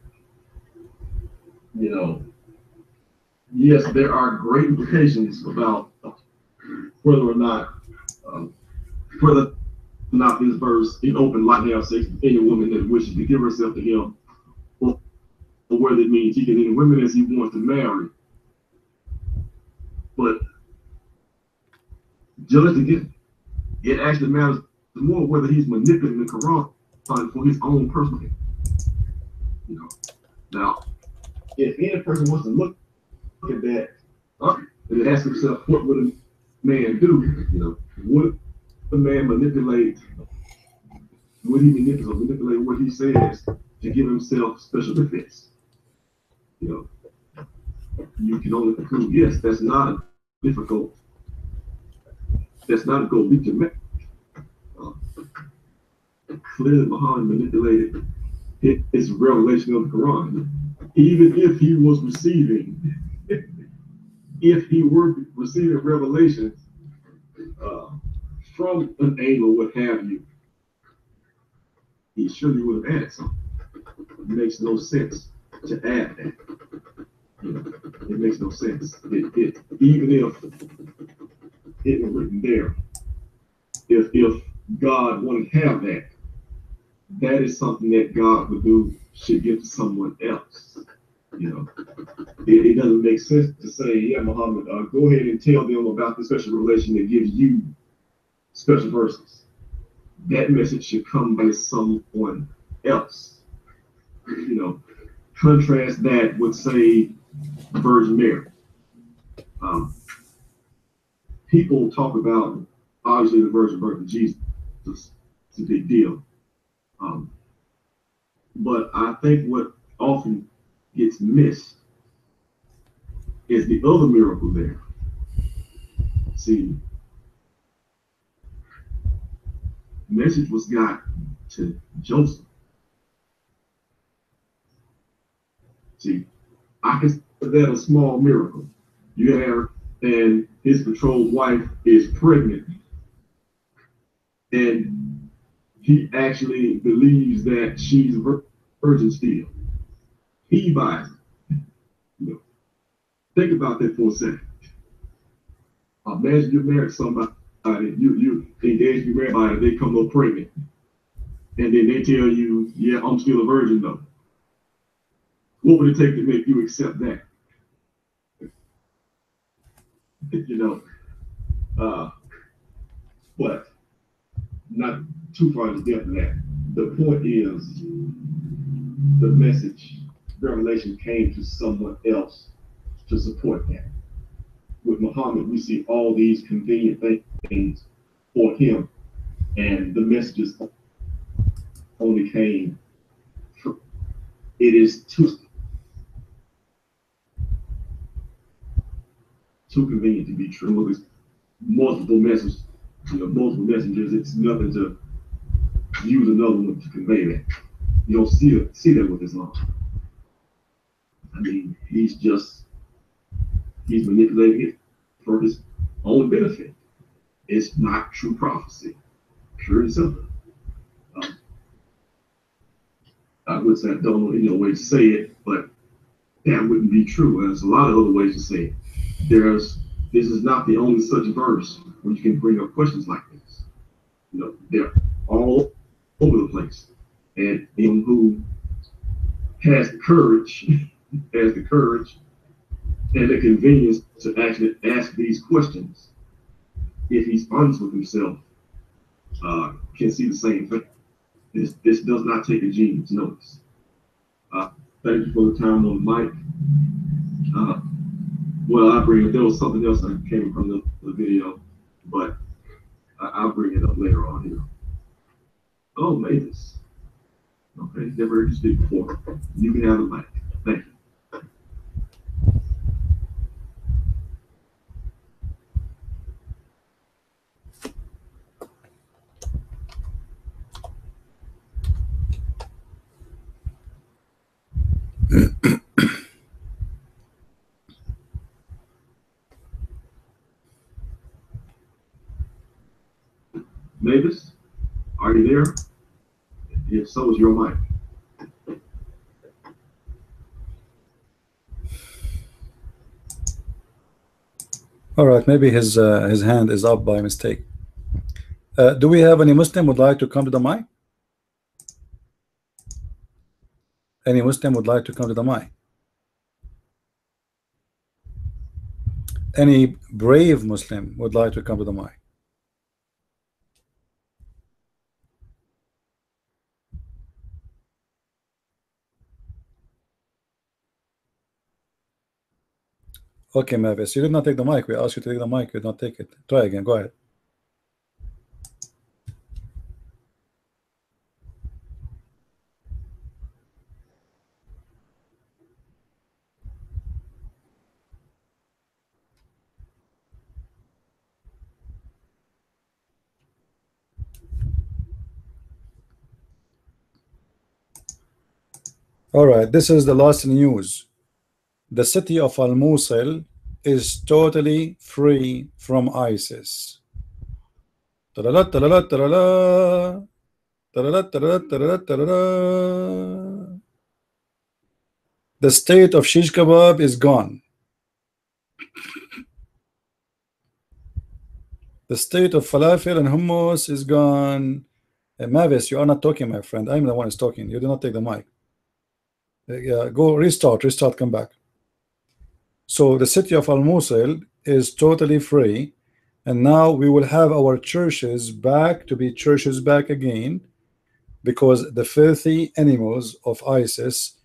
Yes, there are great implications about whether or not this verse in open like now says any woman that wishes to give herself to him, or whether it means he can any women as he wants to marry. But just again, it actually matters more whether he's manipulating the Quran for his own personal gain. Now, if any person wants to look at that and ask himself, what would a man do? Would a man manipulate? Would he manipulate what he says to give himself special benefits? You can only conclude, yes, that's not difficult. That's not a goal we can make. Clearly, Muhammad manipulated his revelation of the Quran. Even if he was receiving, revelations from an angel, what have you, he surely would have added something. It makes no sense to add that. It makes no sense. Even if it was written there, if God wanted to have that, that is something that God would do, should give to someone else. It doesn't make sense to say, yeah, Muhammad, go ahead and tell them about the special revelation that gives you special verses. That message should come by someone else. Contrast that with, say, the Virgin Mary. People talk about, obviously, the virgin birth of Jesus. It's a big deal. But I think what often gets missed is the other miracle there. See, the message was got to Joseph. See, I consider that a small miracle. You have, and his betrothed wife is pregnant, and he actually believes that she's a virgin still. He buys it. Think about that for a second. Imagine you married somebody, you engaged, you married somebody, they come up pregnant, and then they tell you, yeah, I'm still a virgin though. What would it take to make you accept that? But not too far to depth of that. The point is, the message, revelation came to someone else to support that. With Muhammad, we see all these convenient things for him, and the messages only came. It is too convenient to be true. There's multiple messages, multiple messengers. It's nothing to use another one to convey that. You don't see that with Islam. I mean, he's manipulating it for his own benefit. It's not true prophecy, pure and simple. I would say I don't know any other way to say it, but that wouldn't be true. There's a lot of other ways to say it. This is not the only such verse where you can bring up questions like this. You know, they're all over the place. And him who has the courage, has the courage and the convenience to actually ask these questions, if he's honest with himself, can see the same thing. This does not take a genius. Notice. Thank you for the time on the mic. Well, I bring it. There was something else that came from the video, but I'll bring it up later on here. Oh, Mavis. Okay, never heard you speak before. You can have the mic. Thank you. Mavis, are you there? If so, is your mic. All right, maybe his hand is up by mistake. Do we have any Muslim would like to come to the mic? Any Muslim would like to come to the mic? Any brave Muslim would like to come to the mic? Okay, Mavis, you did not take the mic. We asked you to take the mic. You did not take it. Try again. Go ahead. All right, this is the last news. The city of Al-Mosul is totally free from ISIS. Ta-da-da, ta-da-da, ta-da-da. Ta-da-da, ta-da-da, ta-da-da, ta-da-da. The state of shish kebab is gone. The state of falafel and hummus is gone. Mavis, you are not talking, my friend. I'm the one who's talking. You do not take the mic. Go restart, come back. So the city of Al-Mosul is totally free, and now we will have our churches back to be churches back again, because the filthy animals of ISIS,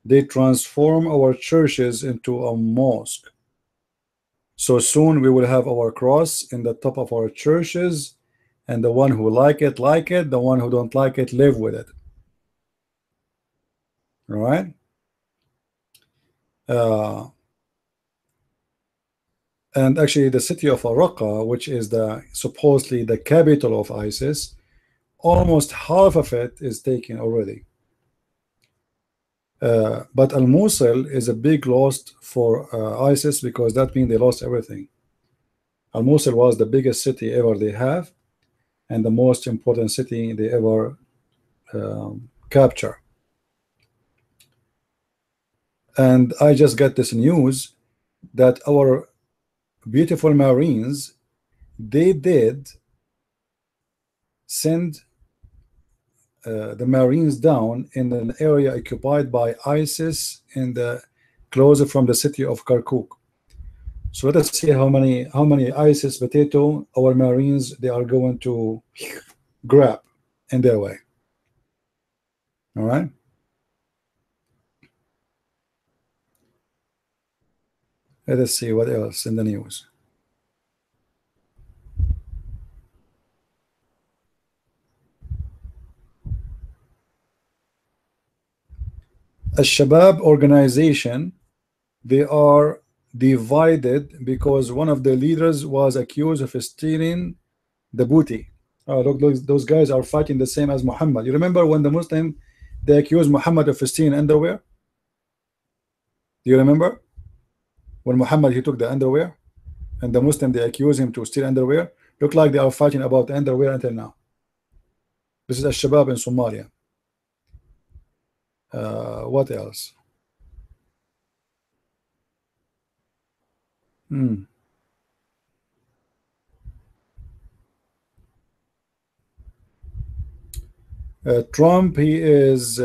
they transform our churches into a mosque. So soon we will have our cross in the top of our churches, and the one who like it, the one who don't like it, live with it. All right? And actually the city of Raqqa, which is supposedly the capital of ISIS, almost half of it is taken already. But Al-Mosul is a big loss for ISIS, because that means they lost everything. Al-Mosul was the biggest city ever they have, and the most important city they ever capture. And I just got this news that our beautiful Marines, they did send the Marines down in an area occupied by ISIS in the closer from the city of Kirkuk. So let us see how many ISIS potato our Marines they are going to grab in their way. All right. Let us see what else in the news. A Shabab organization, they are divided because one of the leaders was accused of stealing the booty. Oh, look, those guys are fighting the same as Muhammad. You remember when the Muslim they accused Muhammad of stealing underwear? Do you remember when Muhammad he took the underwear, and the Muslim they accused him to steal underwear? Look like they are fighting about the underwear until now. This is a Shabab in Somalia. What else? Hmm. Trump, he is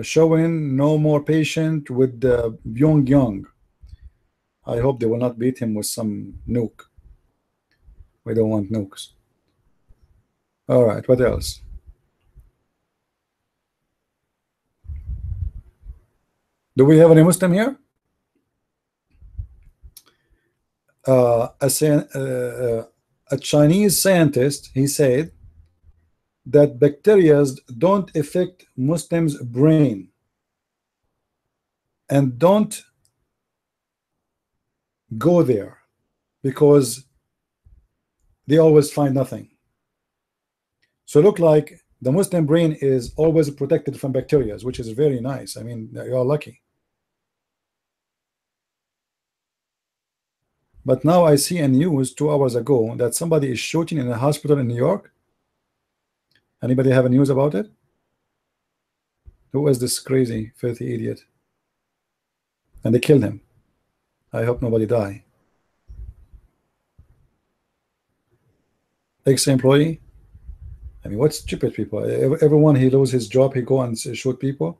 showing no more patient with Pyongyang. I hope they will not beat him with some nuke. We don't want nukes. All right, what else? Do we have any Muslim here? A Chinese scientist, he said that bacteria don't affect Muslims' brain and don't go there because they always find nothing. So look like the Muslim brain is always protected from bacteria, which is very nice. I mean, you're lucky. But now I see a news 2 hours ago that somebody is shooting in a hospital in New York. Anybody have a news about it? Who is this crazy, filthy idiot? And they killed him. I hope nobody die. Ex-employee. I mean, what stupid people? Everyone he loses his job, he go and shoot people.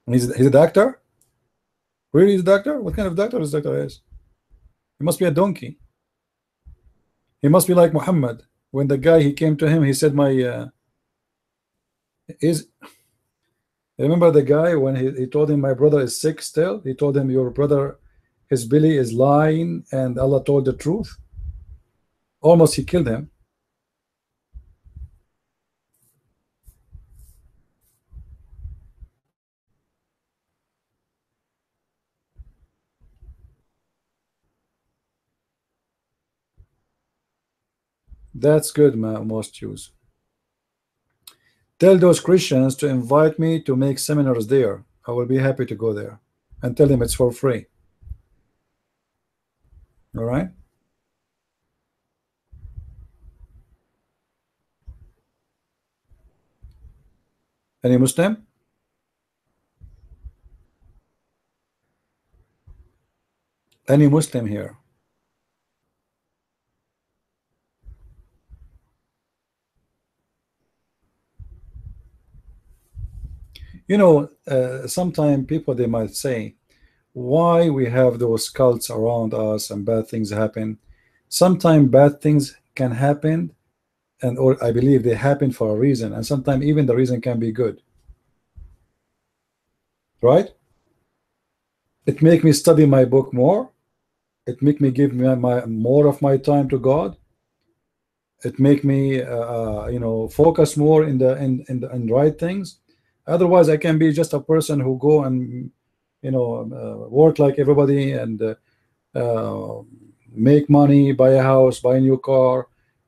And he's a doctor. Really, he's a doctor? What kind of doctor this doctor is? He must be a donkey. He must be like Muhammad. When the guy he came to him, he said, "My is." Remember the guy when he told him, "My brother is sick still." He told him, "Your brother, his belly is lying, and Allah told the truth." Almost he killed him. That's good, most Jews. Tell those Christians to invite me to make seminars there. I will be happy to go there. And tell them it's for free. All right? Any Muslim? Any Muslim here? You know, sometimes people, they might say, why we have those cults around us and bad things happen. Sometimes bad things can happen, and or I believe they happen for a reason, and sometimes even the reason can be good. Right? It make me study my book more. It make me give my more of my time to God. It make me you know, focus more in the right things. Otherwise I can be just a person who go and, you know, work like everybody and make money, buy a house, buy a new car,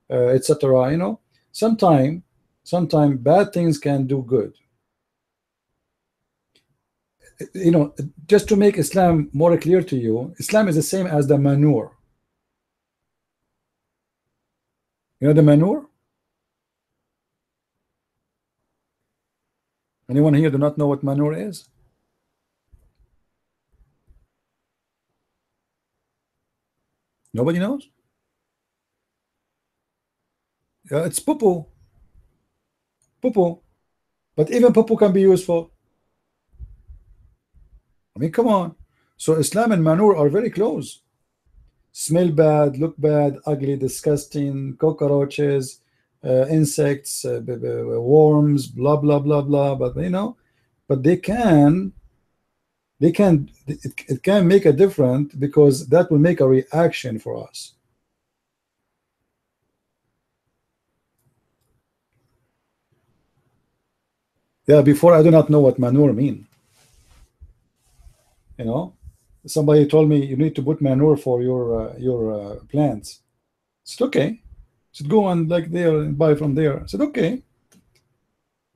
etc. You know, sometime bad things can do good. You know, just to make Islam more clear to you, Islam is the same as the manure. You know the manure? Anyone here do not know what manure is? Nobody knows? It's poo-poo. Poo-poo. But even poo-poo can be useful. I mean, come on. So Islam and manure are very close. Smell bad, look bad, ugly, disgusting, cockroaches, insects, worms, blah, blah, blah, blah. But, you know, but it can make a difference because that will make a reaction for us. Yeah, before I do not know what manure mean. You know, somebody told me you need to put manure for your plants. I said okay. I said go and like there and buy from there. I said okay.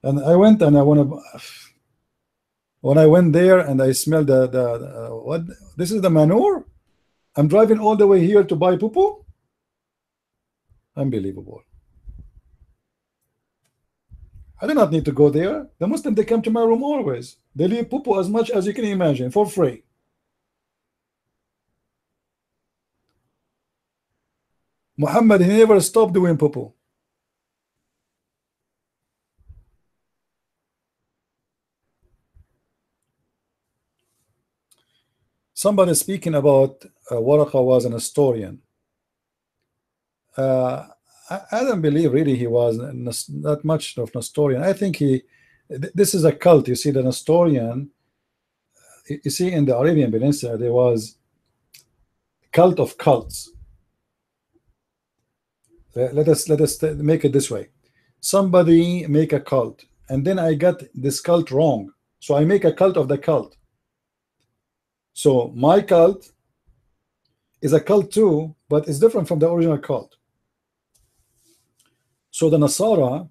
And I went and when I went there and I smelled the what, this is the manure. I'm driving all the way here to buy poo-poo. Unbelievable. I do not need to go there. The Muslim, they come to my room always. They leave poo as much as you can imagine for free. Muhammad, he never stopped doing poo. Somebody speaking about Waraqa was an historian. I don't believe really he was that much of an historian. I think this is a cult. You see, the Nestorian, you see, in the Arabian Peninsula, there was cult of cults. Let us make it this way. Somebody make a cult, and then I got this cult wrong, so I make a cult of the cult. So my cult is a cult too, but it's different from the original cult. So the Nasara,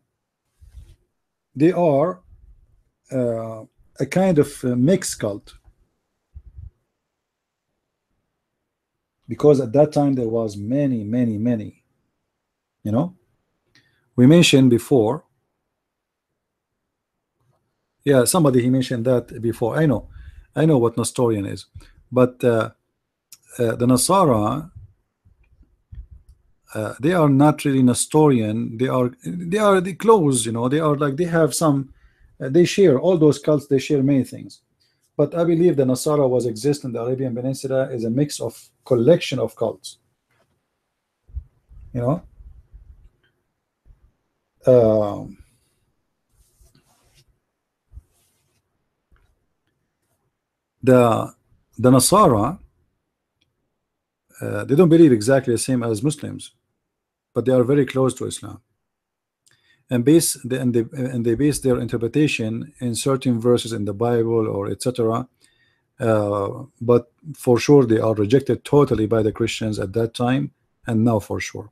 they are a kind of mixed cult, because at that time there was many. You know, we mentioned before. Yeah, somebody he mentioned that before. I know what Nestorian is, but the Nasara, they are not really Nestorian. They are the close. You know, they are like, they have some. They share all those cults. They share many things, but I believe the Nasara was exist in the Arabian Peninsula is a mix of collection of cults. You know. The Nasara, they don't believe exactly the same as Muslims, but they are very close to Islam, and they base their interpretation in certain verses in the Bible or etc. But for sure they are rejected totally by the Christians at that time, and now for sure.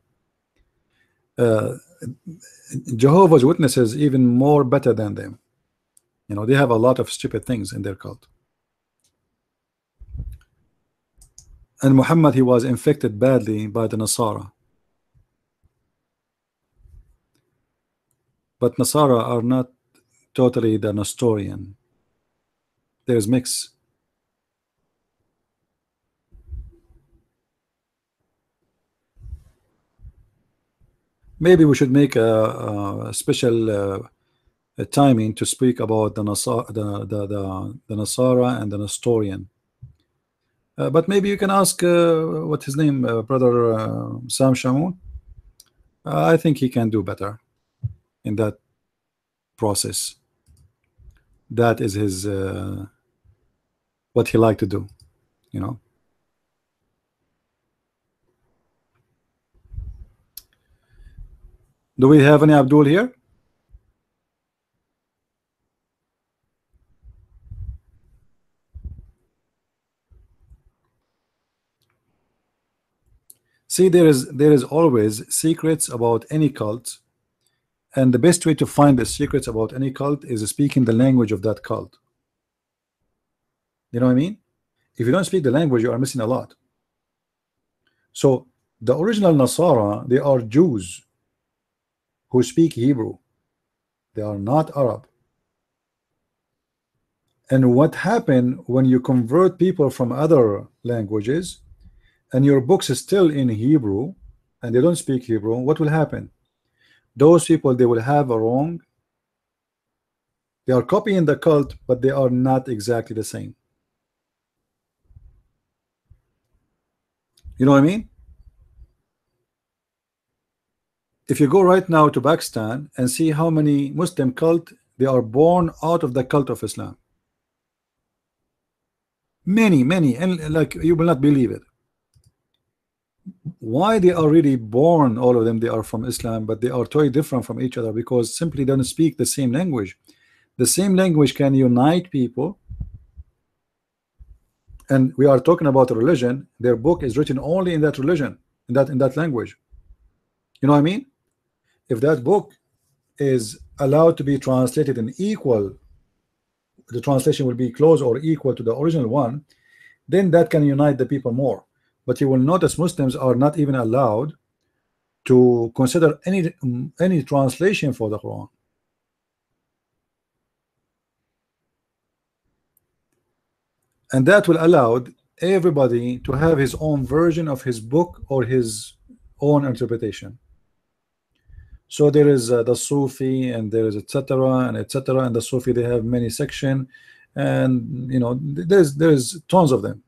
Jehovah's Witnesses even more better than them. You know, they have a lot of stupid things in their cult. And Muhammad, he was infected badly by the Nasara. But Nasara are not totally the Nestorian. There's mix. Maybe we should make a special timing to speak about the Nasara, the Nasara and the Nestorian. But maybe you can ask what his name, brother Sam Shamoun. I think he can do better in that process. That is his what he like to do, you know. Do we have any Abdul here? See, there is always secrets about any cult, and the best way to find the secrets about any cult is speaking the language of that cult. You know what I mean? If you don't speak the language, you are missing a lot. So the original Nasara, they are Jews who speak Hebrew. They are not Arab. And what happened when you convert people from other languages and your books is still in Hebrew and they don't speak Hebrew, what will happen? Those people, they will have a wrong. They are copying the cult, but they are not exactly the same. You know what I mean? If you go right now to Pakistan and see how many Muslim cult, they are born out of the cult of Islam. Many, and like you will not believe it. Why they are really born, all of them, they are from Islam, but they are totally different from each other because simply don't speak the same language. The same language can unite people. And we are talking about a religion. Their book is written only in that religion, in that language. You know what I mean? If that book is allowed to be translated in equal, the translation will be close or equal to the original one, then that can unite the people more. But you will notice Muslims are not even allowed to consider any translation for the Quran. and that will allow everybody to have his own version of his book or his own interpretation. So there is the Sufi, and there is etc. and etc. And the Sufi, they have many section, and you know, there's tons of them.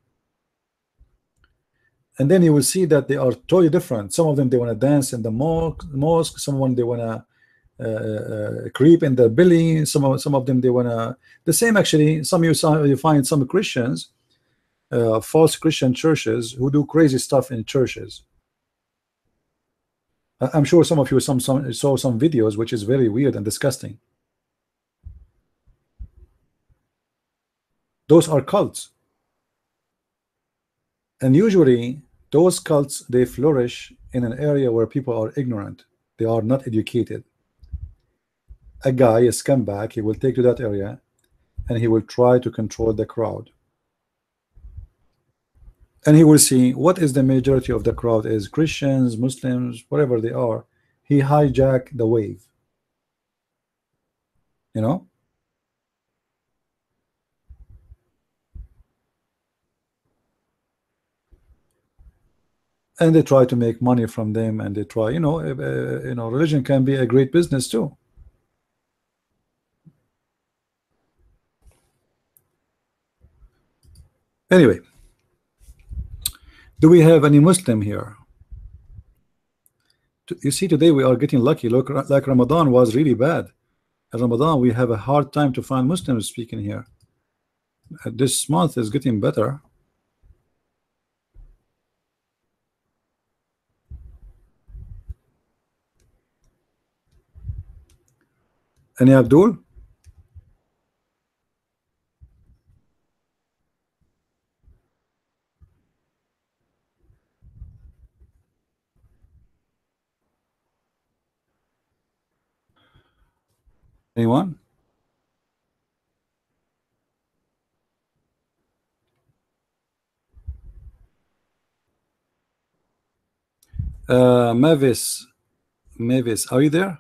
And then you will see that they are totally different. Some of them, they want to dance in the mosque. Someone, they want to creep in their belly. Some of them, they want to the same. Actually, you find some Christians, false Christian churches, who do crazy stuff in churches. I'm sure some of you saw some videos which is very weird and disgusting. Those are cults, and usually those cults, they flourish in an area where people are ignorant. They are not educated. A guy, a scumbag, he will take to that area and he will try to control the crowd. And he will see what is the majority of the crowd is, Christians, Muslims, whatever they are. He hijack the wave. You know? And they try to make money from them, and they try, you know, religion can be a great business too. Anyway, do we have any Muslim here? You see, today we are getting lucky. Look, like Ramadan was really bad. In Ramadan, we have a hard time to find Muslims speaking here. This month is getting better. Any Abdul? Anyone? Mavis, are you there?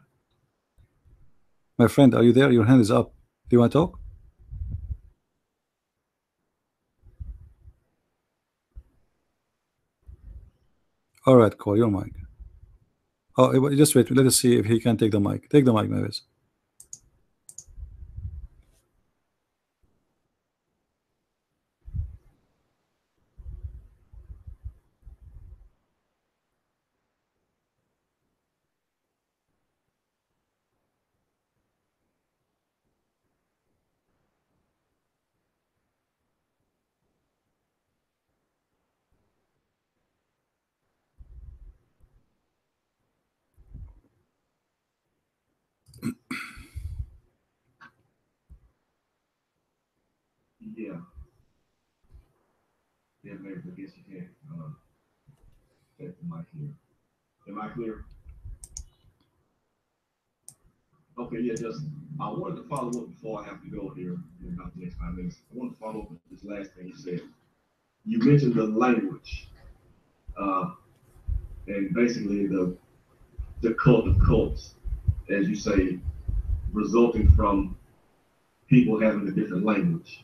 My friend, are you there? Your hand is up. Do you want to talk? All right, call your mic. Oh, just wait. Let us see if he can take the mic. Take the mic, Mavis. Yeah. Yeah, maybe I guess you can take the mic here. Am I clear? Okay, yeah, just I wanted to follow up before I have to go here in about the next 5 minutes. I wanted to follow up with this last thing you said. You mentioned the language, and basically the cult of cults, as you say, resulting from people having a different language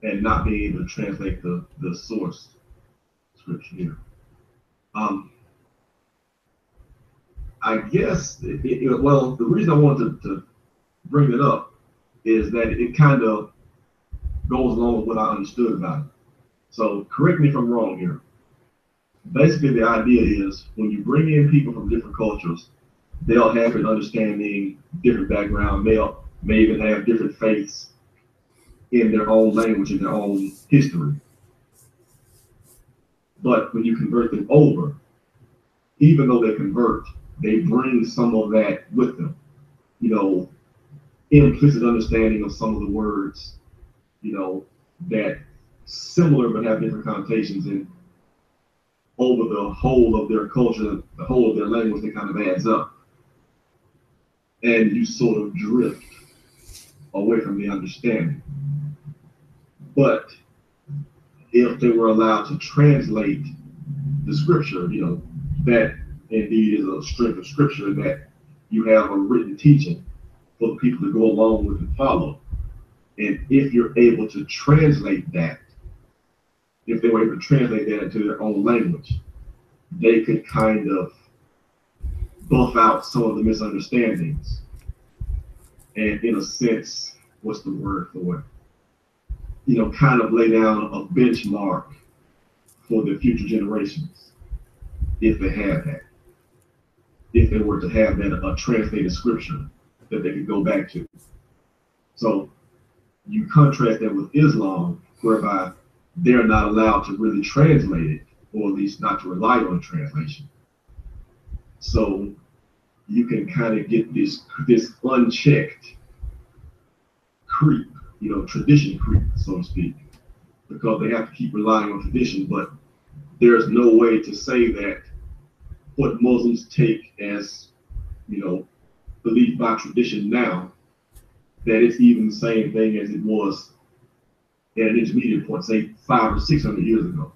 and not being able to translate the source scripture here. I guess, well, the reason I wanted to bring it up is that it kind of goes along with what I understood about it. So correct me if I'm wrong here. Basically, the idea is when you bring in people from different cultures, they'll have an understanding, different background, may even have different faiths in their own language, in their own history. But when you convert them over, even though they convert, they bring some of that with them. You know, implicit understanding of some of the words, you know, that similar but have different connotations, and over the whole of their culture, the whole of their language, that kind of adds up. And you sort of drift away from the understanding. But if they were allowed to translate the scripture, you know, that indeed is a strength of scripture, that you have a written teaching for the people to go along with and follow. And if you're able to translate that, if they were able to translate that into their own language, they could kind of buff out some of the misunderstandings and, in a sense, what's the word for it? Kind of lay down a benchmark for the future generations, if they have that. If they were to have that, a translated scripture that they could go back to. So you contrast that with Islam, whereby they're not allowed to really translate it, or at least not to rely on translation. So you can kind of get this unchecked creep, tradition creep, so to speak, because they have to keep relying on tradition, but there's no way to say that what Muslims take as, believed by tradition now, that it's even the same thing as it was at an intermediate point, say 500 or 600 years ago,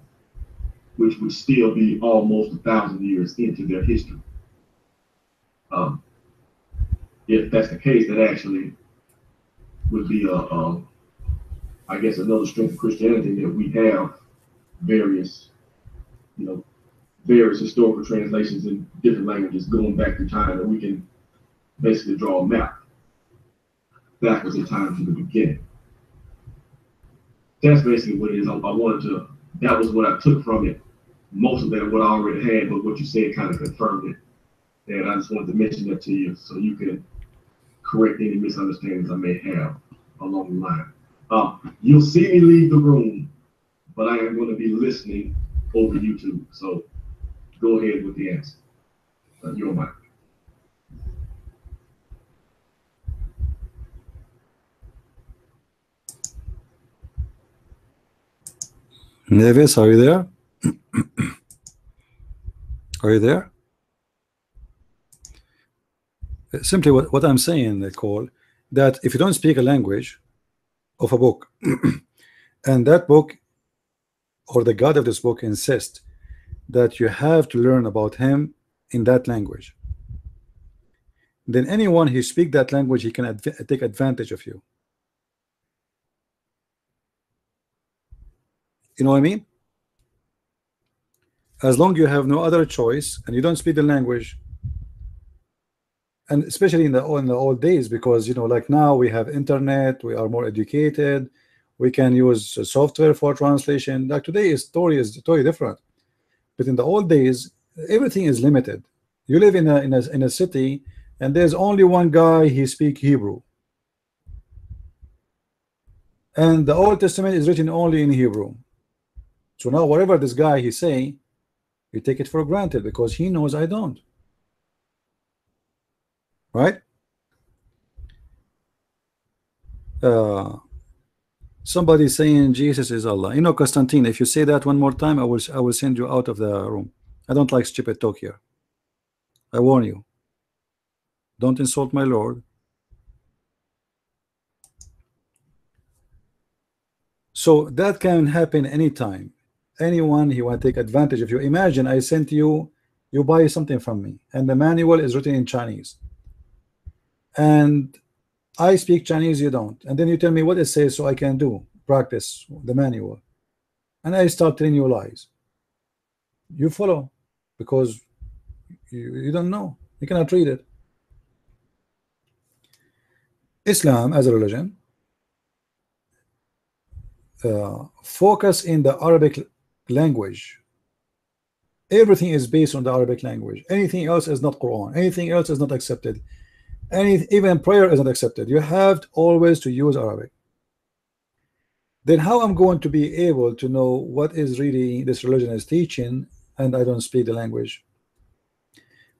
which would still be almost 1,000 years into their history. If that's the case, that actually would be I guess another strength of Christianity, that we have various historical translations in different languages going back to time, and we can basically draw a map backwards in time to the beginning. That's basically what it is. That was what I took from it. Most of that what I already had, but what you said kind of confirmed it. And I just wanted to mention that to you so you can correct any misunderstandings I may have along the line. You'll see me leave the room, but I am going to be listening over YouTube. So go ahead with the answer. You're mine. Nevis, are you there? Are you there? Simply what I'm saying, Cole, that if you don't speak a language of a book, and that book or the God of this book insists that you have to learn about him in that language, then anyone who speaks that language, he can take advantage of you. You know what I mean? As long as you have no other choice and you don't speak the language, and especially in the old days, because like now we have internet, we are more educated, we can use software for translation. Like today's story is totally different, but in the old days everything is limited. You live in a city and there's only one guy, he speak Hebrew, and the Old Testament is written only in Hebrew. So now whatever this guy he say, you take it for granted because he knows I don't. Right? Somebody saying Jesus is Allah. Constantine, if you say that one more time, I will send you out of the room. I don't like stupid talk here. I warn you. Don't insult my Lord. So that can happen anytime. Anyone he want to take advantage of you. Imagine I sent you buy something from me, and the manual is written in Chinese, and I speak Chinese, you don't, and then you tell me what it says so I can practice the manual, and I start telling you lies. You follow because you don't know, you cannot read it. Islam as a religion focus in the Arabic language. Everything is based on the Arabic language. Anything else is not Quran. Anything else is not accepted. Even prayer is not accepted. You have always to use Arabic. Then how I'm going to be able to know what is really this religion is teaching and I don't speak the language?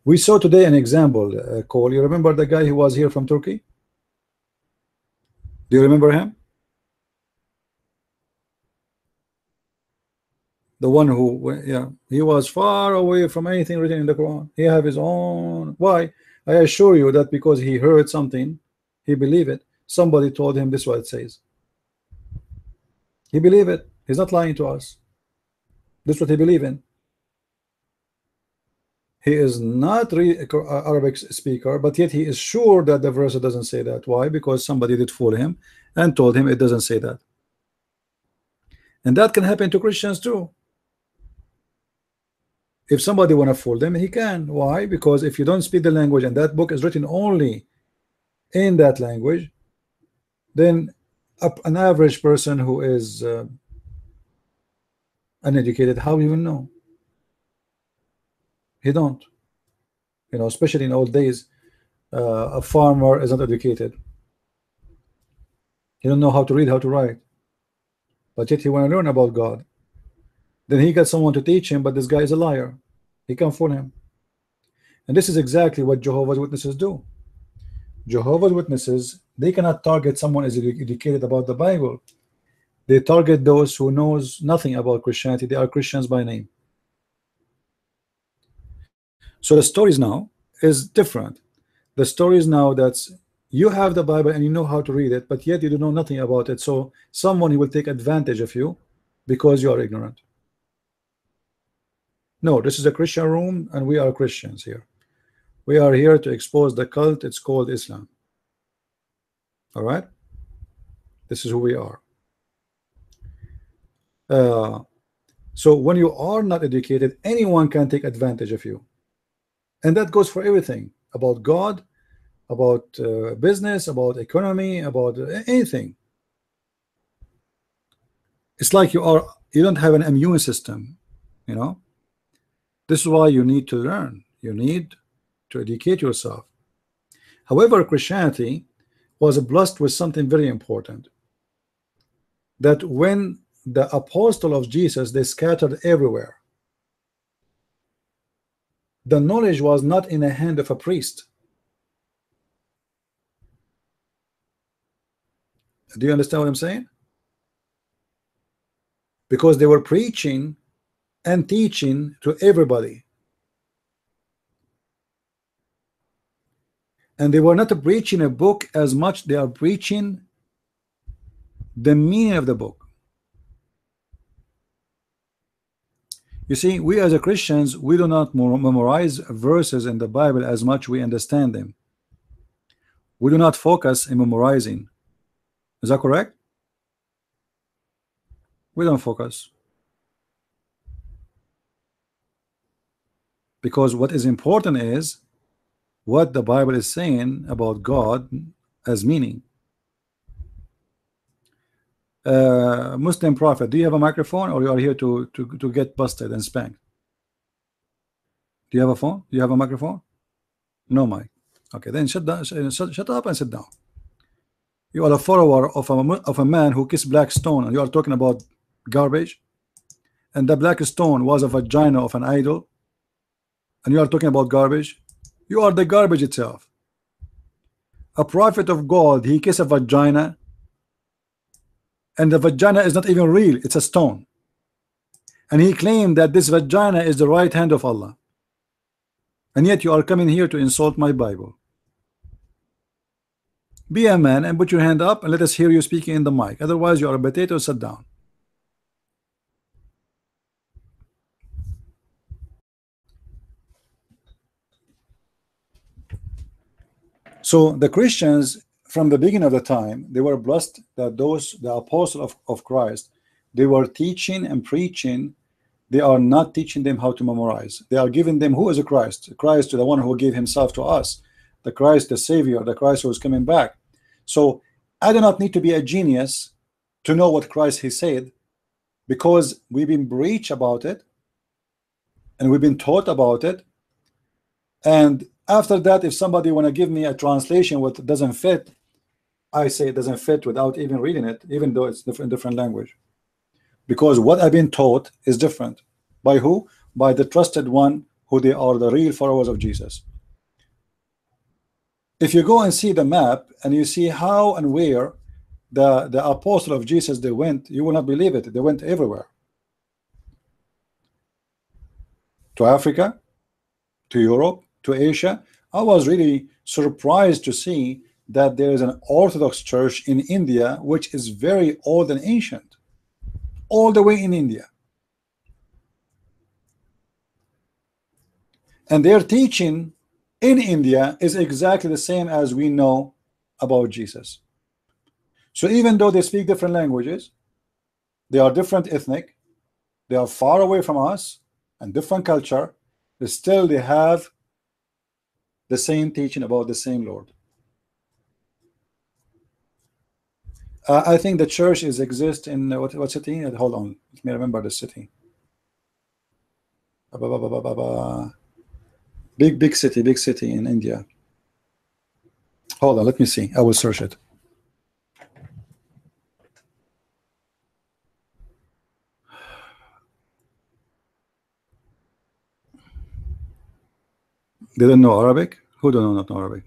We saw today an example, Cole. You remember the guy who was here from Turkey? Do you remember him? The one who, yeah, he was far away from anything written in the Quran. He have his own. Why? I assure you that because he heard something, he believed it. Somebody told him this is what it says. He believed it. He's not lying to us. This is what he believed in. He is not Arabic speaker, but yet he is sure that the verse doesn't say that. Why? Because somebody did fool him and told him it doesn't say that. And that can happen to Christians too. If somebody want to fool them, he can. Why? Because if you don't speak the language and that book is written only in that language, then an average person who is uneducated, how you will know? He don't. You know, especially in old days, a farmer is not educated. He don't know how to read, how to write, but yet he want to learn about God. Then he got someone to teach him, but this guy is a liar. He can't fool him. And this is exactly what Jehovah's Witnesses do. Jehovah's Witnesses, they cannot target someone as educated about the Bible. They target those who knows nothing about Christianity. They are Christians by name. So the stories now is different. The story is now that you have the Bible and you know how to read it, but yet you do know nothing about it. So someone will take advantage of you because you are ignorant. No, this is a Christian room and we are Christians here. We are here to expose the cult. It's called Islam. All right? This is who we are. So when you are not educated, anyone can take advantage of you. And that goes for everything, about God, about business, about economy, about anything. It's like you don't have an immune system, you know. This is why you need to learn. You need to educate yourself. However, Christianity was blessed with something very important, that when the apostle of Jesus, they scattered everywhere, the knowledge was not in the hand of a priest. Do you understand what I'm saying? Because they were preaching and teaching to everybody, and they were not preaching a book as much they are preaching the meaning of the book. You see, we as a Christians, we do not memorize verses in the Bible as much we understand them. We do not focus in memorizing. Is that correct? We don't focus. Because what is important is what the Bible is saying about God as meaning. Muslim prophet, do you have a microphone, or you are here to get busted and spanked? Do you have a phone? Do you have a microphone? No mic. Okay, then shut down. Shut up and sit down. You are a follower of a man who kissed black stone, and you are talking about garbage. And the black stone was a vagina of an idol, and you are talking about garbage. You are the garbage itself. A prophet of God, he kissed a vagina, and the vagina is not even real, it's a stone. And he claimed that this vagina is the right hand of Allah. And yet you are coming here to insult my Bible. Be a man and put your hand up and let us hear you speaking in the mic. Otherwise you are a potato. Sit down. So the Christians, from the beginning of the time, they were blessed that the apostles of Christ, they were teaching and preaching. They are not teaching them how to memorize. They are giving them who is a Christ. Christ, the one who gave himself to us, the Christ, the Savior, the Christ who is coming back. So I do not need to be a genius to know what Christ he said, because we've been preached about it and we've been taught about it. And after that, if somebody want to give me a translation what doesn't fit, I say it doesn't fit without even reading it, even though it's different language. Because what I've been taught is different. By who? By the trusted one, who they are, the real followers of Jesus. If you go and see the map and you see how and where the apostle of Jesus they went, you will not believe it. They went everywhere. To Africa, to Europe, to Asia. I was really surprised to see that there is an Orthodox church in India which is very old and ancient, all the way in India. and their teaching in India is exactly the same as we know about Jesus. So even though they speak different languages, they are different ethnic, they are far away from us and different culture, but still they have the same teaching about the same Lord. I think the church is exist in what city? Hold on, let me remember the city. Big city in India. Hold on, let me see. I will search it. They don't know Arabic? Who don't know not Arabic?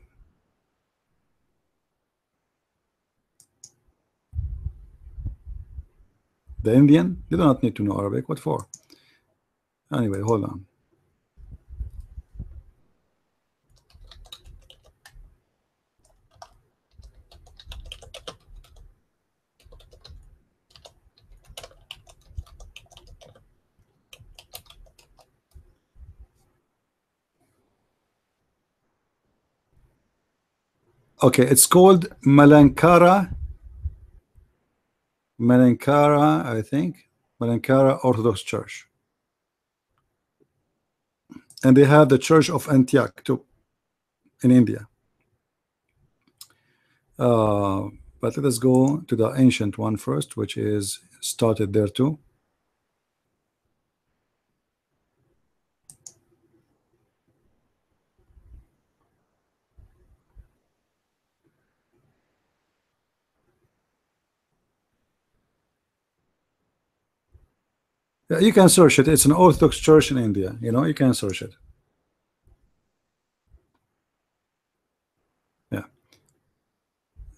The Indian? They do not need to know Arabic. What for? Anyway, hold on. Okay, it's called Malankara, I think. Malankara Orthodox Church. And they have the Church of Antioch too in India. But let us go to the ancient one first, which is started there too. Yeah, you can search it. It's an Orthodox church in India. You know, you can search it. Yeah,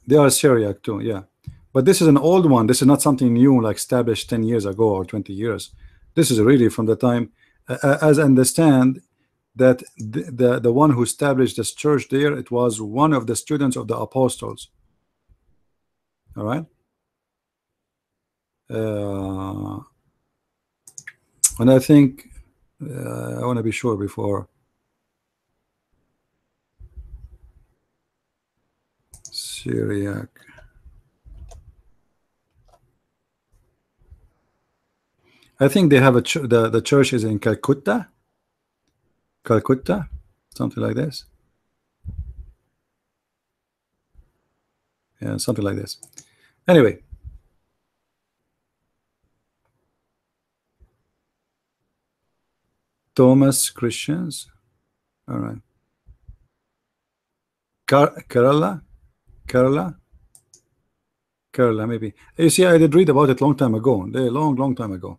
they are Syriac too. Yeah, but this is an old one. This is not something new, like established 10 years ago or 20 years. This is really from the time, as I understand, that the one who established this church there, it was one of the students of the apostles. All right. And I think I want to be sure before. Syriac. I think they have a the church is in Calcutta, something like this. Yeah, something like this. Anyway, Thomas Christians. All right. Kerala, maybe. You see, I did read about it long time ago, long time ago.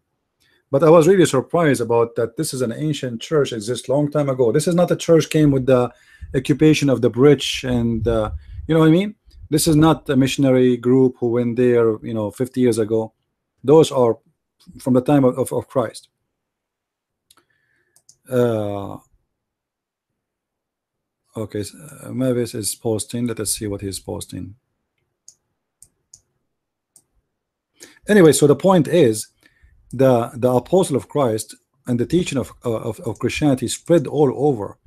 But I was really surprised about that. This is an ancient church, exists long time ago. This is not a church came with the occupation of the British, and you know what I mean. This is not a missionary group who went there, you know, 50 years ago. Those are from the time of Christ. Okay, Mavis is posting. Let us see what he's posting. Anyway, so the point is, the apostle of Christ and the teaching of Christianity spread all over,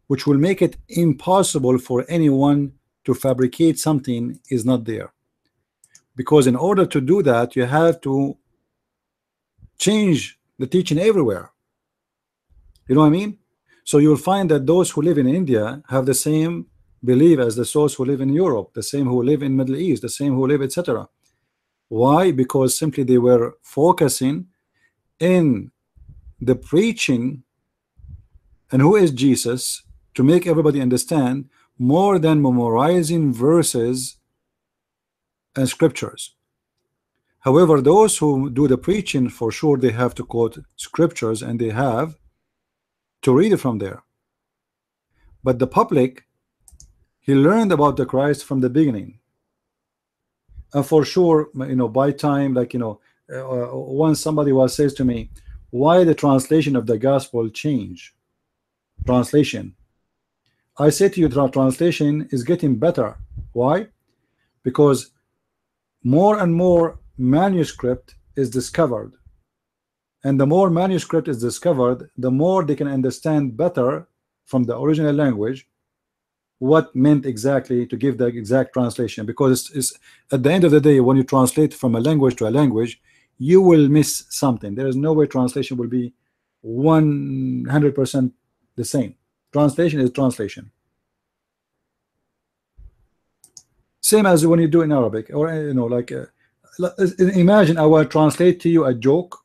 which will make it impossible for anyone to fabricate something is not there. Because in order to do that, you have to change the teaching everywhere. You know what I mean? So you'll find that those who live in India have the same belief as those who live in Europe, the same who live in Middle East, the same who live, etc. Why? Because simply they were focusing in the preaching and who is Jesus to make everybody understand more than memorizing verses and scriptures. However, those who do the preaching, for sure they have to quote scriptures and they have to read it from there. But the public, he learned about the Christ from the beginning, and for sure, you know, by time, like, you know, once somebody says to me, why the translation of the gospel change? Translation. I say to you, translation is getting better. Why? Because more and more manuscript is discovered, and the more manuscript is discovered, the more they can understand better from the original language what meant exactly to give the exact translation, because it's at the end of the day, when you translate from a language to a language, you will miss something. There is no way translation will be 100% the same. Translation is translation. Same as when you do in Arabic, or like imagine I will translate to you a joke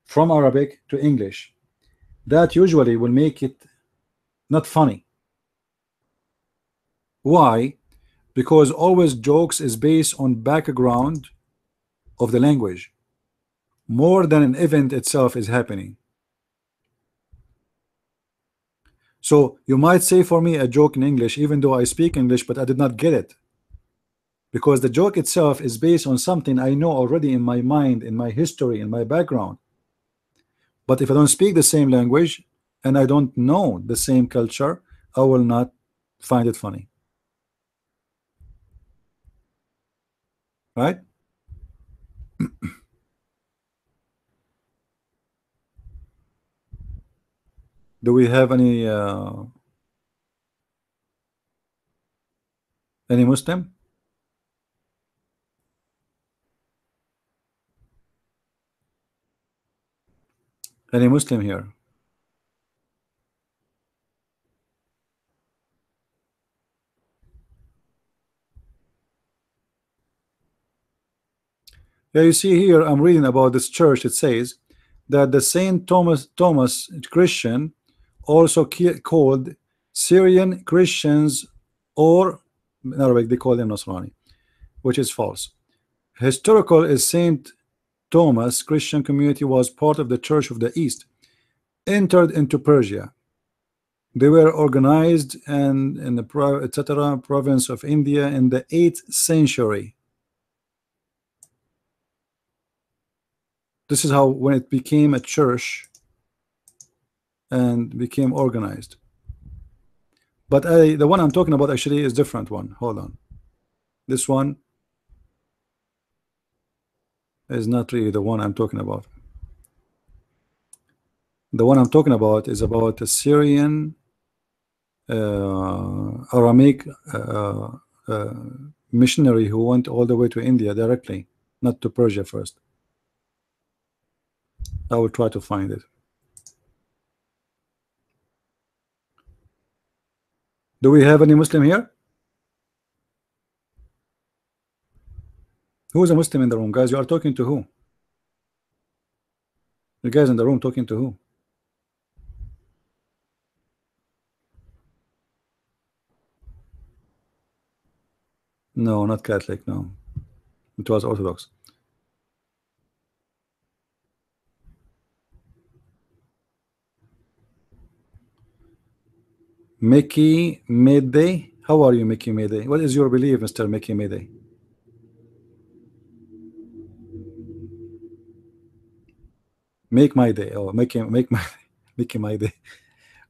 from Arabic to English. That usually will make it not funny. Why? Because always jokes is based on background of the language more than an event itself is happening. So you might say for me a joke in English, even though I speak English, but I did not get it, because the joke itself is based on something I know already in my mind, in my history, in my background. But if I don't speak the same language and I don't know the same culture, I will not find it funny. Right? Do we have any Muslim? Any Muslim here? Yeah, you see here, I'm reading about this church. It says that the Saint Thomas Christian, also called Syrian Christians, or in Arabic they call them Nasrani, which is false. Historical is Saint Thomas Christian community was part of the Church of the East, entered into Persia. They were organized and in the etc. province of India in the 8th century. This is how when it became a church and became organized. But the one I'm talking about actually is different one. Hold on. This one is not really the one I'm talking about. The one I'm talking about is about a Syrian Aramaic missionary who went all the way to India directly, not to Persia first. I will try to find it. Do we have any Muslim here? Who is a Muslim in the room, guys? You are talking to who? You guys in the room talking to who? No, not Catholic. No, it was Orthodox. Mickey Mayday. How are you, Mickey Mayday? What is your belief, Mr. Mickey Mayday? Make my day. Oh, make my Mickey my day.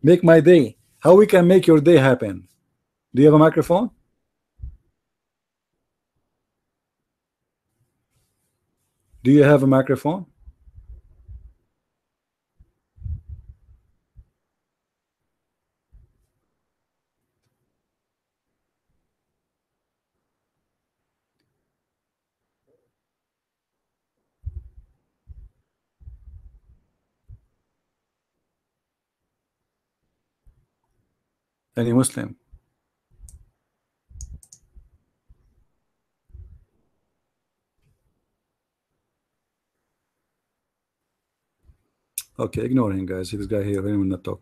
Make my day. How we can make your day happen? Do you have a microphone? Do you have a microphone? Any Muslim? Okay, ignore him, guys. This guy here, he will not talk.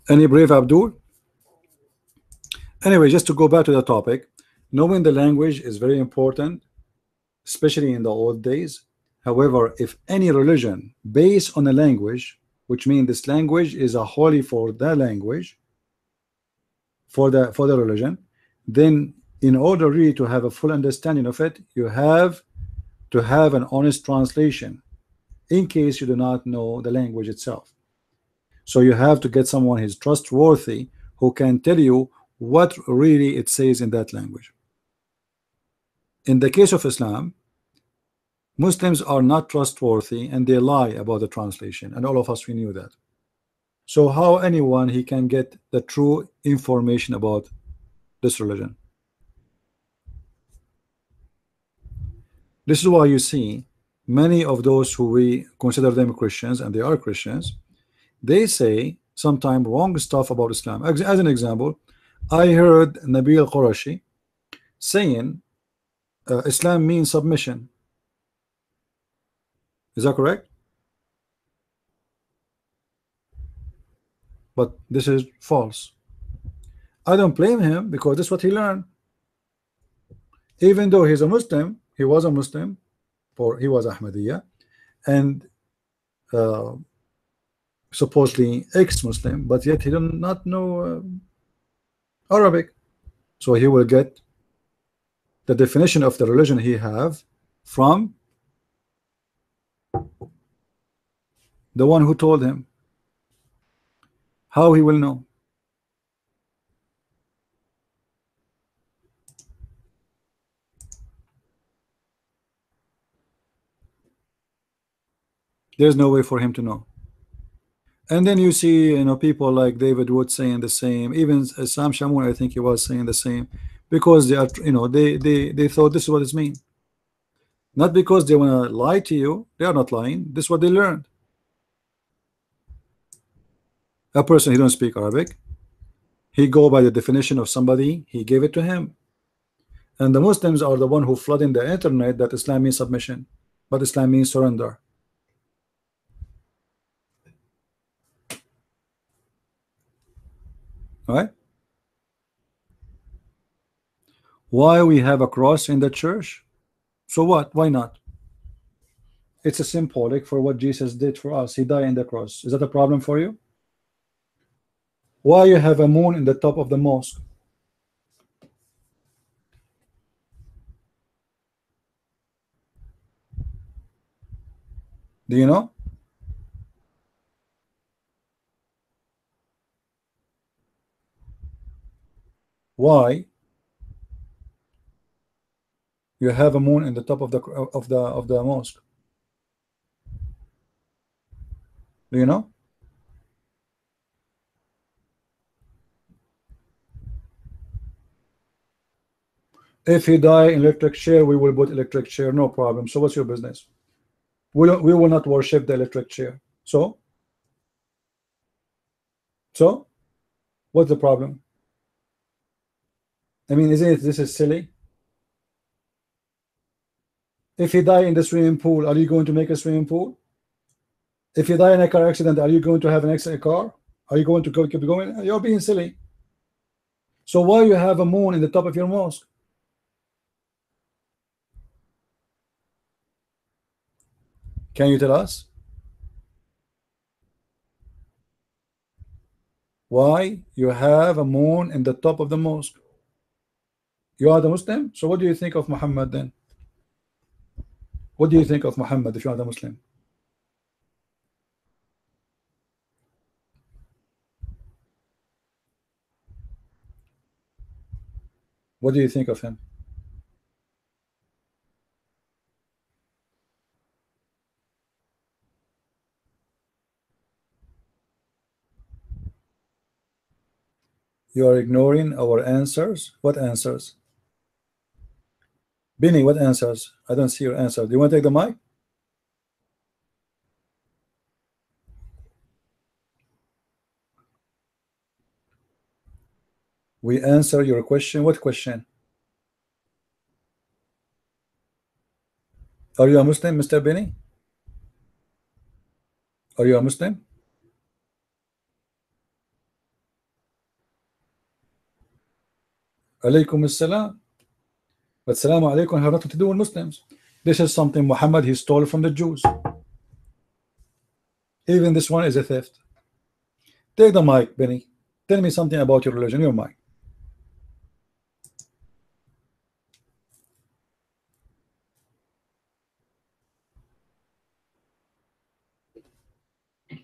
Any brave Abdul? Anyway, just to go back to the topic, knowing the language is very important, especially in the old days. However, if any religion based on a language, which means this language is a holy for the language, for the religion, then in order really to have a full understanding of it, you have to have an honest translation in case you do not know the language itself. So you have to get someone who's trustworthy who can tell you what really it says in that language. In the case of Islam, Muslims are not trustworthy and they lie about the translation, and all of us, we knew that. So how anyone he can get the true information about this religion? This is why you see many of those who we consider them Christians, and they are Christians, they say sometimes wrong stuff about Islam. As an example, I heard Nabil Qurashi saying Islam means submission. Is that correct? But this is false. I don't blame him because that's what he learned. Even though he's a Muslim, he was a Muslim, or he was Ahmadiyya, and supposedly ex-Muslim, but yet he does not know Arabic. So he will get the definition of the religion he have from the one who told him. How he will know? There's no way for him to know. And then you see, you know, people like David Wood saying the same. Even Sam Shamoun, I think he was saying the same, because they are, you know, they thought this is what it means. Not because they want to lie to you. They are not lying. This is what they learned. A person, he don't speak Arabic, he go by the definition of somebody, he gave it to him. And the Muslims are the one who flood in the internet that Islam means submission, but Islam means surrender. Right? Why we have a cross in the church? So what? Why not? It's a symbolic for what Jesus did for us. He died in the cross. Is that a problem for you? Why you have a moon in the top of the mosque? Do you know? Why you have a moon in the top of the mosque? Do you know? If he die in electric chair, we will put electric chair, no problem. So what's your business? We will not worship the electric chair. So what's the problem? I mean, isn't it, this is silly? If he die in the swimming pool, are you going to make a swimming pool? If you die in a car accident, are you going to have an extra car? Are you going to keep going? You're being silly. So why you have a moon in the top of your mosque? Can you tell us why you have a moon in the top of the mosque? You are the Muslim, so what do you think of Muhammad then? What do you think of Muhammad if you are the Muslim? What do you think of him? You are ignoring our answers. What answers? Benny, what answers? I don't see your answer. Do you want to take the mic? We answer your question. What question? Are you a Muslim, Mr. Benny? Are you a Muslim? Alaykum assalam. But salamu alaykum have nothing to do with Muslims. This is something Muhammad he stole from the Jews. Even this one is a theft. Take the mic, Benny. Tell me something about your religion. Your mic.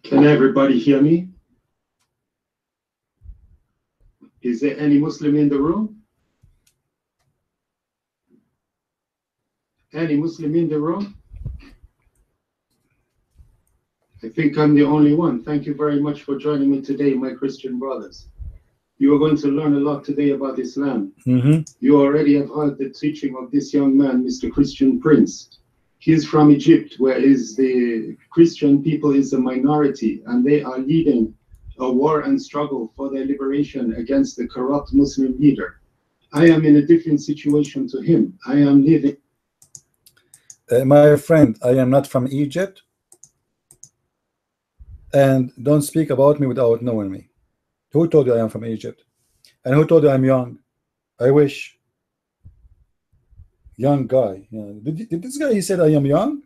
Can everybody hear me? Is there any Muslim in the room? Any Muslim in the room? I think I'm the only one. Thank you very much for joining me today, my Christian brothers. You are going to learn a lot today about Islam. You already have heard the teaching of this young man, Mr. Christian Prince. He is from Egypt, where is the Christian people is a minority, and they are leading a war and struggle for their liberation against the corrupt Muslim leader. I am in a different situation to him. I am living. My friend, I am not from Egypt, and don't speak about me without knowing me. Who told you I am from Egypt? And who told you I'm young? I wish. Young guy. Yeah. Did this guy, he said I am young?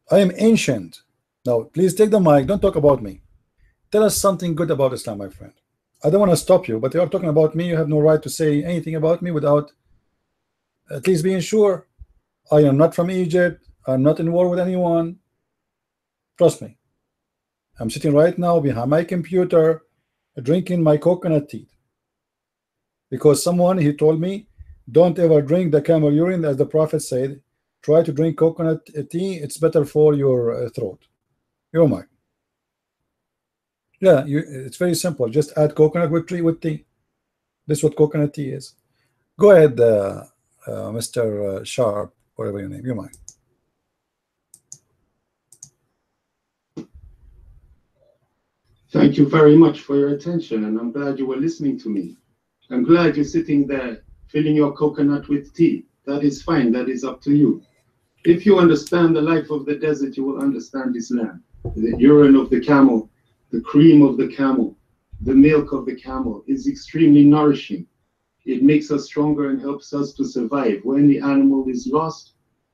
I am ancient. Now, please take the mic. Don't talk about me. Tell us something good about Islam, my friend. I don't want to stop you, but you are talking about me. You have no right to say anything about me without at least being sure. I am not from Egypt. I'm not in war with anyone. Trust me. I'm sitting right now behind my computer drinking my coconut tea. Because someone, he told me, don't ever drink the camel urine, as the Prophet said. Try to drink coconut tea. It's better for your throat. You're mine. Yeah, it's very simple. Just add coconut with tea. This is what coconut tea is. Go ahead, Mr. Sharp, whatever your name. You're mine. Thank you very much for your attention, and I'm glad you were listening to me. I'm glad you're sitting there filling your coconut with tea. That is fine. That is up to you. If you understand the life of the desert, you will understand Islam. The urine of the camel, the cream of the camel, the milk of the camel is extremely nourishing. It makes us stronger and helps us to survive. When the animal is lost,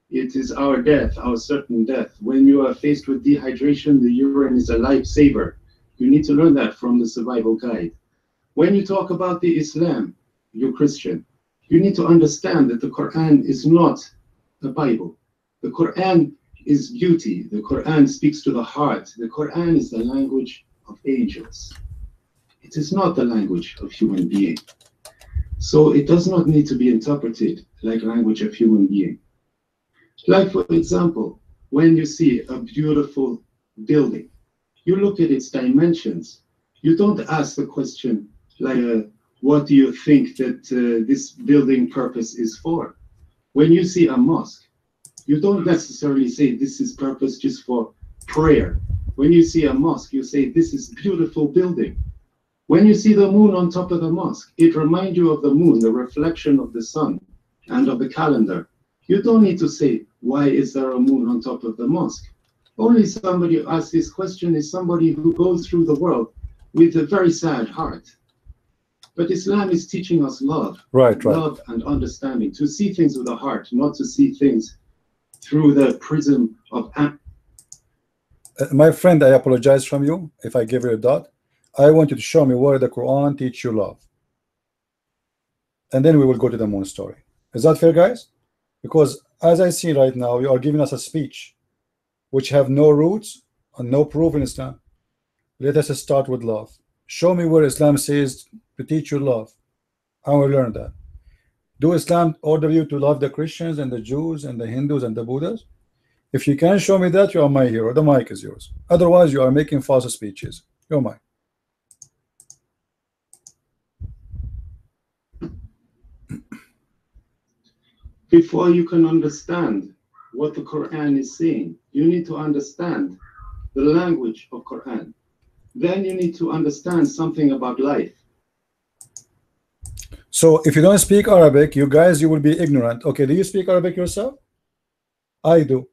it is our death, our certain death. When you are faced with dehydration, the urine is a lifesaver. You need to learn that from the survival guide. When you talk about the Islam, you're Christian, you need to understand that the Quran is not the Bible. The Quran is beauty. The Quran speaks to the heart. The Quran is the language of angels. It is not the language of human being. So it does not need to be interpreted like language of human being. Like, for example, when you see a beautiful building, you look at its dimensions. You don't ask the question like, what do you think that this building purpose is for? When you see a mosque, you don't necessarily say this is purpose just for prayer. When you see a mosque, you say this is beautiful building. When you see the moon on top of the mosque, it reminds you of the moon, the reflection of the sun and of the calendar. You don't need to say, why is there a moon on top of the mosque? Only somebody who asks this question is somebody who goes through the world with a very sad heart. But Islam is teaching us love, love and understanding, to see things with the heart, not to see things through the prism of. My friend, I apologize from you if I give you a dot. I want you to show me where the Quran teach you love, and then we will go to the moon story. Is that fair, guys? Because as I see right now, you are giving us a speech which have no roots and no proof in Islam. Let us start with love. Show me where Islam says to teach you love. I will learn that. Do Islam order you to love the Christians and the Jews and the Hindus and the Buddhas? If you can show me that, you are my hero. The mic is yours. Otherwise, you are making false speeches. You're mine. Before you can understand what the Quran is saying, you need to understand the language of Quran. Then you need to understand something about life. So if you don't speak Arabic, you guys, you will be ignorant. Okay, do you speak Arabic yourself? I do.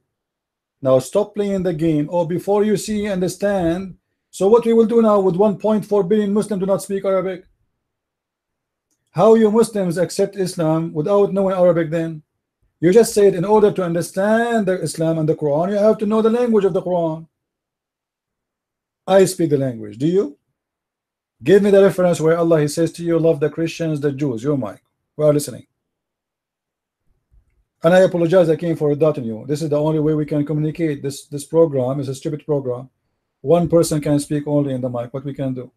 Now stop playing the game. Oh, before you see, understand. So what we will do now with 1.4 billion Muslims do not speak Arabic? How you Muslims accept Islam without knowing Arabic then? You just said in order to understand the Islam and the Quran, you have to know the language of the Quran. I speak the language. Do you? Give me the reference where Allah, he says to you, love the Christians, the Jews. You're Mike. We are listening. And I apologize again for doubting you. This is the only way we can communicate. This program is a stupid program. One person can speak only in the mic. What we can do?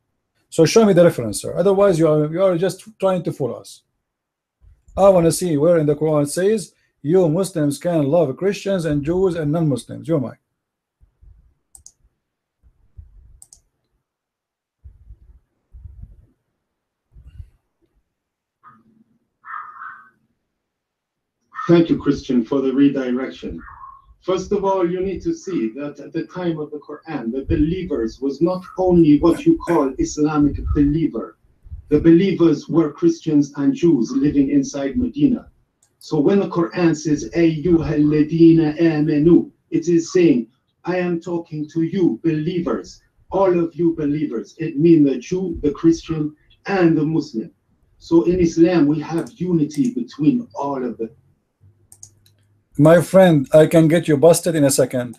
So show me the reference, sir. Otherwise, you are just trying to fool us. I want to see where in the Quran it says you Muslims can love Christians and Jews and non-Muslims. Your mic. Thank you, Christian, for the redirection. First of all, you need to see that at the time of the Quran, the believers was not only what you call Islamic believer. The believers were Christians and Jews living inside Medina. So when the Quran says, Ayyuhal ladina amanu, it is saying, I am talking to you, believers, all of you believers. It means the Jew, the Christian, and the Muslim. So in Islam, we have unity between all of them. My friend, I can get you busted in a second.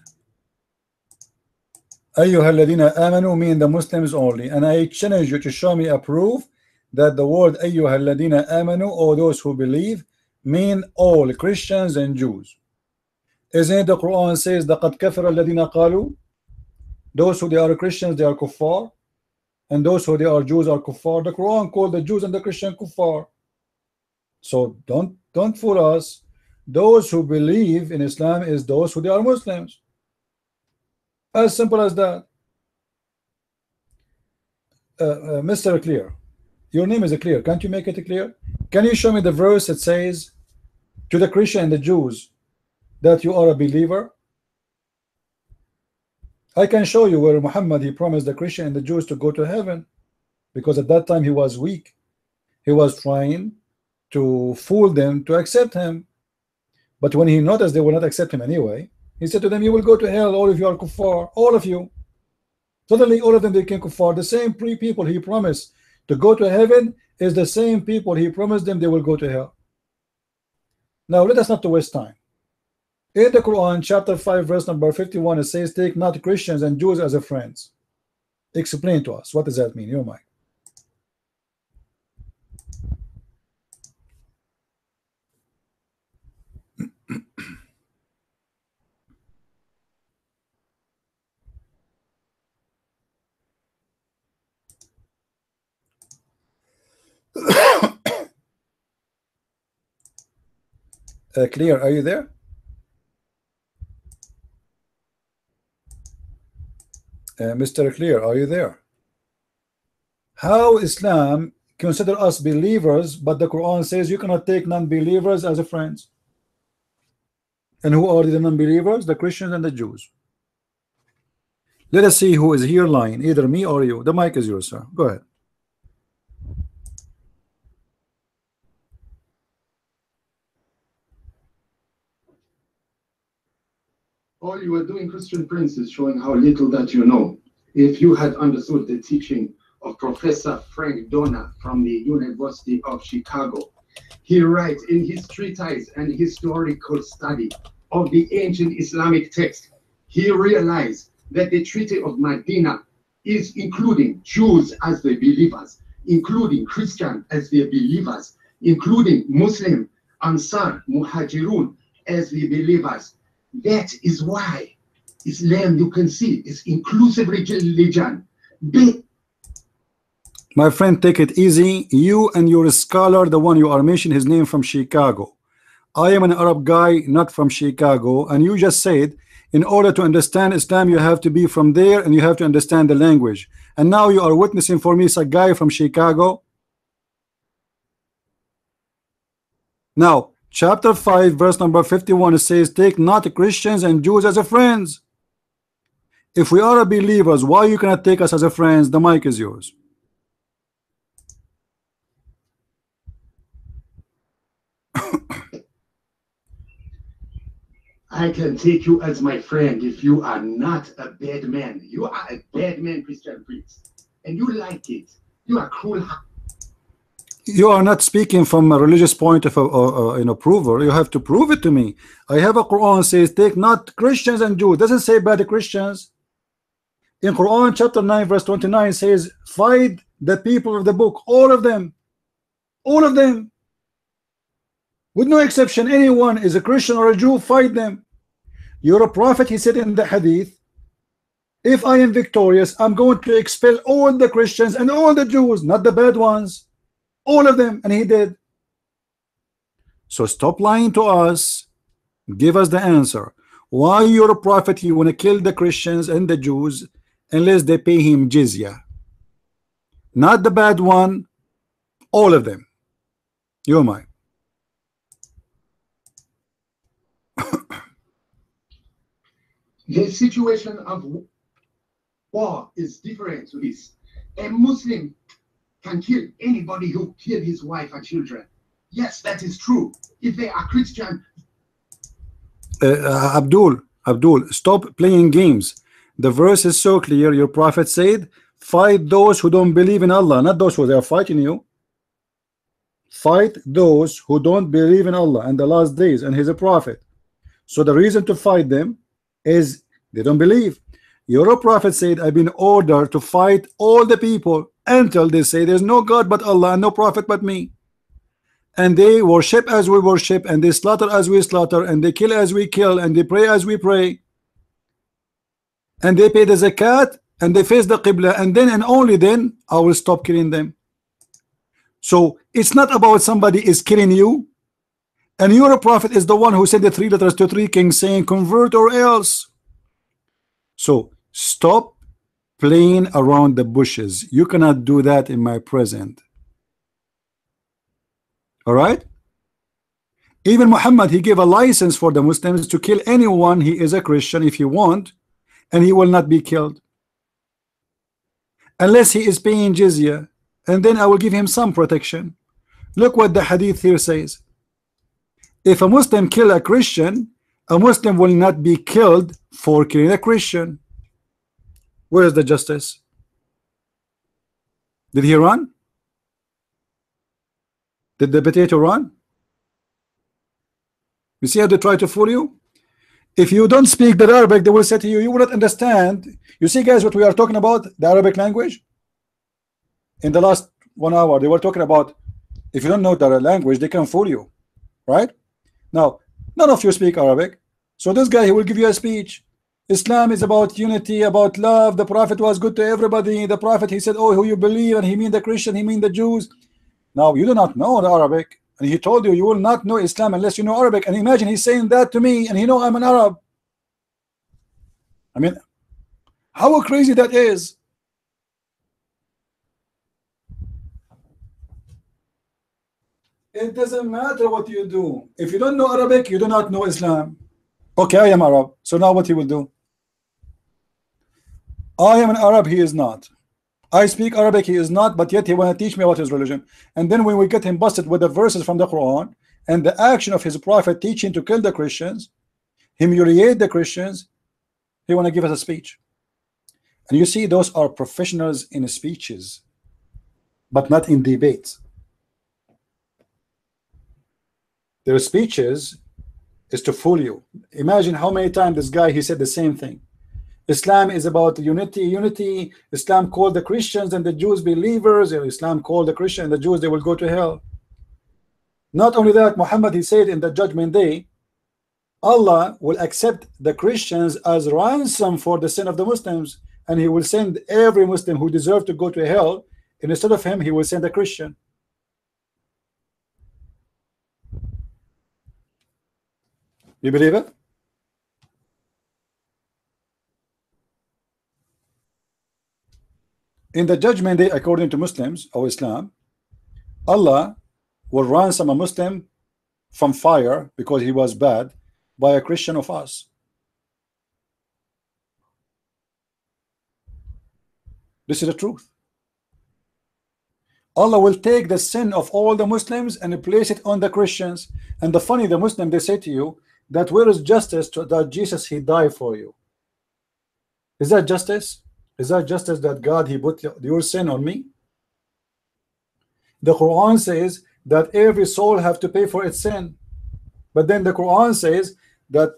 أيها الذين آمنوا mean the Muslims only, and I challenge you to show me a proof that the word أيها الذين آمنوا, or those who believe, mean all Christians and Jews. Isn't it the Quran says لقد كفر الذين قالوا, those who they are Christians they are kuffar, and those who they are Jews are kuffar. The Quran called the Jews and the Christian kuffar. So don't fool us. Those who believe in Islam is those who they are Muslims. As simple as that. Mr. Clear, your name is Clear. Can't you make it clear? Can you show me the verse that says to the Christian and the Jews that you are a believer? I can show you where Muhammad, he promised the Christian and the Jews to go to heaven, because at that time he was weak. He was trying to fool them to accept him. But when he noticed they will not accept him anyway, he said to them, you will go to hell, all of you are kuffar, all of you. Suddenly all of them became kuffar. The same people he promised to go to heaven is the same people he promised them they will go to hell. Now let us not to waste time. In the Quran, chapter 5, verse number 51, it says, take not Christians and Jews as a friends. Explain to us, what does that mean? Your mind. Clear, are you there? Mr. Clear, are you there? How Islam consider us believers, but the Quran says you cannot take non-believers as a friends? And who are the non-believers? The Christians and the Jews. Let us see who is here lying, either me or you. The mic is yours, sir. Go ahead. All you are doing, Christian Prince, is showing how little that you know. If you had understood the teaching of Professor Frank Donner from the University of Chicago, he writes in his treatise and historical study of the ancient Islamic text, he realized that the Treaty of Medina is including Jews as the believers, including Christians as the believers, including Muslim, Ansar, Muhajirun as the believers. That is why Islam, you can see, is inclusive religion. My friend, take it easy. You and your scholar, the one you are mentioning his name from Chicago. I am an Arab guy, not from Chicago, and you just said in order to understand Islam you have to be from there and you have to understand the language. And now you are witnessing for me a guy from Chicago. Now chapter 5 verse number 51, it says take not Christians and Jews as a friends. If we are believers, why you cannot take us as a friends? The mic is yours. I can take you as my friend if you are not a bad man. You are a bad man, Christian Prince, and you like it. You are cruel. You are not speaking from a religious point of approval. You have to prove it to me. I have a Quran says take not Christians and Jews. It doesn't say bad Christians. In Quran chapter 9 verse 29 says fight the people of the book, all of them, with no exception. Anyone is a Christian or a Jew, fight them. You're a prophet, he said in the hadith, if I am victorious I'm going to expel all the Christians and all the Jews, not the bad ones, all of them, and he did. So stop lying to us Give us the answer. Why your prophet he want to kill the Christians and the Jews unless they pay him jizya? Not the bad one, all of them. You am I. The situation of war is different to this. A Muslim can kill anybody who killed his wife and children. Yes, that is true. If they are Christian. Abdul, stop playing games. The verse is so clear. Your prophet said, fight those who don't believe in Allah, not those who they are fighting you. Fight those who don't believe in Allah and the last days and He's a prophet. So the reason to fight them is they don't believe. Your prophet said, I've been ordered to fight all the people until they say there's no God but Allah and no prophet but me. And they worship as we worship, and they slaughter as we slaughter, and they kill as we kill, and they pray as we pray, and they pay the zakat, and they face the qibla, and then and only then I will stop killing them. So it's not about somebody is killing you, and your prophet is the one who sent the 3 letters to 3 kings saying convert or else. So stop playing around the bushes. You cannot do that in my present. All right. Even Muhammad, he gave a license for the Muslims to kill anyone he is a Christian if he want, and he will not be killed unless he is paying jizya, and then I will give him some protection. Look what the hadith here says. If a Muslim kill a Christian, a Muslim will not be killed for killing a Christian. Where is the justice? Did he run? Did the potato run? You see how they try to fool you? If you don't speak the Arabic, they will say to you, you will not understand. You see, guys, what we are talking about, the Arabic language. In the last 1 hour, they were talking about if you don't know the language, they can fool you, right? Now, none of you speak Arabic, so this guy, he will give you a speech. Islam is about unity, about love. The Prophet was good to everybody. The Prophet, he said, oh, who you believe, and he mean the Christian, he mean the Jews. Now you do not know the Arabic, and he told you you will not know Islam unless you know Arabic. And imagine he's saying that to me, and he know I'm an Arab. I mean, how crazy that is. It doesn't matter what you do. If you don't know Arabic, you do not know Islam. Okay, I am Arab. So now what he will do? I am an Arab, he is not. I speak Arabic, he is not, but yet he want to teach me about his religion. And then when we get him busted with the verses from the Quran and the action of his prophet teaching to kill the Christians, humiliate the Christians, he want to give us a speech. And you see, those are professionals in speeches, but not in debates. Their speeches is to fool you. Imagine how many times this guy, he said the same thing. Islam is about unity. Islam called the Christians and the Jews believers. Islam called the Christians and the Jews, they will go to hell. Not only that, Muhammad, he said in the judgment day, Allah will accept the Christians as ransom for the sin of the Muslims, and he will send every Muslim who deserves to go to hell, and instead of him, he will send a Christian. You believe it? In the judgment day, according to Muslims or Islam, Allah will ransom a Muslim from fire because he was bad by a Christian of us. This is the truth. Allah will take the sin of all the Muslims and place it on the Christians. And the funny, the Muslim, they say to you that where is justice to that Jesus, he died for you? Is that justice? Is that justice that God, he put your sin on me? The Quran says that every soul have to pay for its sin. But then the Quran says that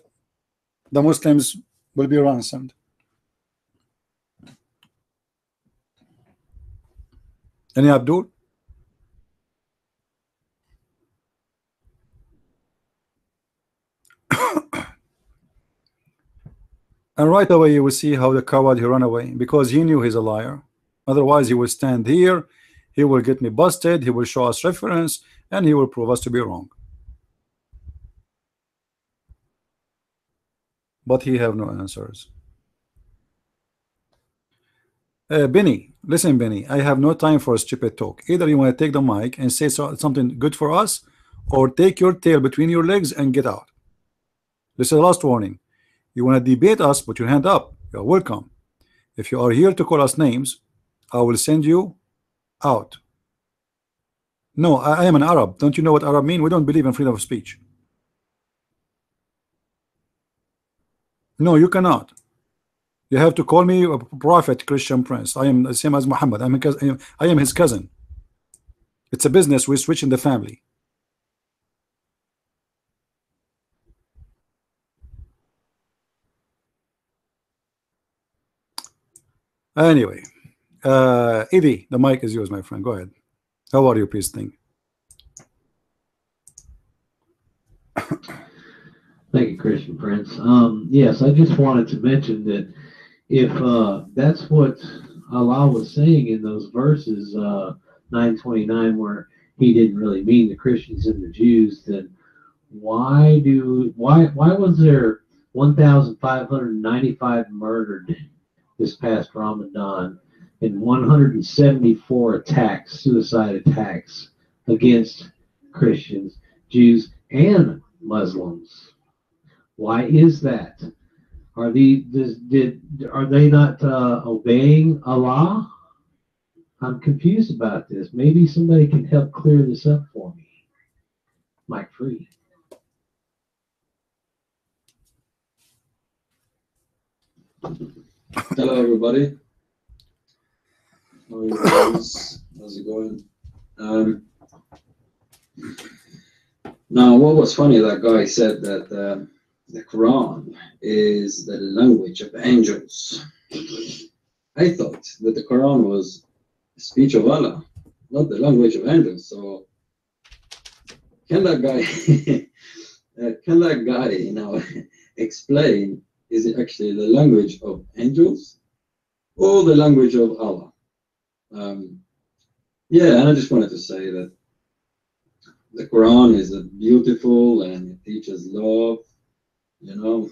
the Muslims will be ransomed. Any Abdul? And right away you will see how the coward, he ran away because he knew he's a liar. Otherwise he will stand here, he will get me busted, he will show us reference, and he will prove us to be wrong. but he have no answers. Benny, listen, Benny, I have no time for a stupid talk. Either you want to take the mic and say something good for us, or take your tail between your legs and get out. This is the last warning. You want to debate us, put your hand up. You're welcome. If you are here to call us names, I will send you out. No, I am an Arab. Don't you know what Arab mean? We don't believe in freedom of speech. No, you cannot. You have to call me a prophet, Christian Prince. I am the same as Muhammad. I am his cousin. It's a business. We're switching the family. Anyway, Evie, the mic is yours, my friend. Go ahead. How are you, peace thing? Thank you, Christian Prince. Yes, I just wanted to mention that if that's what Allah was saying in those verses, 929, where He didn't really mean the Christians and the Jews, then why was there 1,595 murdered this past Ramadan and 174 attacks, suicide attacks against Christians, Jews, and Muslims? Why is that? Are they not obeying Allah? I'm confused about this. Maybe somebody can help clear this up for me. Mike free. Hello, everybody. How are you guys? How's it going? Now, what was funny, that guy said that the Quran is the language of angels. I thought that the Quran was the speech of Allah, not the language of angels. So, can that guy, explain, is it actually the language of angels or the language of Allah? Yeah, and I just wanted to say that the Quran is beautiful and it teaches love, you know.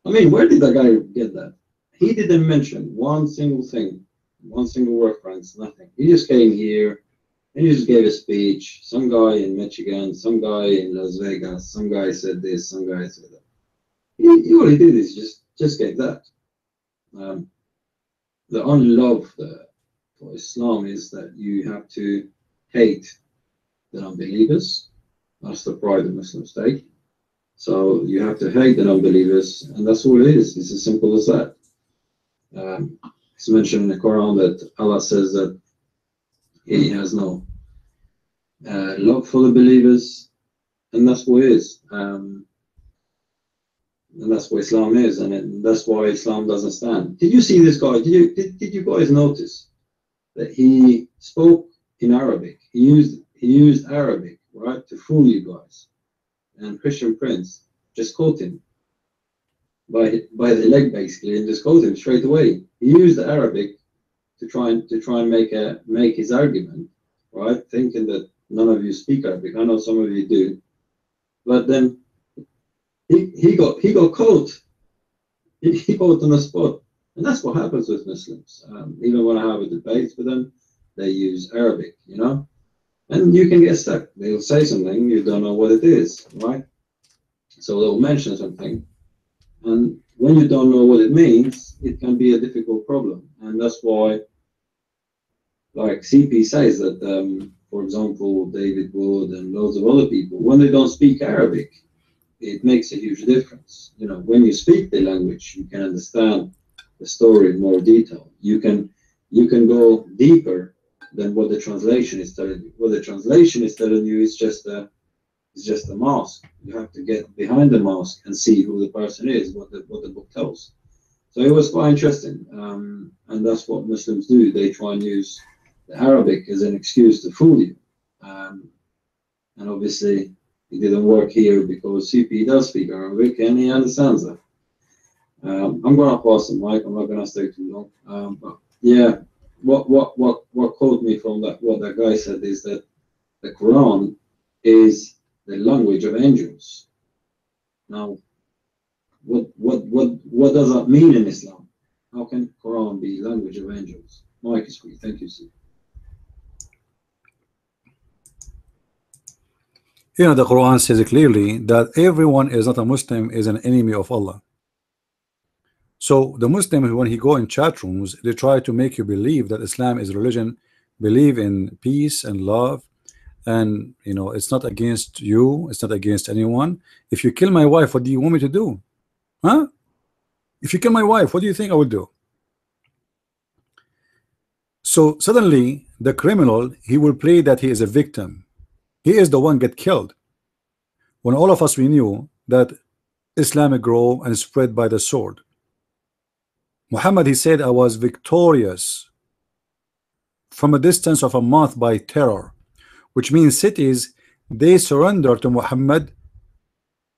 I mean, where did that guy get that? He didn't mention one single thing, one single reference, nothing. He just came here and he just gave a speech. Some guy in Michigan, some guy in Las Vegas, some guy said this, some guy said that. All he did is just gave that. The only love for Islam is that you have to hate the non-believers. That's the pride of Muslims take. So you have to hate the non-believers, and that's all it is. It's as simple as that. It's mentioned in the Quran that Allah says that He has no love for the believers, and that's what it is. And that's what Islam is, and that's why Islam doesn't stand. Did you see this guy? Did you guys notice that he spoke in Arabic? He used Arabic, right, to fool you guys. And Christian Prince just caught him by the leg basically, and just caught him straight away. He used the Arabic to try and make his argument, right? Thinking that none of you speak Arabic. I know some of you do, but then he got caught. He caught on the spot, and that's what happens with Muslims. Even when I have a debate with them, they use Arabic, you know. And you can get stuck. They'll say something, you don't know what it is, right? So they'll mention something, and when you don't know what it means, it can be a difficult problem. And that's why, like CP says that, for example, David Wood and loads of other people, when they don't speak Arabic, it makes a huge difference. You know, when you speak the language, you can understand the story in more detail. You can go deeper than what the translation is telling you. What the translation is telling you is just a mask. You have to get behind the mask and see who the person is, what the book tells. So it was quite interesting, and that's what Muslims do. They try and use the Arabic as an excuse to fool you, and obviously it didn't work here because CP does speak Arabic and he understands that. I'm gonna pass the mic. I'm not gonna stay too long, but yeah. What caught me from what that guy said is that the Quran is the language of angels. Now, What does that mean in Islam? How can Quran be language of angels? Mike is free. Thank you, sir. You know, the Quran says clearly that everyone is not a Muslim is an enemy of Allah. So the Muslims, when he go in chat rooms, they try to make you believe that Islam is religion, believe in peace and love, and you know it's not against you, it's not against anyone. If you kill my wife, what do you want me to do? Huh? If you kill my wife, what do you think I will do? So suddenly the criminal, he will play that he is a victim. He is the one get killed. When all of us, we knew that Islam grow and spread by the sword. Muhammad, he said, I was victorious from a distance of a month by terror, which means cities, they surrender to Muhammad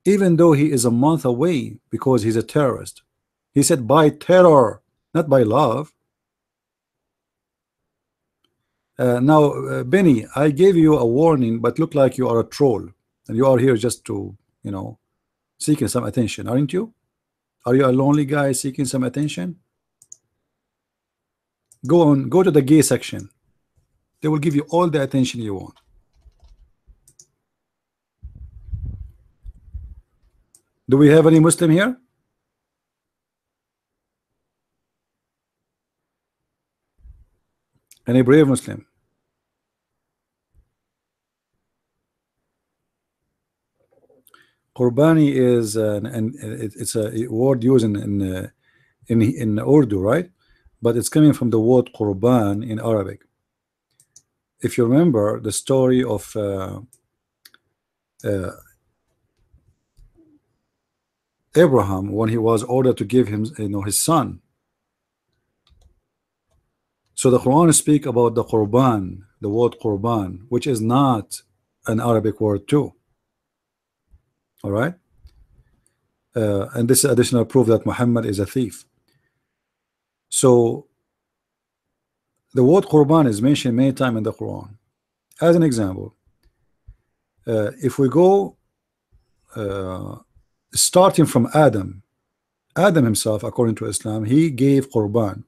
even though he is a month away because he's a terrorist. He said by terror, not by love. Now, Benny, I gave you a warning, but look like you are a troll, and you are here just to, you know, seeking some attention, aren't you? Are you a lonely guy seeking some attention? Go on, go to the gay section. They will give you all the attention you want. Do we have any Muslim here? Any brave Muslim? Qurbani is it's a word used in Urdu, right? But it's coming from the word Qurban in Arabic. If you remember the story of Abraham when he was ordered to give him, you know, his son. So the Quran speak about the Qurban, the word Qurban, which is not an Arabic word too. All right, and this is additional proof that Muhammad is a thief. So the word Qurban is mentioned many times in the Quran. As an example, if we go starting from Adam himself, according to Islam, he gave Qurban,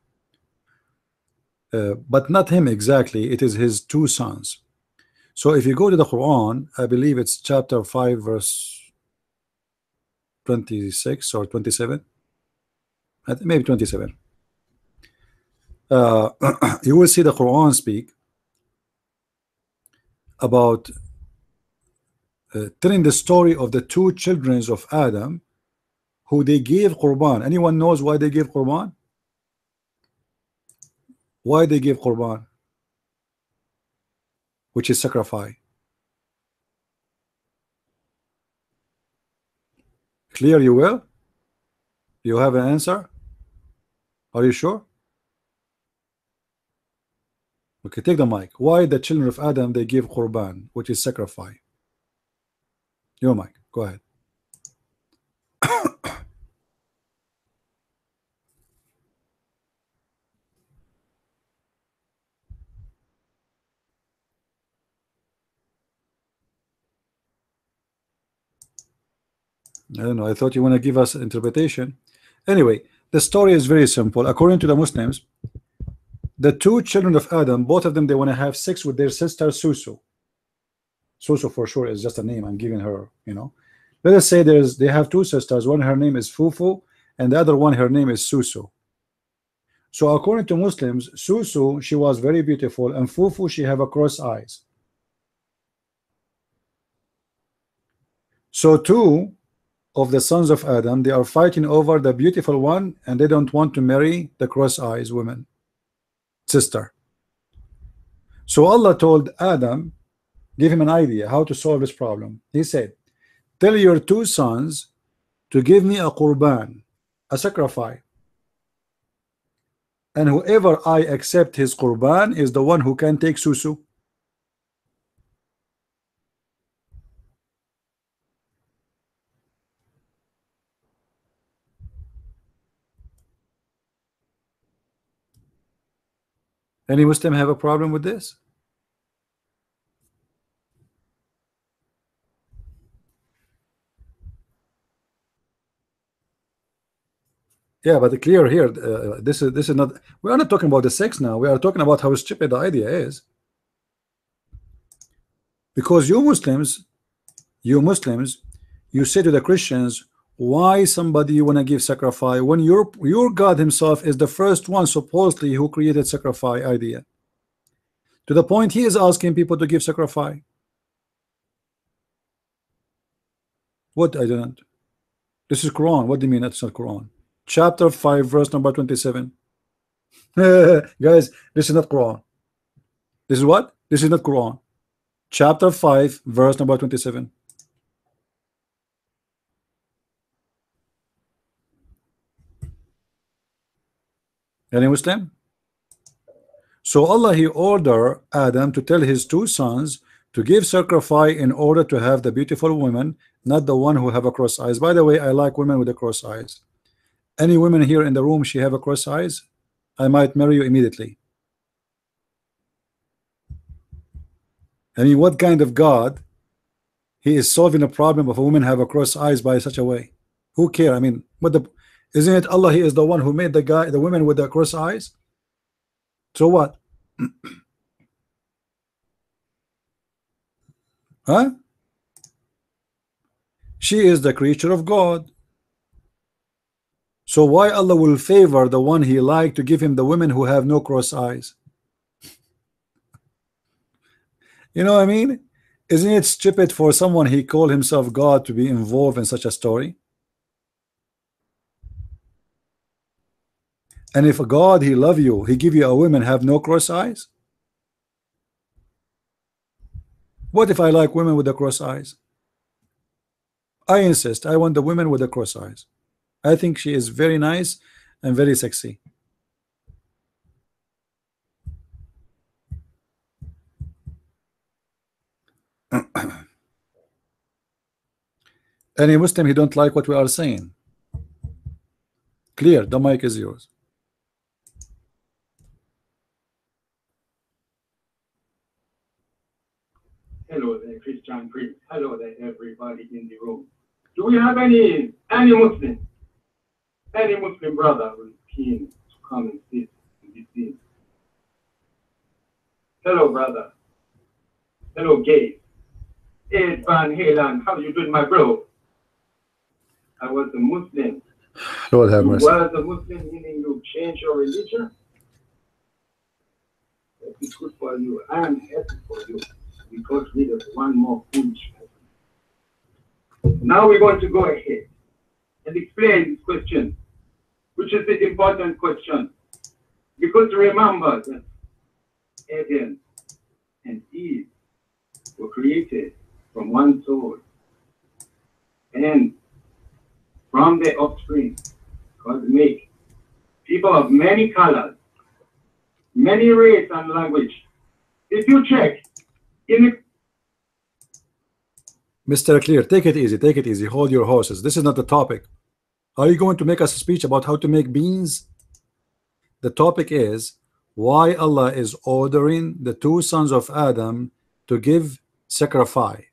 but not him exactly, it is his two sons. So if you go to the Quran, I believe it's chapter 5 verse 26 or 27, maybe 27. You will see the Quran speak about telling the story of the two children of Adam who they gave Qurban. Anyone knows why they gave Qurban? Why they give Qurban, which is sacrifice? Clear, you will? You have an answer? Are you sure? Okay, take the mic. Why the children of Adam they give Qurban, which is sacrifice? Your mic, go ahead. I don't know. I thought you want to give us interpretation. Anyway, the story is very simple. According to the Muslims, the two children of Adam, both of them, they want to have sex with their sister Susu. Susu for sure is just a name I'm giving her, you know. Let us say they have two sisters. One, her name is Fufu, and the other one, her name is Susu. So according to Muslims, Susu, she was very beautiful, and Fufu, she have a cross eyes. So two of the sons of Adam, they are fighting over the beautiful one, and they don't want to marry the cross eyes woman sister. So Allah told Adam, give him an idea how to solve this problem. He said, tell your two sons to give me a qurban, a sacrifice, and whoever I accept his qurban is the one who can take Susu. Any Muslim have a problem with this? Yeah, but clear here. This is not. We are not talking about the sex now. We are talking about how stupid the idea is. Because you Muslims, you say to the Christians, why somebody you want to give sacrifice when your God Himself is the first one supposedly who created sacrifice idea. To the point He is asking people to give sacrifice. What I don't. This is Quran. What do you mean that's not Quran? Chapter 5, verse number 27. Guys, this is not Quran. This is what? This is not Quran. Chapter 5, verse number 27. Any Muslim? So Allah He ordered Adam to tell his two sons to give sacrifice in order to have the beautiful woman, not the one who have a cross eyes. By the way, I like women with the cross eyes. Any women here in the room, she have a cross eyes, I might marry you immediately. I mean, what kind of God He is solving a problem of a woman have a cross eyes by such a way? Who care? I mean, isn't it Allah? He is the one who made the women with the cross eyes. So what? Huh? She is the creature of God. So why Allah will favor the one He like to give him the women who have no cross eyes? You know what I mean? Isn't it stupid for someone He called himself God to be involved in such a story? And if God He love you, He give you a woman have no cross eyes? What if I like women with the cross eyes? I insist I want the women with the cross eyes. I think she is very nice and very sexy. Any Muslim he don't like what we are saying? Clear, the mic is yours. Hello there, Christian Prince. Hello there, everybody in the room. Do we have any Muslim brother who is keen to come and sit in this scene? Hello, brother. Hello, Gabe. Ed Van Halen, how you doing, my bro? I was a Muslim. Lord have You mercy. was a Muslim, meaning you changed your religion? That is good for you. I am happy for you. We got rid of one more foolish person. Now we're going to go ahead and explain this question, which is the important question. Because remember that Adam and Eve were created from one soul, and from their offspring, God make people of many colors, many race and language. If you check in the Mr. Clear, take it easy, take it easy, hold your horses. This is not the topic. Are you going to make us a speech about how to make beans? The topic is why Allah is ordering the two sons of Adam to give sacrifice.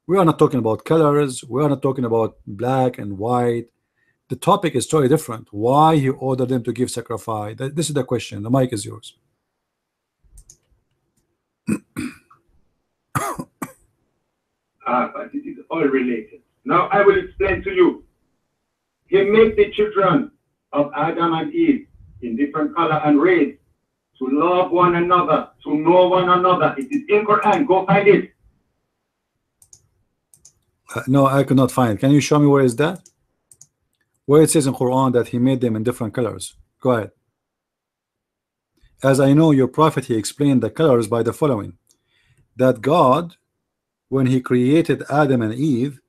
We are not talking about colors, we are not talking about black and white. The topic is totally different. Why He ordered them to give sacrifice? This is the question. The mic is yours. but it is all related. Now I will explain to you. He made the children of Adam and Eve in different color and race to love one another, to know one another. It is in Quran. Go find it. No, I could not find it. Can you show me where is that? Where it says in Quran that He made them in different colors. Go ahead. As I know, your prophet, he explained the colors by the following: that God, when He created Adam and Eve,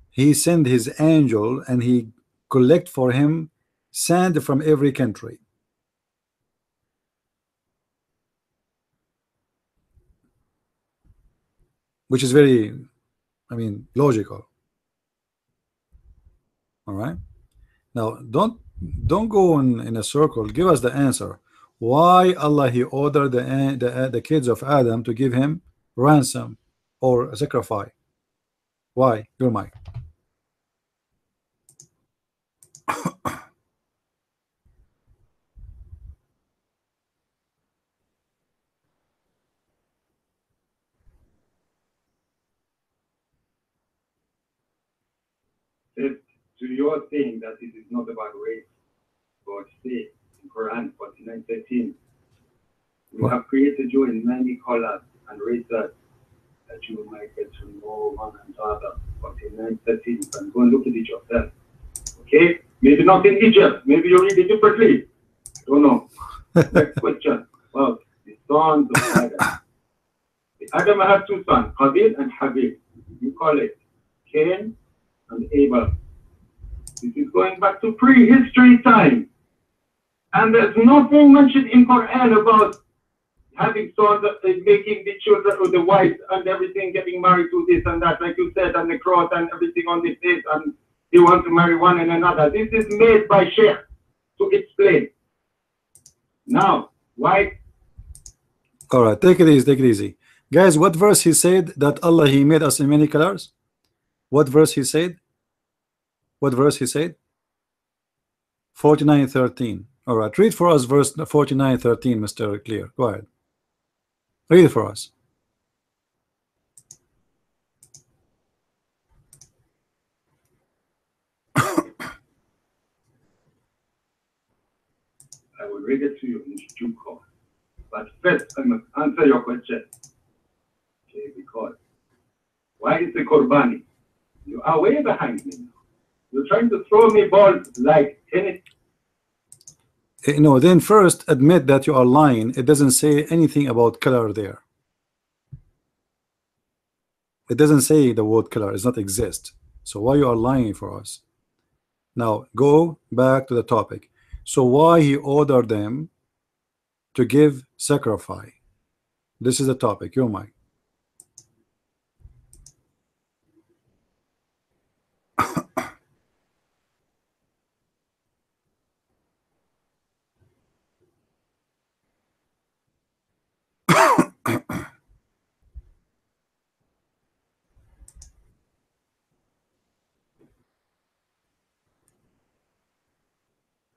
He sent His angel and He collect for him sand from every country. Which is very, I mean, logical. All right. Now, don't go in a circle. Give us the answer. Why Allah He ordered the kids of Adam to give him ransom or sacrifice? Why? Your mic. That to your saying that it is not about race, God say in Quran 49:13, we have created you in many colors and races that you might get to know one another. 49:13, you can go and look at it yourself. Okay? Maybe not in Egypt, maybe you read it differently. I don't know. Next question. Well, the sons of Adam. The Adam had two sons, Qabil and Habil. You call it Cain and Abel. This is going back to prehistory time. And there's nothing mentioned in Quran about having sons, making the children or the wives and everything, getting married to this and that, like you said, and the cross and everything on the face, and they want to marry one and another. This is made by Sheikh to explain. Now, why? All right, take it easy, take it easy. Guys, what verse he said that Allah, he made us in many colors? What verse he said? What verse he said? 49:13. All right, read for us verse 49:13, Mr. Clear. Go ahead. Read it for us. I will read it to you in due course. But first, I must answer your question. Okay, because why is the Qurbani? You are way behind me now. You're trying to throw me balls like tennis. No, then first admit that you are lying. It doesn't say anything about color there. It doesn't say the word color. It does not exist. So why you are lying for us? Now go back to the topic. So why he ordered them to give sacrifice? This is the topic. Your mic.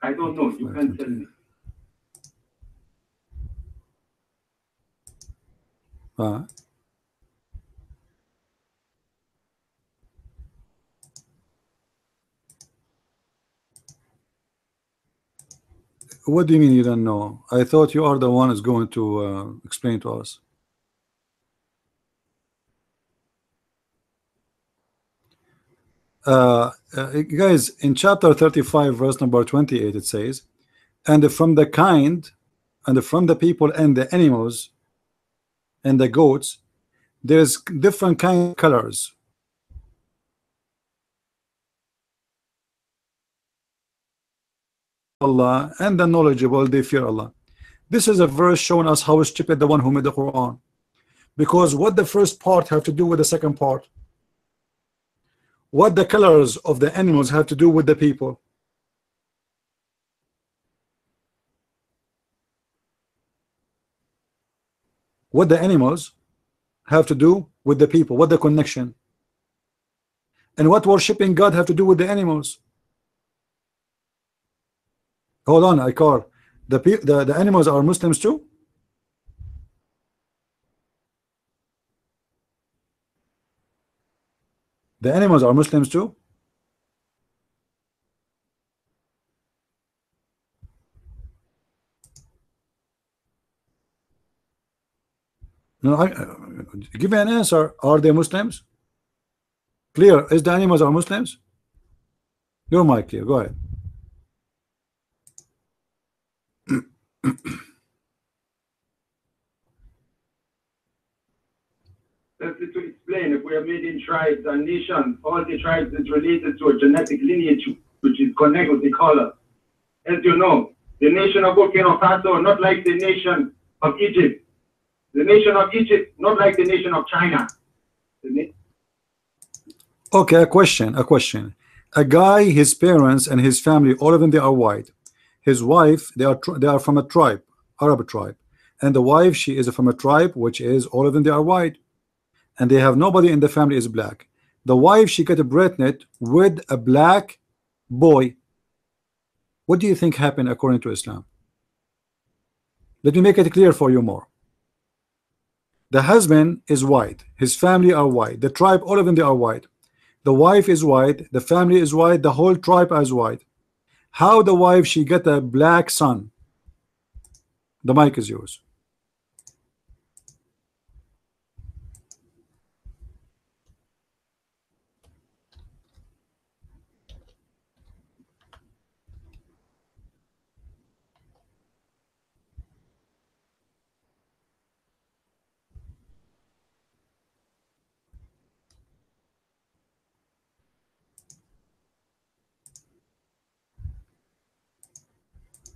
I don't know. You can tell me. What do you mean you don't know? I thought you are the one who's going to explain to us. Guys, in chapter 35 verse number 28 it says, and from the kind and from the people and the animals and the goats there's different kind of colors. Allah and the knowledgeable, they fear Allah. This is a verse showing us how stupid the one who made the Quran, because what the first part have to do with the second part? What the colors of the animals have to do with the people? What the animals have to do with the people? What the connection? And what worshiping God have to do with the animals? Hold on, Ikar. The animals are Muslims too? The animals are Muslims too? No, give me an answer. Are they Muslims? Clear. Is the animals are Muslims? Your mic clear. Go ahead. Simply to explain, if we are made in tribes and nations, all the tribes is related to a genetic lineage which is connected with the color. As you know, the nation of Burkina Faso not like the nation of Egypt. The nation of Egypt not like the nation of China. Okay, a question. A guy, his parents and his family, all of them, they are white. His wife, they are from a tribe, Arab tribe, and the wife, she is from a tribe which is all of them, they are white, and they have nobody in the family is black. The wife, she got pregnant with a black boy. What do you think happened according to Islam? Let me make it clear for you more. The husband is white, his family are white, the tribe, all of them, they are white. The wife is white, the family is white, the whole tribe is white. How the wife she get a black son? The mic is yours.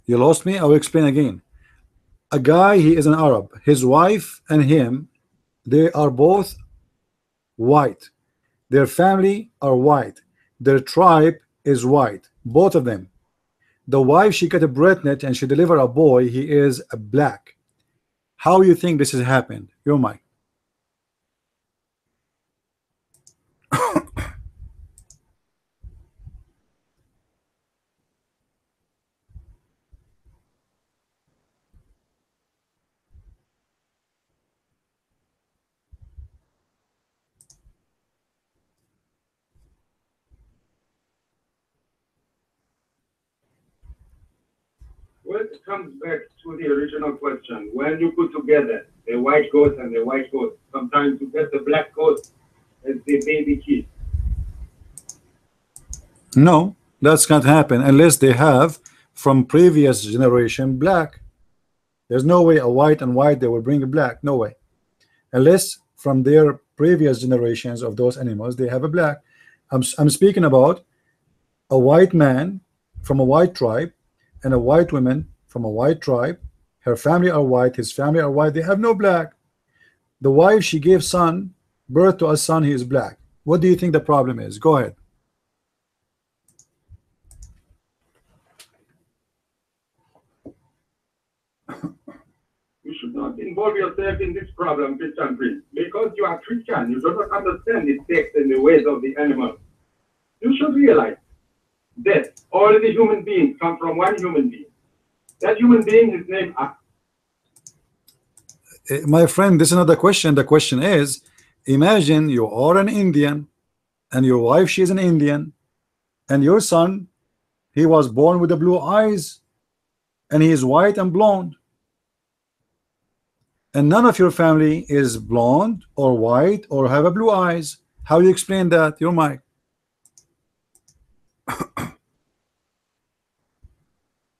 You lost me. I will explain again. A guy, he is an Arab. His wife and him, they are both white. Their family are white. Their tribe is white. Both of them. The wife, she got a pregnant and she delivered a boy. He is a black. How you think this has happened? Your mic. Well, it comes back to the original question. When you put together the white goat and the white goat, sometimes you get the black goat as the baby kid. No, that's can't happen unless they have from previous generation black. There's no way a white and white they will bring a black. No way. Unless from their previous generations of those animals they have a black. I'm speaking about a white man from a white tribe and a white woman from a white tribe. Her family are white, his family are white. They have no black. The wife, she gave son birth to a son, he is black. What do you think the problem is? Go ahead. You should not involve yourself in this problem, Christian priest, because you are Christian. You do not understand the text and the ways of the animal. You should realize that all the human beings come from one human being. That human being is named Abdul. My friend, this is not the question. The question is, imagine you are an Indian and your wife, she is an Indian, and your son, he was born with the blue eyes and he is white and blonde, and none of your family is blonde or white or have a blue eyes. How do you explain that? Your mic.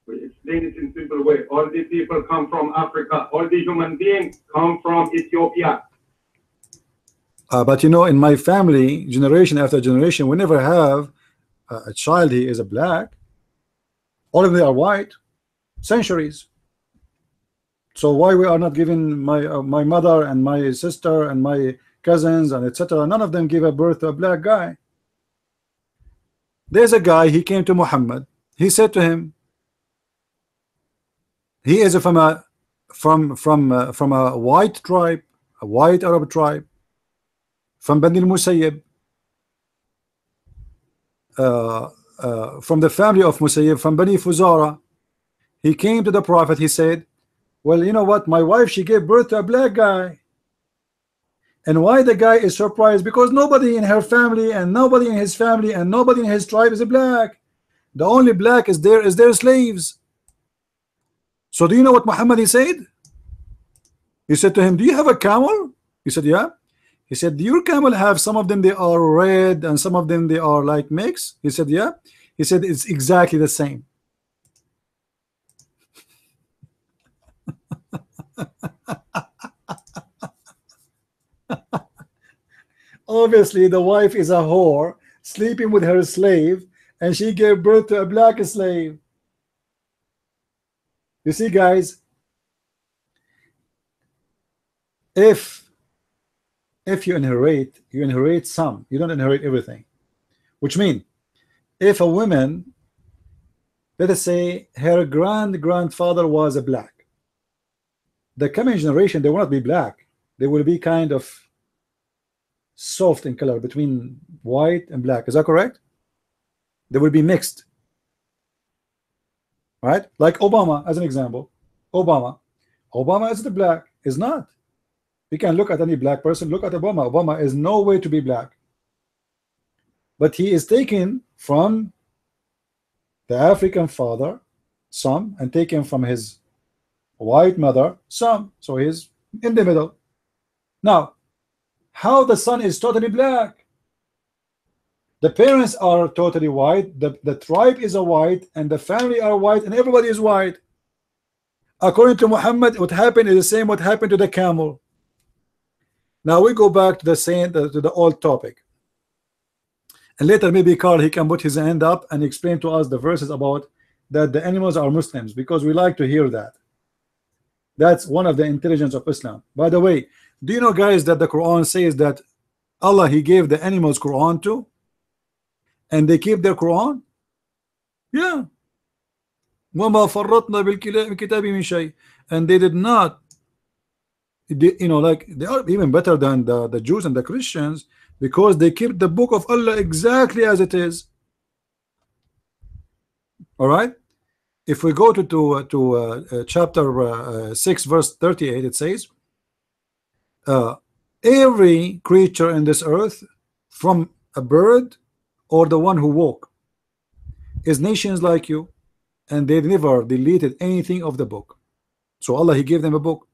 We explain it in simple way. All the people come from Africa. All the human beings come from Ethiopia. But you know, in my family, generation after generation, we never have a child he is a black. All of them are white. Centuries. So why we are not giving my mother and my sister and my cousins and etc. None of them give a birth to a black guy. There's a guy, he came to Muhammad. He said to him, he is from a white tribe, a white Arab tribe, from Bani al-Musayyib, from the family of Musayyib, from Bani Fuzara. He came to the Prophet. He said, well, you know what, my wife, she gave birth to a black guy. And why the guy is surprised? Because nobody in her family and nobody in his family and nobody in his tribe is a black. The only black is their slaves. So do you know what Muhammad he said? He said to him, do you have a camel? He said, yeah. He said, do your camel have some of them they are red and some of them they are like mixed? He said, yeah. He said, it's exactly the same. Obviously the wife is a whore sleeping with her slave, and she gave birth to a black slave. You see, guys, if you inherit some, you don't inherit everything. Which means if a woman, let us say her grandfather was a black, the coming generation, they will not be black. They will be kind of soft in color between white and black. Is that correct? They will be mixed, right? Like Obama as an example. Obama is the black, is not. You can look at any black person, look at Obama. Obama is no way to be black. but he is taken from the African father, some, and taken from his white mother, some. So he's in the middle. Now, how the son is totally black? The parents are totally white, the tribe is a white, and the family are white, and everybody is white. According to Muhammad, what happened is the same what happened to the camel. Now we go back to the same to the old topic, and later maybe Carl, he can put his hand up and explain to us the verses about that the animals are Muslims, because we like to hear that. That's one of the intelligence of Islam. By the way, do you know, guys, that the Quran says that Allah, he gave the animals Quran too, and they keep their Quran? Yeah. وَمَا فَرَّطْنَا بِالْكِتَابِ مِنْ شَيْءٍ. And they did not, you know, like they are even better than the Jews and the Christians, because they keep the book of Allah exactly as it is. All right. If we go to chapter 6 verse 38, it says, every creature in this earth, from a bird or the one who walk, is nations like you, and they never deleted anything of the book. So Allah, he gave them a book,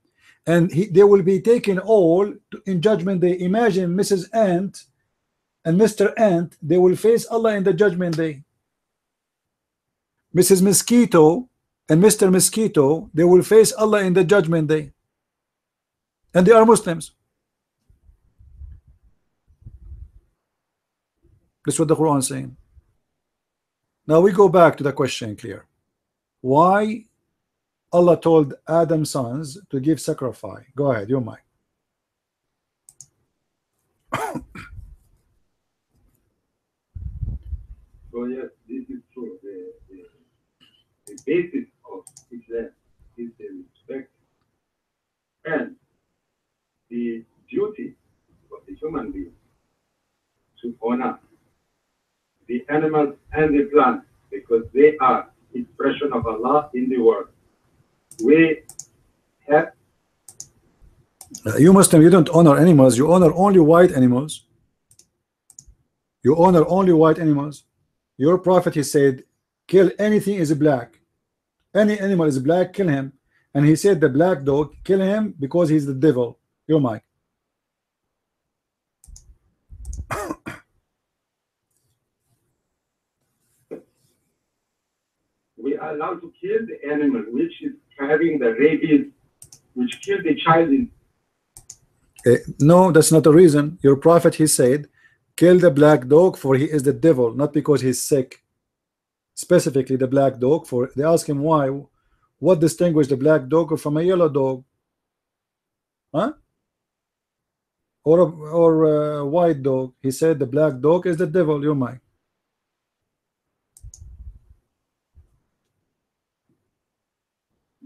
and they will be taken all in judgment day. Imagine Mrs. Ant and Mr. Ant, they will face Allah in the judgment day. Mrs. Mosquito and Mr. Mosquito, they will face Allah in the judgment day, and they are Muslims. That's what the Quran is saying. Now we go back to the question, clear. Why Allah told Adam's sons to give sacrifice? Go ahead, your mic. So yes, this is true. The basis of Islam is the respect and the duty of the human being to honor the animals and the plants, because they are expression of Allah in the world. We have you Muslim, you don't honor animals, you honor only white animals. You honor only white animals. Your prophet, he said, kill anything is black. Any animal is black, kill him. And he said the black dog, kill him because he's the devil. Your mic. we are allowed to kill the animal which is carrying the rabies, which killed the child in. No, that's not the reason. Your prophet, he said, kill the black dog, for he is the devil, not because he's sick. Specifically the black dog, for they ask him why, what distinguishes the black dog from a yellow dog, huh? Or a white dog. He said the black dog is the devil. Your mind.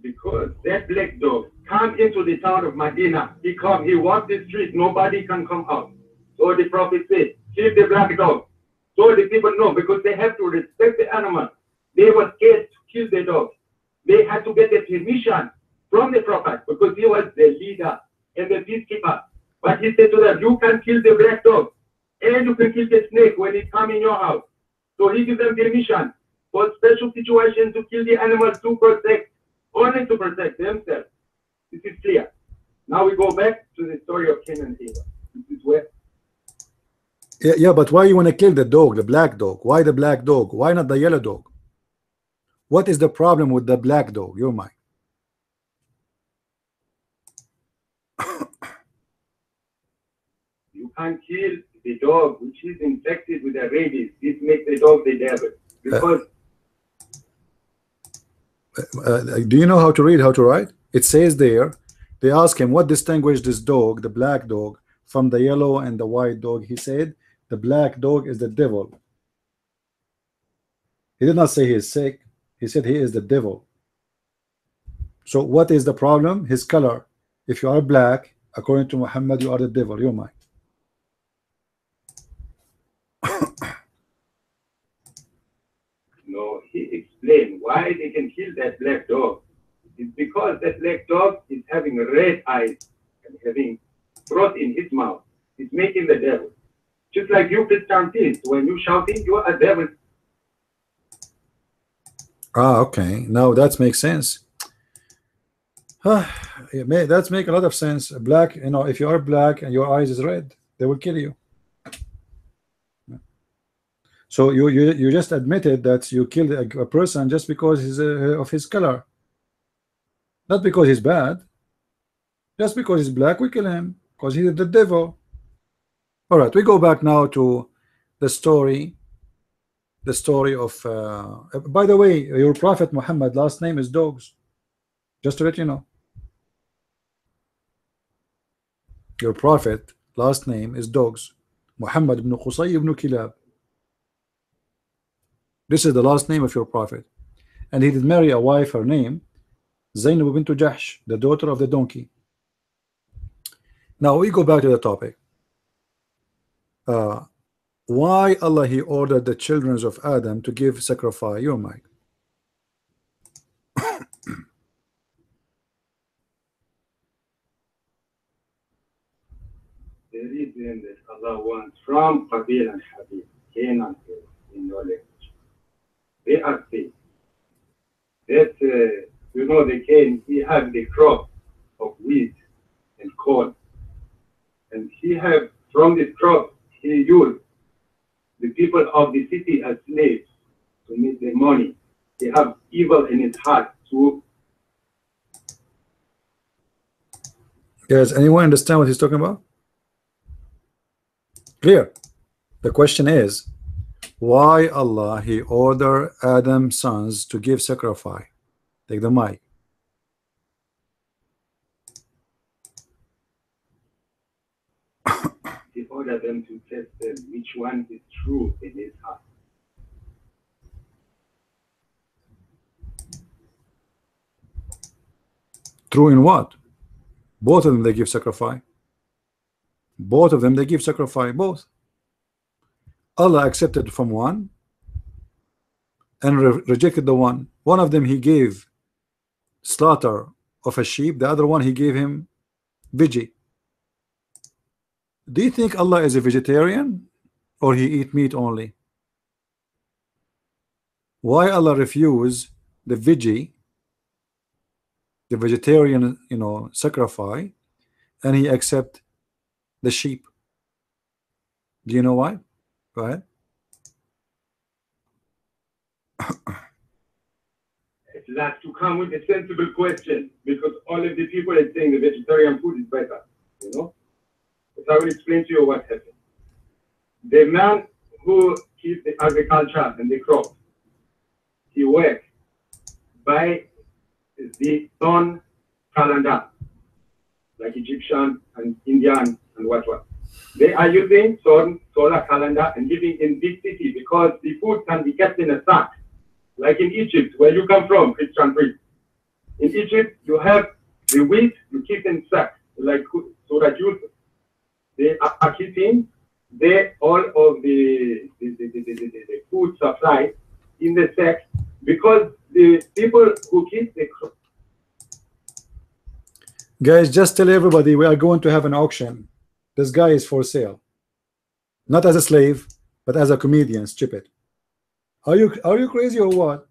Because that black dog come into the town of Medina. He walked the street, nobody can come out. So the prophet said, kill the black dog. So the people know, because they have to respect the animal. They were scared to kill the dog. They had to get the permission from the prophet, because he was the leader and the peacekeeper. But he said to them, you can kill the black dog, and you can kill the snake when it comes in your house. So he gives them permission for special situations to kill the animals to protect, only to protect themselves. This is clear. Now we go back to the story of Cain and Eva. This is where. Yeah, but why you want to kill the dog, the black dog? Why the black dog? Why not the yellow dog? What is the problem with the black dog? Your mind. You can't kill the dog which is infected with the rabies. This makes the dog the devil. Because do you know how to read, how to write? It says there, they ask him what distinguishes this dog, the black dog, from the yellow and the white dog. He said the black dog is the devil. He did not say he is sick. He said he is the devil. So what is the problem? His color. If you are black, according to Muhammad, you are the devil. Your mind. no, he explained why they can kill that black dog. It's because that black dog is having red eyes and having froth in his mouth. It's making the devil. Just like you Christians, when you shouting, you are a devil. Ah, okay. Now that makes sense. That make a lot of sense. Black, you know, if you are black and your eyes is red, they will kill you. So you just admitted that you killed a person just because of his color, not because he's bad. Just because he's black, we kill him because he's the devil. All right, we go back now to the story. The story of. By the way, your prophet Muhammad last name is Dogs. Just to let you know. Your prophet last name is Dogs. Muhammad ibn Qusay ibn Kilab. This is the last name of your prophet. And he did marry a wife, her name Zainab bint Jahsh, the daughter of the donkey. Now we go back to the topic. Why Allah he ordered the children of Adam to give sacrifice? Your mic. The reason that Allah wants from Qabil and Habib, Cain and Abel, in your language. They are safe. That, you know, the Cain, he had the crop of wheat and corn. And he have, from this crop, he used the people of the city as slaves to make their money. They have evil in his heart to. Does anyone understand what he's talking about? Clear. The question is, why Allah he ordered Adam's sons to give sacrifice? Take the mic. He ordered them to test them which one is true in his heart. True in what? Both of them they give sacrifice. Both of them they give sacrifice. Both. Allah accepted from one and rejected the one. One of them he gave slaughter of a sheep. The other one he gave him veggie. Do you think Allah is a vegetarian or he eat meat only? Why Allah refuse the veggie, the vegetarian, you know, sacrifice, and he accept the sheep? Do you know why? Go ahead. It's like to come with a sensible question, because all of the people are saying the vegetarian food is better, you know. But I will explain to you what happened. The man who keeps the agriculture and the crop, he works by the sun calendar, like Egyptian and Indian and what. They are using solar calendar and living in big city because the food can be kept in a sack, like in Egypt, where you come from, Christian priest. In Egypt, you have the wheat you keep in sack, like so that they are keeping all of the food supply in the sack, because the people who keep the crop. Guys, just tell everybody we are going to have an auction. This guy is for sale, not as a slave, but as a comedian. Stupid. Are you crazy or what?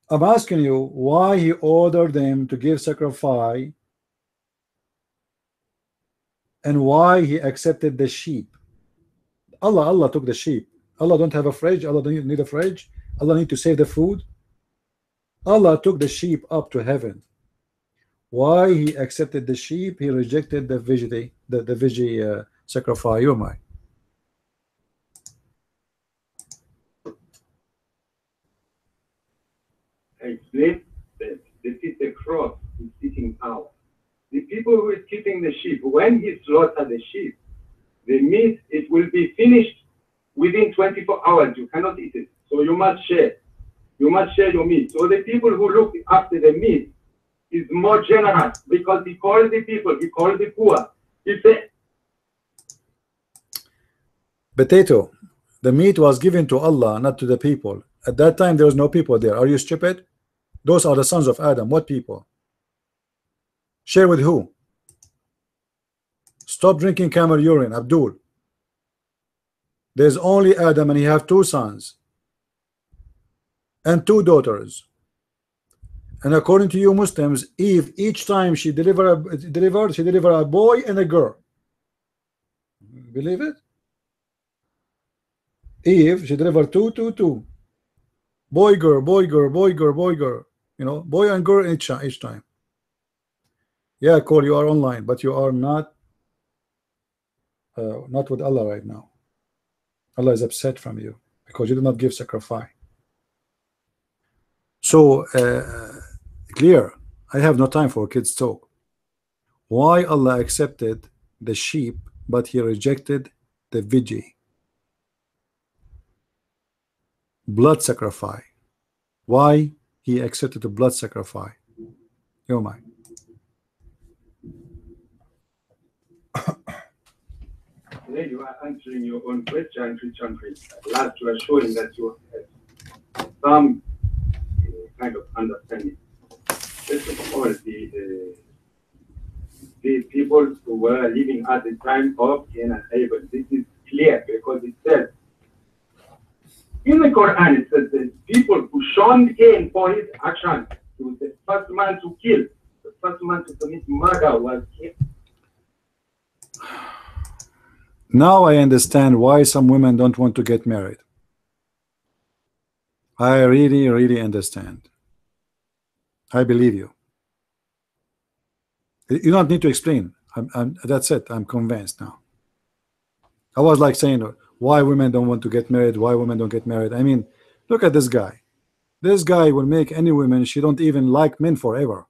I'm asking you why he ordered them to give sacrifice and why he accepted the sheep. Allah took the sheep. Allah don't have a fridge. Allah don't need a fridge. Allah need to save the food. Allah took the sheep up to heaven. Why he accepted the sheep, he rejected the veggie sacrifice? Your mind. I explained that this is the cross is sitting out. The people who is keeping the sheep, when he slaughters the sheep, the meat, it will be finished within 24 hours. You cannot eat it. So you must share. You must share your meat. So the people who look after the meat is more generous, because he calls the people, he calls the poor. He said, Potato, the meat was given to Allah, not to the people. At that time, there was no people there. Are you stupid? Those are the sons of Adam. What people? Share with who? Stop drinking camel urine, Abdul. There's only Adam, and he have 2 sons and 2 daughters. And according to you Muslims, Eve, each time she delivered, she delivered a boy and a girl. Believe it? Eve, she delivered two. Boy, girl, boy, girl, boy, girl, boy, girl. You know, boy and girl each time. Yeah, Cole, you are online, but you are not with Allah right now. Allah is upset from you because you did not give sacrifice. So clear. I have no time for kids talk. Why Allah accepted the sheep but he rejected the veggie? Blood sacrifice. Why he accepted the blood sacrifice? Yo, my. Today you are answering your own question, Christian priest. Last you are showing that you have some kind of understanding. First of all, the people who were living at the time of Cain and Abel, this is clear because it says in the Quran, it says the people who shunned Cain for his actions, he was the first man to kill, the first man to commit murder was Cain. Now I understand why some women don't want to get married. I really understand. I believe you. You don't need to explain. That's it. I'm convinced now. I was like saying why women don't want to get married, why women don't get married. I mean, look at this guy. This guy will make any woman, she don't even like men forever.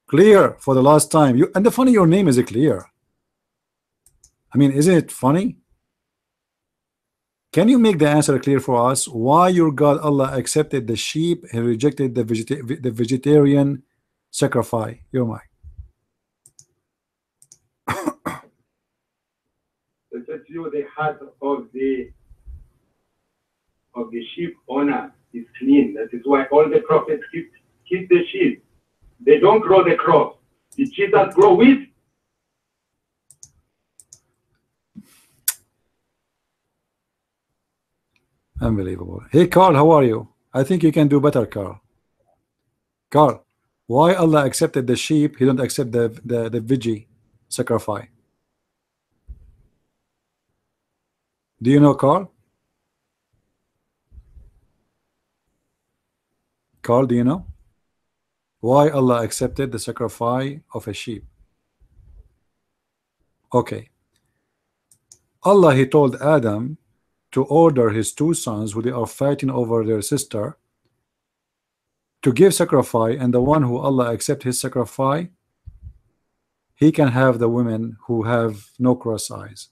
Clear for the last time. You, and the funny, your name is clear. I mean, isn't it funny? Can you make the answer clear for us? Why your God Allah accepted the sheep and rejected the vegetarian sacrifice? Your mic. That you the heart of the sheep owner is clean. That is why all the prophets keep the sheep. They don't grow the crops. Did Jesus grow wheat? Unbelievable. Hey Carl, how are you? I think you can do better, Carl. Carl, why Allah accepted the sheep, he don't accept the veggie sacrifice? Do you know, Carl? Carl, do you know why Allah accepted the sacrifice of a sheep? Okay. Allah, he told Adam to order his 2 sons who they are fighting over their sister to give sacrifice, and the one who Allah accept his sacrifice, he can have the women who have no cross eyes.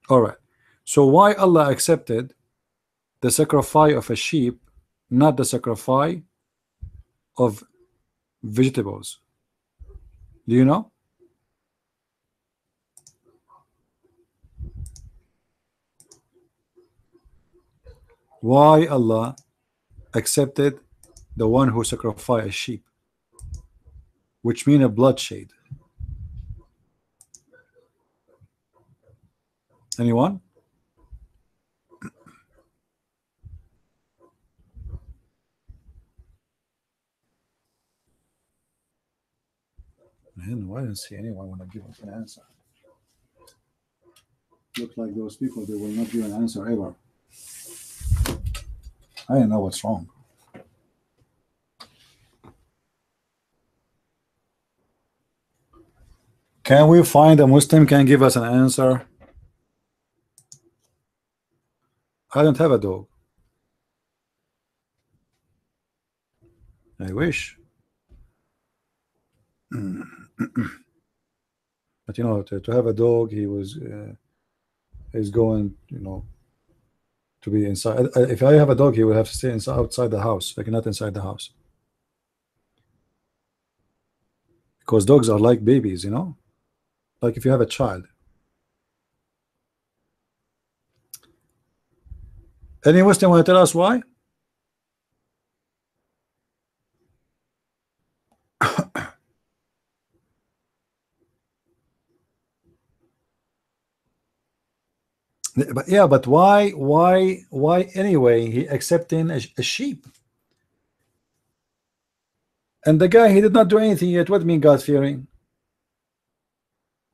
All right. So why Allah accepted the sacrifice of a sheep, not the sacrifice of vegetables? Do you know? Why Allah accepted the one who sacrificed a sheep, which mean a bloodshed? Anyone? Man, why didn't see anyone want to give us an answer? Look like those people, they will not give an answer ever. I don't know what's wrong. Can we find a Muslim can give us an answer? I don't have a dog. I wish. But you know, to have a dog, he was is going, you know, to be inside. If I have a dog, he will have to stay inside, outside the house, like not inside the house, because dogs are like babies, you know, like if you have a child. Any Muslim want to tell us why? But yeah, but why anyway he accepting a sheep? And the guy, he did not do anything yet. What mean God fearing?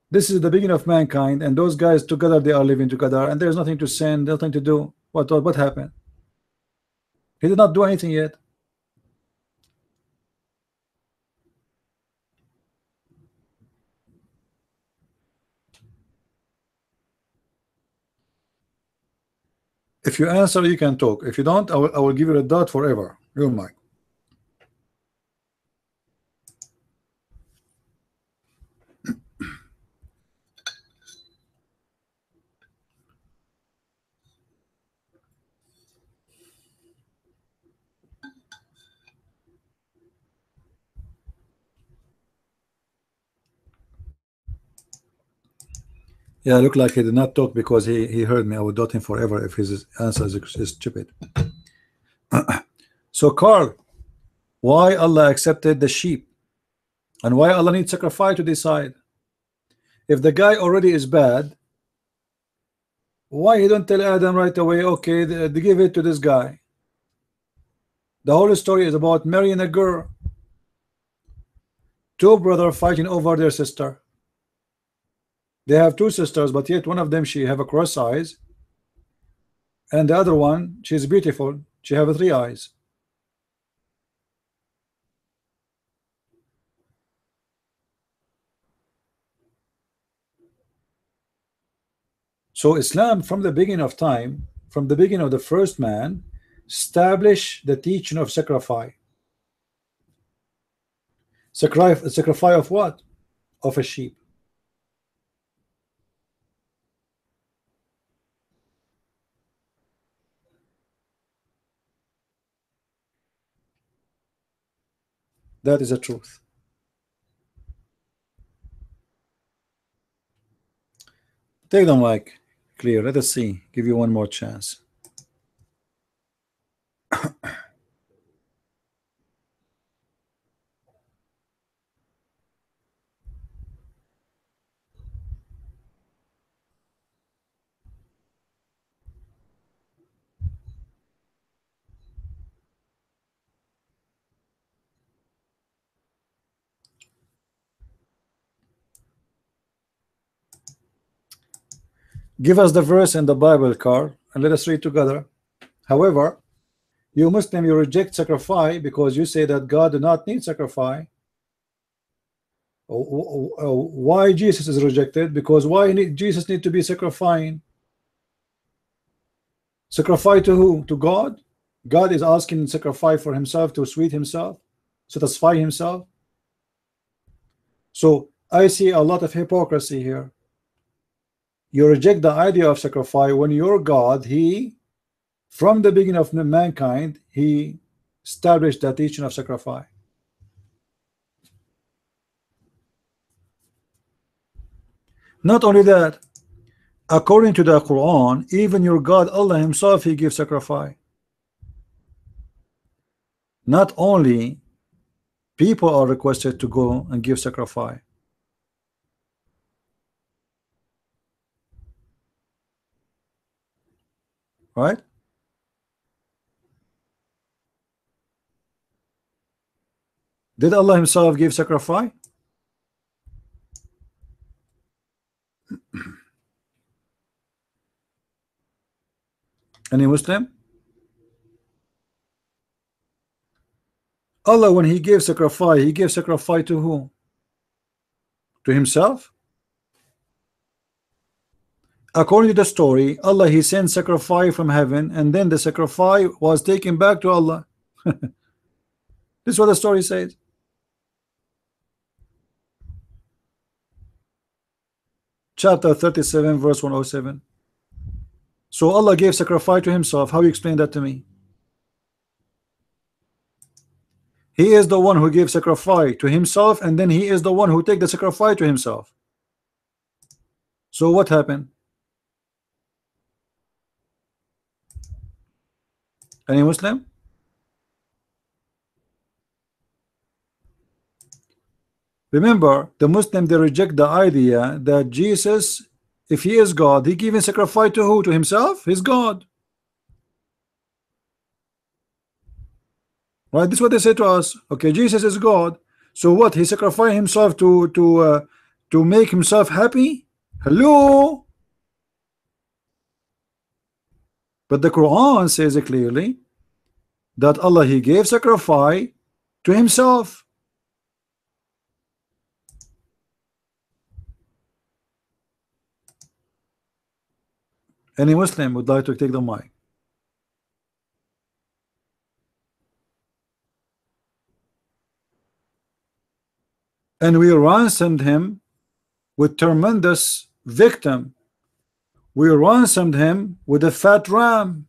This is the beginning of mankind, and those guys together, they are living together, and there's nothing to sin, nothing to do. What happened? He did not do anything yet. If you answer, you can talk. If you don't, I will give you a dot forever. You're mine. Yeah, look like he did not talk because he heard me. I would dot him forever if his answer is stupid. So Carl, why Allah accepted the sheep, and why Allah needs sacrifice to decide? If the guy already is bad, why he don't tell Adam right away, okay, they give it to this guy? The whole story is about marrying a girl. Two brothers fighting over their sister. They have two sisters, but yet one of them, she have a cross eyes, and the other one, she's beautiful, she have three eyes. So Islam, from the beginning of time, from the beginning of the first man, established the teaching of sacrifice. Sacrifice of what? Of a sheep. That is the truth. Take the mic, clear. Let us see. Give you one more chance. Give us the verse in the Bible, Carl, and let us read together. However, you Muslim, you reject sacrifice because you say that God do not need sacrifice. Why Jesus is rejected? Because why Jesus need to be sacrificing? Sacrifice to who? To God? God is asking sacrifice for himself to sweet himself, satisfy himself. So I see a lot of hypocrisy here. You reject the idea of sacrifice when your God, he, from the beginning of mankind, he established the teaching of sacrifice. Not only that, according to the Quran, even your God Allah himself, he gives sacrifice. Not only people are requested to go and give sacrifice. Right? Did Allah himself give sacrifice? Any Muslim? Allah, when he gave sacrifice, he gave sacrifice to who? To himself? According to the story, Allah, he sent sacrifice from heaven, and then the sacrifice was taken back to Allah. This is what the story says. Chapter 37, verse 107. So Allah gave sacrifice to himself. How you explain that to me? He is the one who gave sacrifice to himself, and then he is the one who take the sacrifice to himself. So what happened? Any Muslim? Remember, the Muslim, they reject the idea that Jesus If he is God, he giving sacrifice to who? To himself? He's God. Right? This is what they say to us. Okay, Jesus is God. So what? He sacrificed himself to make himself happy? Hello? But the Quran says clearly that Allah, he gave sacrifice to himself. Any Muslim would like to take the mic? And we ransomed him with tremendous victim. We ransomed him with a fat ram.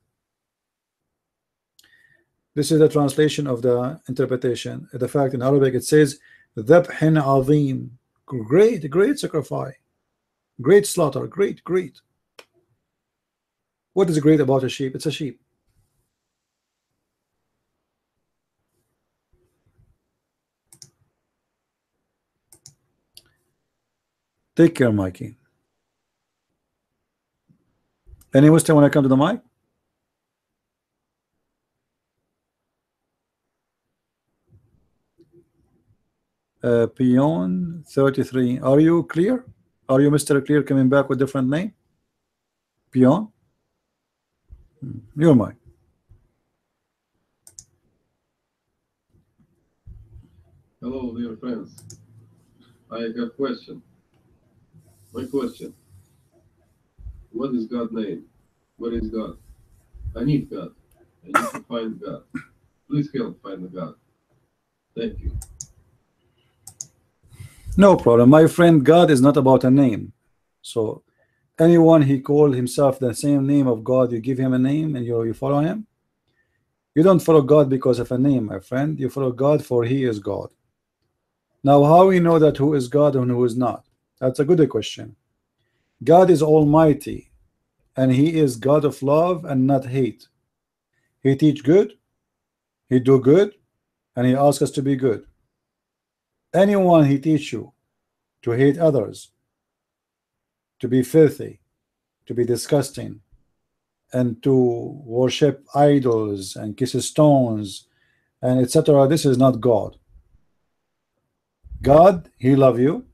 This is the translation of the interpretation. The fact in Arabic it says ذبح عظيم. Great sacrifice, great slaughter, great. What is great about a sheep? It's a sheep. Take care, Mikey. Any Muslim want to come to the mic? Peon 33. Are you clear? Are you Mr. Clear coming back with different name? Peon? Your mic. Hello, dear friends. I have a question. My question. What is God's name? What is God? I need God. I need to find God. Please help find the God. Thank you. No problem, my friend. God is not about a name. So anyone he called himself the same name of God, you give him a name and you follow him. You don't follow God because of a name, my friend. You follow God for he is God. Now how we know that who is God and who is not? That's a good question. God is almighty and he is God of love and not hate. He teach good, he do good, and he asks us to be good. Anyone he teach you to hate others, to be filthy, to be disgusting, and to worship idols and kiss stones and etc., this is not God. God, he love you,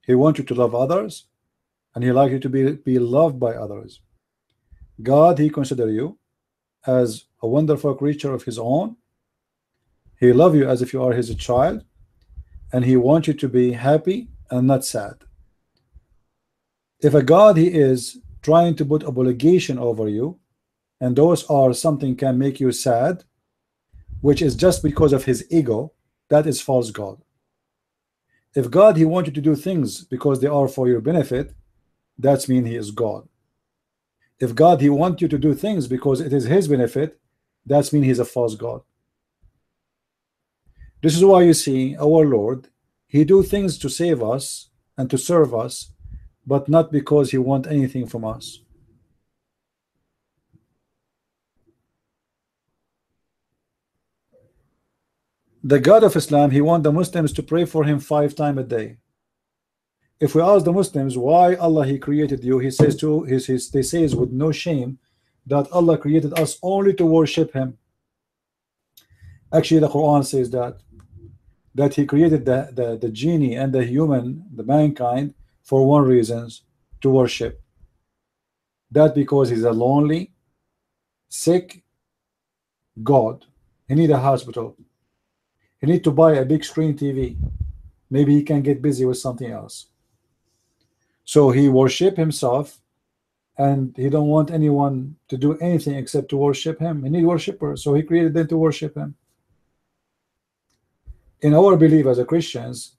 he wants you to love others, and he like you to be loved by others. God, he consider you as a wonderful creature of his own. He love you as if you are his child, and he wants you to be happy and not sad. If a God he is trying to put obligation over you, and those are something can make you sad, which is just because of his ego, that is false God. If God he wants you to do things because they are for your benefit, that's mean he is God. If God he wants you to do things because it is his benefit, that's mean he's a false God. This is why you see our Lord, he do things to save us and to serve us, but not because he want anything from us. The God of Islam, he want the Muslims to pray for him 5 times a day. If we ask the Muslims why Allah he created you, he says they say with no shame that Allah created us only to worship him. Actually the Quran says that he created the genie and the human, the mankind, for one reason, to worship. That because he's a lonely, sick God. He need a hospital. He need to buy a big screen TV. Maybe he can get busy with something else. So he worship himself, and he don't want anyone to do anything except to worship him. He need worshippers, so he created them to worship him. In our belief as a Christians,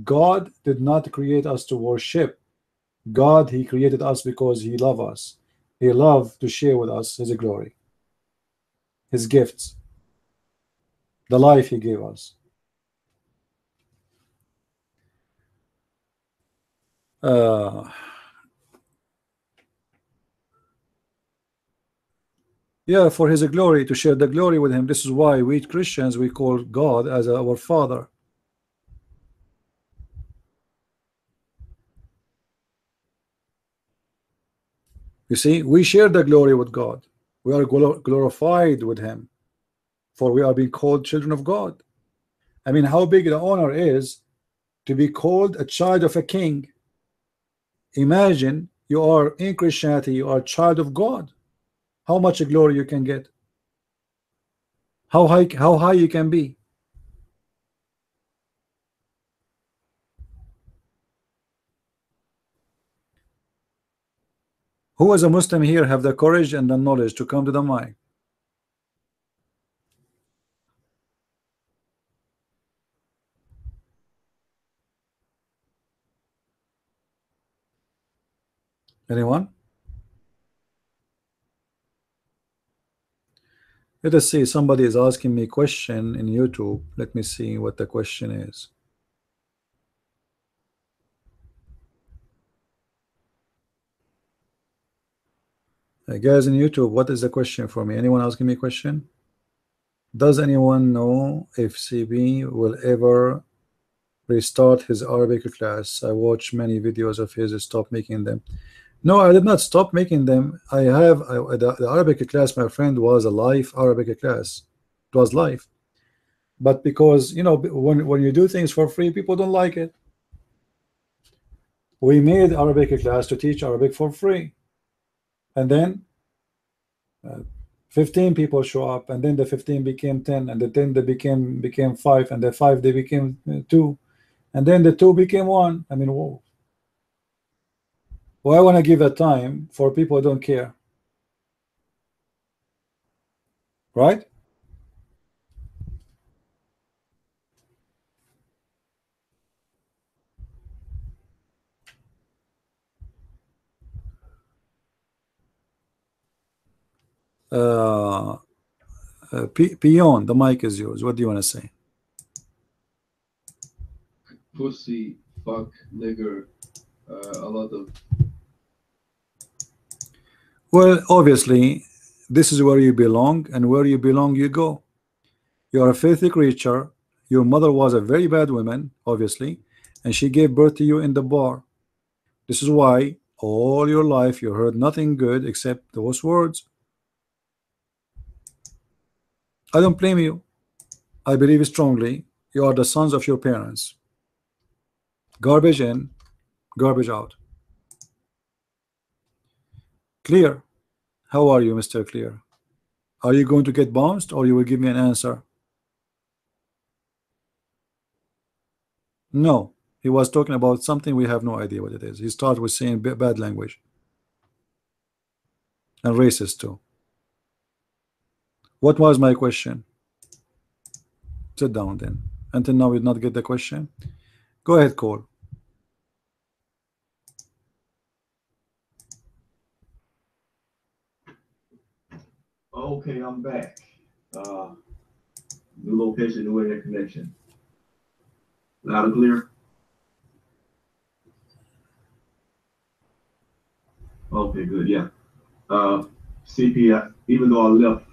God did not create us to worship. God, he created us because he loves us. He loved to share with us his glory, his gifts, the life he gave us. Yeah, for his glory, to share the glory with him. This is why we Christians, we call God as our Father. You see, we share the glory with God. We are glorified with Him, for we are being called children of God. I mean, how big the honor is to be called a child of a king. Imagine you are in Christianity, you are a child of God. How much glory you can get? How high you can be? Who as a Muslim here have the courage and the knowledge to come to the mic? Anyone? Let us see. Somebody is asking me a question in YouTube. Let me see what the question is. Guys in YouTube, what is the question for me? Anyone asking me a question? Does anyone know if CB will ever restart his Arabic class? I watched many videos of his. Stop making them. No, I did not stop making them. I have the Arabic class. My friend was a live Arabic class. It was live, but because you know when you do things for free, people don't like it. We made Arabic class to teach Arabic for free, and then 15 people show up, and then the 15 became 10, and the 10 they became 5, and the 5 they became 2, and then the 2 became 1. I mean, whoa. Well, I want to give a time for people who don't care, right? Pion, the mic is yours. What do you want to say? Pussy, fuck, nigger, a lot of. Well, obviously, this is where you belong, and where you belong, you go. You are a filthy creature. Your mother was a very bad woman, obviously, and she gave birth to you in the bar. This is why all your life you heard nothing good except those words. I don't blame you. I believe strongly you are the sons of your parents. Garbage in, garbage out. Clear. How are you, Mr. Clear? Are you going to get bounced, or you will give me an answer? No. He was talking about something we have no idea what it is. He started with saying bad language. And racist too. What was my question? Sit down then. Until now we did not get the question. Go ahead, Cole. Okay, I'm back. New location, new internet connection. Loud and clear? Okay, good, yeah. CP, even though I left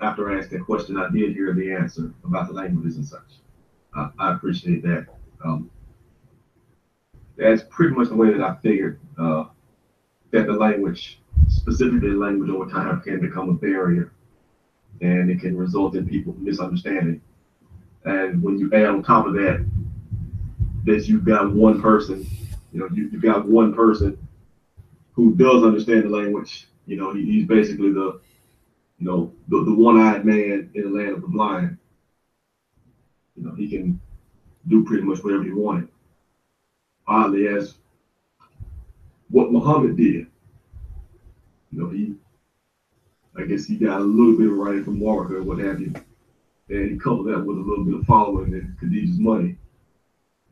after I asked that question, I did hear the answer about the languages and such. I appreciate that. That's pretty much the way that I figured that the language, specifically the language over time, can become a barrier, and it can result in people misunderstanding. And when you add on top of that, that you've got one person, you've got one person who does understand the language. He's basically the one-eyed man in the land of the blind. He can do pretty much whatever he wanted. Oddly as what Muhammad did. I guess he got a little bit of writing from Warwick or what have you. And he coupled that with a little bit of following and Khadijah's money.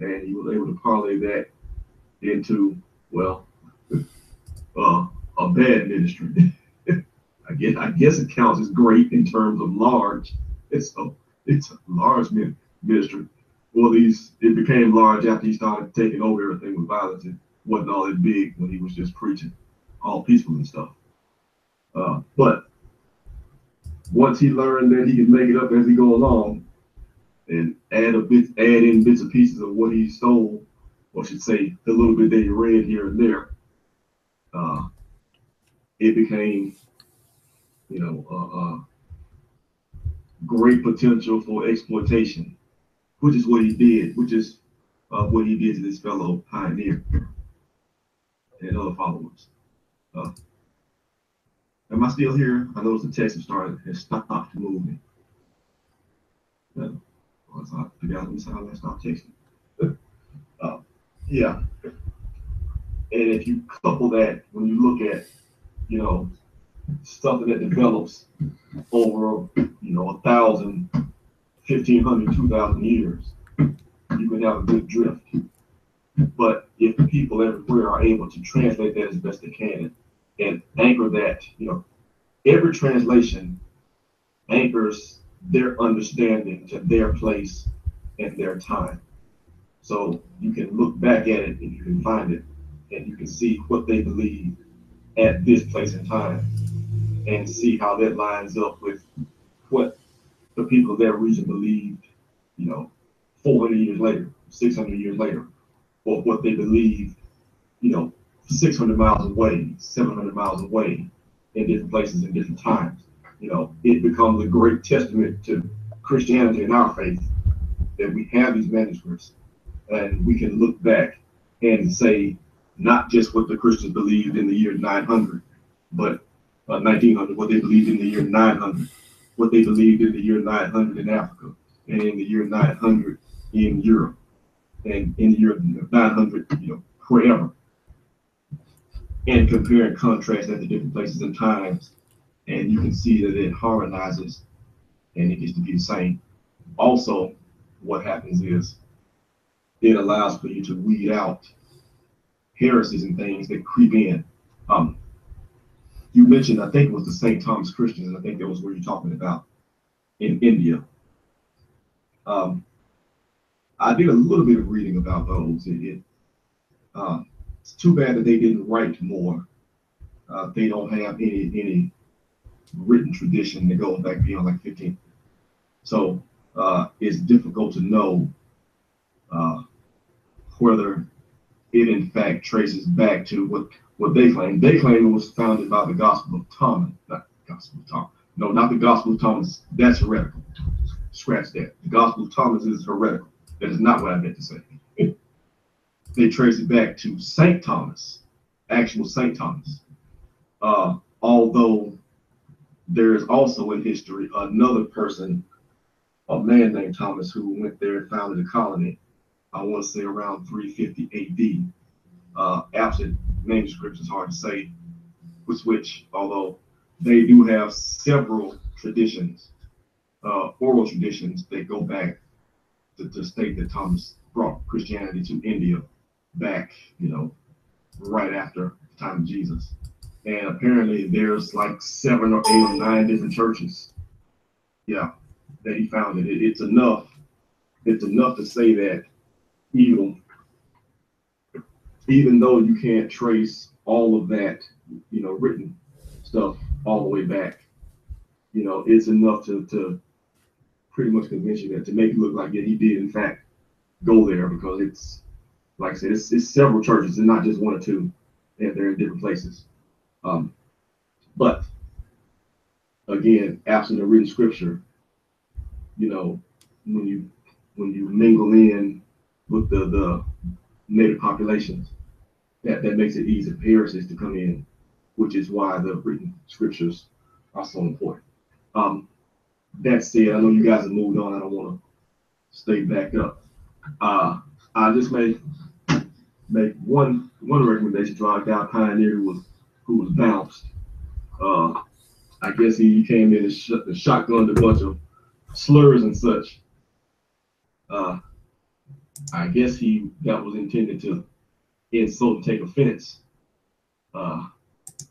And he was able to parlay that into, well, a bad ministry. I guess it counts as great in terms of large. It's a large ministry. Well, it became large after he started taking over everything with violence. It wasn't all that big when he was just preaching all peaceful and stuff. But once he learned that he could make it up as he go along and add in bits and pieces of what he stole, or should say the little bit that he read here and there, it became, great potential for exploitation, which is what he did, which is what he did to this fellow pioneer and other followers. Am I still here? I noticed the text has stopped moving. I forgot how I stopped texting. Yeah. And if you couple that, when you look at, stuff that develops over, 1,000, 1,500, 2,000 years, you can have a good drift. But if the people everywhere are able to translate that as best they can and anchor that, every translation anchors their understanding to their place and their time. So you can look back at it if you can find it, and you can see what they believe at this place and time, and see how that lines up with what the people of that region believed, 400 years later, 600 years later, or what they believed, 600 miles away, 700 miles away, in different places in different times. It becomes a great testament to Christianity and our faith that we have these manuscripts, and we can look back and say not just what the Christians believed in the year 900, but 1900, what they believed in the year 900, what they believed in the year 900 in Africa, and in the year 900 in Europe, and in the year 900, wherever, and compare and contrast at the different places and times, and you can see that it harmonizes and it gets to be the same. Also, what happens is it allows for you to weed out heresies and things that creep in. You mentioned, I think it was the St. Thomas Christians, and I think that was where you're talking about in India. I did a little bit of reading about those. It's too bad that they didn't write more. They don't have any written tradition that goes back beyond like 15. So it's difficult to know whether it in fact traces back to what they claim. They claim it was founded by the Gospel of Thomas, not the Gospel of Thomas. No, not the Gospel of Thomas. That's heretical. Scratch that. The Gospel of Thomas is heretical. That is not what I meant to say. They trace it back to St. Thomas, actual St. Thomas. Although there is also in history another person, a man named Thomas, who went there and founded a colony, I want to say around 350 AD. Absent manuscripts, is hard to say which, although they do have several traditions, oral traditions that go back to state that Thomas brought Christianity to India back, right after the time of Jesus. And apparently there's like 7 or 8 or 9 different churches, that he founded. It's enough to say that even though you can't trace all of that, written stuff all the way back, it's enough to pretty much convince you that, to make it look like, he did in fact go there, because it's, like I said, it's several churches and not just 1 or 2, and they're in different places. But again, absent a written scripture, when you mingle in with the native populations, that makes it easy for heresies to come in, which is why the written scriptures are so important. That said, I know you guys have moved on. I don't want to stay back up. I just make one recommendation to our guy pioneer who was bounced. I guess he came in and shotgunned a bunch of slurs and such. I guess that was intended to insult and take offense. I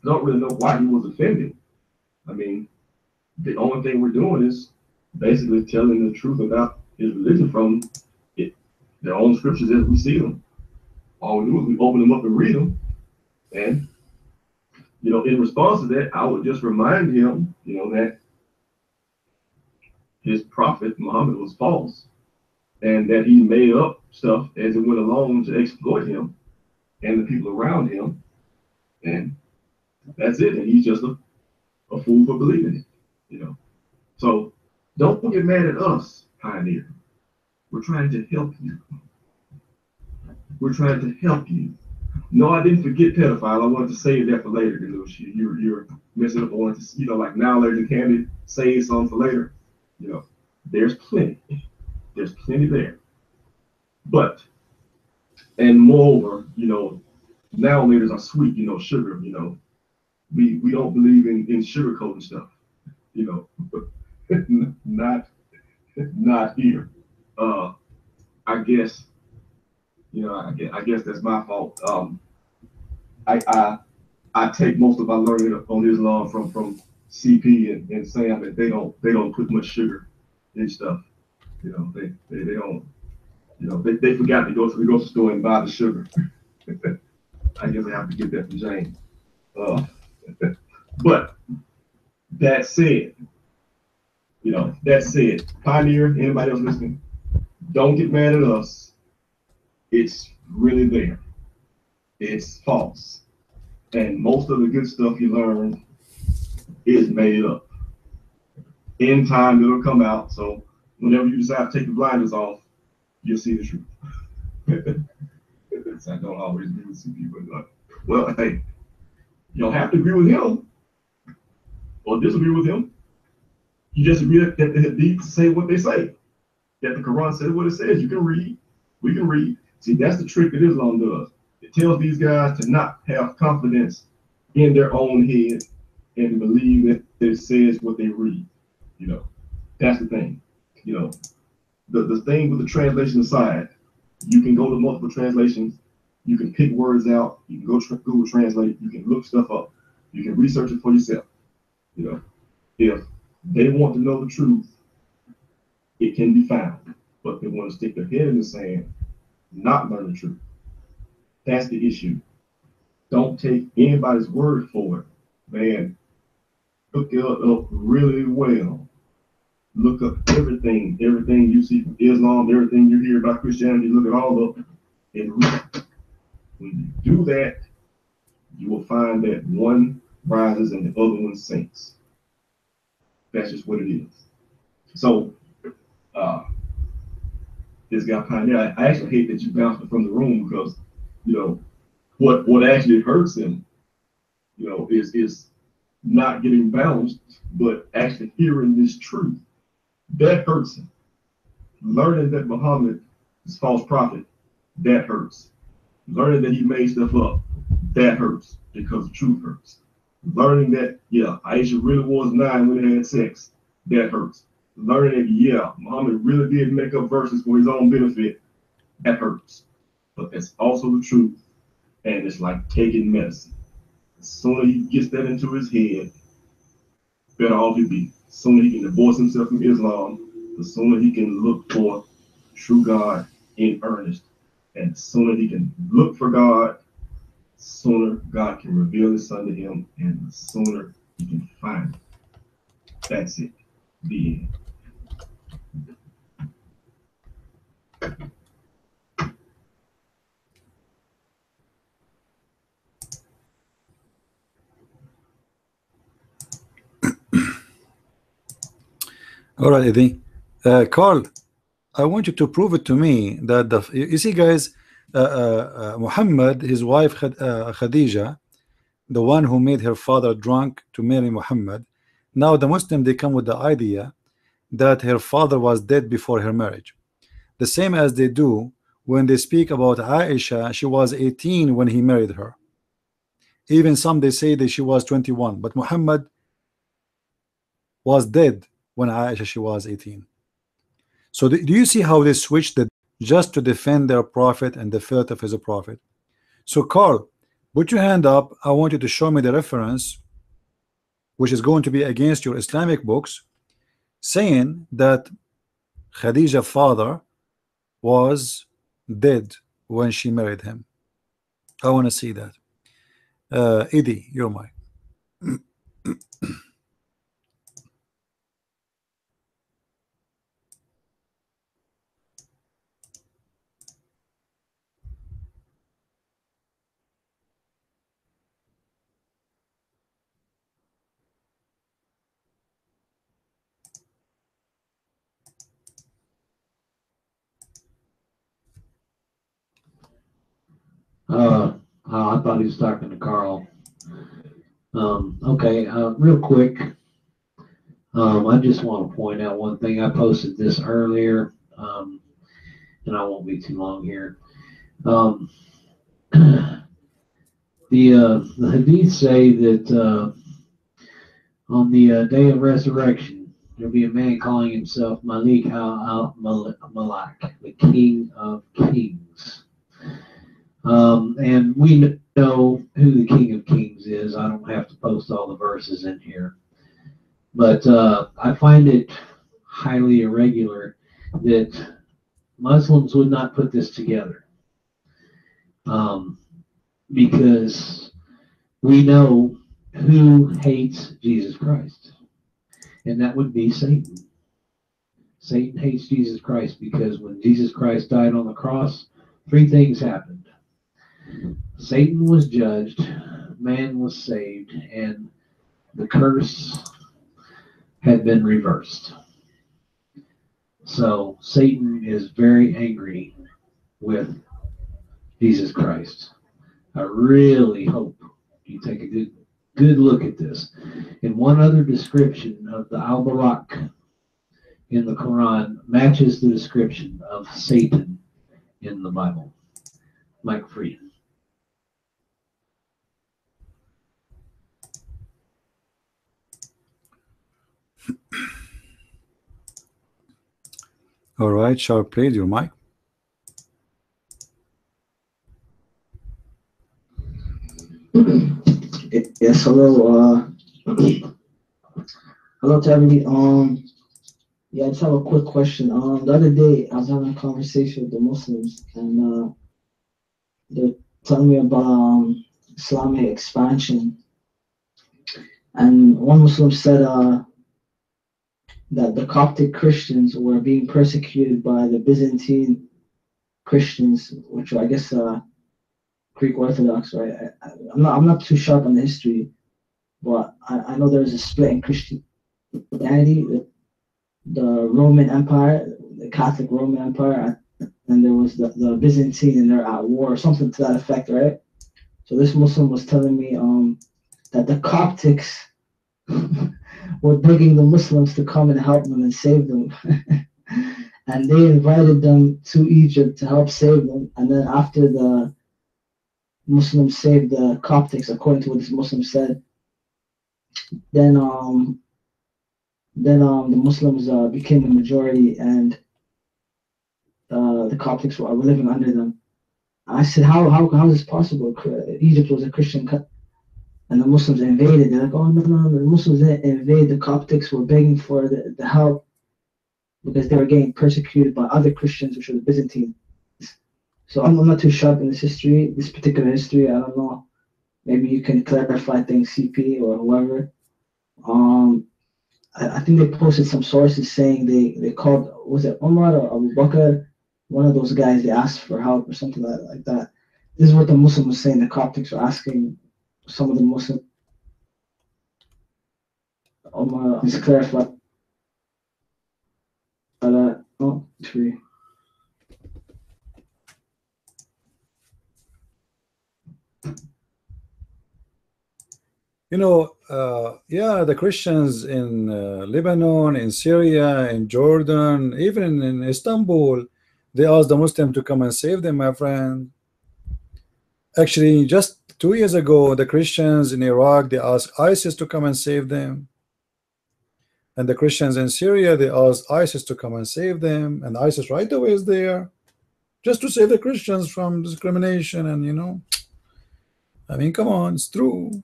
don't really know why he was offended. I mean, the only thing we're doing is basically telling the truth about his religion from their own scriptures as we see them. All we do is we open them up and read them. And, in response to that, I would just remind him, that his prophet, Muhammad, was false, and that he made up stuff as it went along to exploit him and the people around him. And That's it. And he's just a fool for believing it. So don't get mad at us, Pioneer. We're trying to help you. We're trying to help you. No, I didn't forget pedophile. I wanted to save that for later. You're messing up. I wanted to, like now, Larry Candy, save some for later. There's plenty. There's plenty there. But, and moreover, now laters are sweet, sugar, we don't believe in sugarcoating stuff, not here. I guess, I guess that's my fault. I take most of my learning on Islam from CP and Sam, that they don't put much sugar in stuff. They don't. They forgot to go to the grocery store and buy the sugar. I guess I have to get that from James. But that said, Pioneer, anybody else listening, don't get mad at us. It's really there. It's false. And most of the good stuff you learn is made up. In time, it'll come out. So whenever you decide to take the blinders off, you'll see the truth. I don't always agree with some people, but well, hey, you don't have to agree with him or disagree with him. You just agree that the Hadith say what they say, that the Quran says what it says. You can read, we can read. See, that's the trick that Islam does. It tells these guys to not have confidence in their own head and believe that it says what they read. That's the thing. The thing with the translation aside, you can go to multiple translations. You can pick words out. You can go Google Translate. You can look stuff up. You can research it for yourself. If they want to know the truth, it can be found. But they want to stick their head in the sand, not learn the truth. That's the issue. Don't take anybody's word for it. Man, look it up really well. Look up everything you see from Islam, everything you hear about Christianity, look at all of it and read. When you do that, you will find that one rises and the other one sinks. That's just what it is. So, this guy Pioneer, I actually hate that you bounced from the room because, what actually hurts him, is not getting bounced, but actually hearing this truth. That hurts him. Learning that Muhammad is a false prophet, that hurts. Learning that he made stuff up, that hurts because the truth hurts. Learning that, Aisha really was 9 when they had sex, that hurts. Learning that, Muhammad really did make up verses for his own benefit, that hurts. But that's also the truth, and it's like taking medicine. The sooner he gets that into his head, better off he be. The sooner he can divorce himself from Islam, the sooner he can look for true God in earnest. And the sooner he can look for God, the sooner God can reveal his son to him, and the sooner he can find it. That's it. The end. All right, Eddie. Carl, I want you to prove it to me that you see, guys, Muhammad, his wife Khadija, the one who made her father drunk to marry Muhammad. Now the Muslim, they come with the idea that her father was dead before her marriage, the same as they do when they speak about Aisha. She was 18 when he married her. Even some, they say that she was 21, but Muhammad was dead when Aisha, she was 18. So do you see how they switched it just to defend their prophet and the filth of his prophet? So Carl, put your hand up. I want you to show me the reference which is going to be against your Islamic books, saying that Khadija's father was dead when she married him. I want to see that. Eddie, you're mine. I thought he was talking to Carl. Okay, real quick. I just want to point out one thing. I posted this earlier, and I won't be too long here. The Hadith say that on the day of resurrection, there'll be a man calling himself Malik al-Malak, the King of Kings. And we know who the King of Kings is. I don't have to post all the verses in here. But I find it highly irregular that Muslims would not put this together. Because we know who hates Jesus Christ, and that would be Satan. Satan hates Jesus Christ because when Jesus Christ died on the cross, three things happened. Satan was judged, man was saved, and the curse had been reversed. So Satan is very angry with Jesus Christ. I really hope you take a good look at this. And one other description of the Al-Barak in the Quran matches the description of Satan in the Bible. Mike Free. All right, Sharp, please, your mic. Yes, hello. Hello to everybody. Yeah, I just have a quick question. The other day I was having a conversation with the Muslims, and they're telling me about Islamic expansion. And one Muslim said that the Coptic Christians were being persecuted by the Byzantine Christians, which are, I guess, Greek Orthodox, right? I'm not too sharp on the history, but I know there's a split in Christianity. The Roman Empire, the Catholic Roman Empire, and there was the Byzantine, and they're at war, or something to that effect, right? So this Muslim was telling me that the Coptics were begging the Muslims to come and help them and save them. And they invited them to Egypt to help save them. And then after the Muslims saved the Coptics, according to what this Muslim said, then the Muslims became the majority, and the Coptics were living under them. I said, how is this possible? Egypt was a Christian country, and the Muslims invaded. They're like, oh no, the Muslims didn't invade. The Coptics were begging for the help because they were getting persecuted by other Christians, which were the Byzantines. So I'm not too sharp in this particular history. I don't know. Maybe you can clarify things, CP or whoever. I think they posted some sources saying they called, was it Omar or Abu Bakr, one of those guys, they asked for help or something like that. This is what the Muslim was saying. The Coptics were asking some of the Muslims. Omar, please clarify that. Oh, tree. You know, yeah, the Christians in Lebanon, in Syria, in Jordan, even in Istanbul, they asked the Muslim to come and save them, my friend. Actually, just 2 years ago, the Christians in Iraq, they asked ISIS to come and save them. And the Christians in Syria, they asked ISIS to come and save them. And ISIS right away is there just to save the Christians from discrimination. And, you know, I mean, come on, it's true.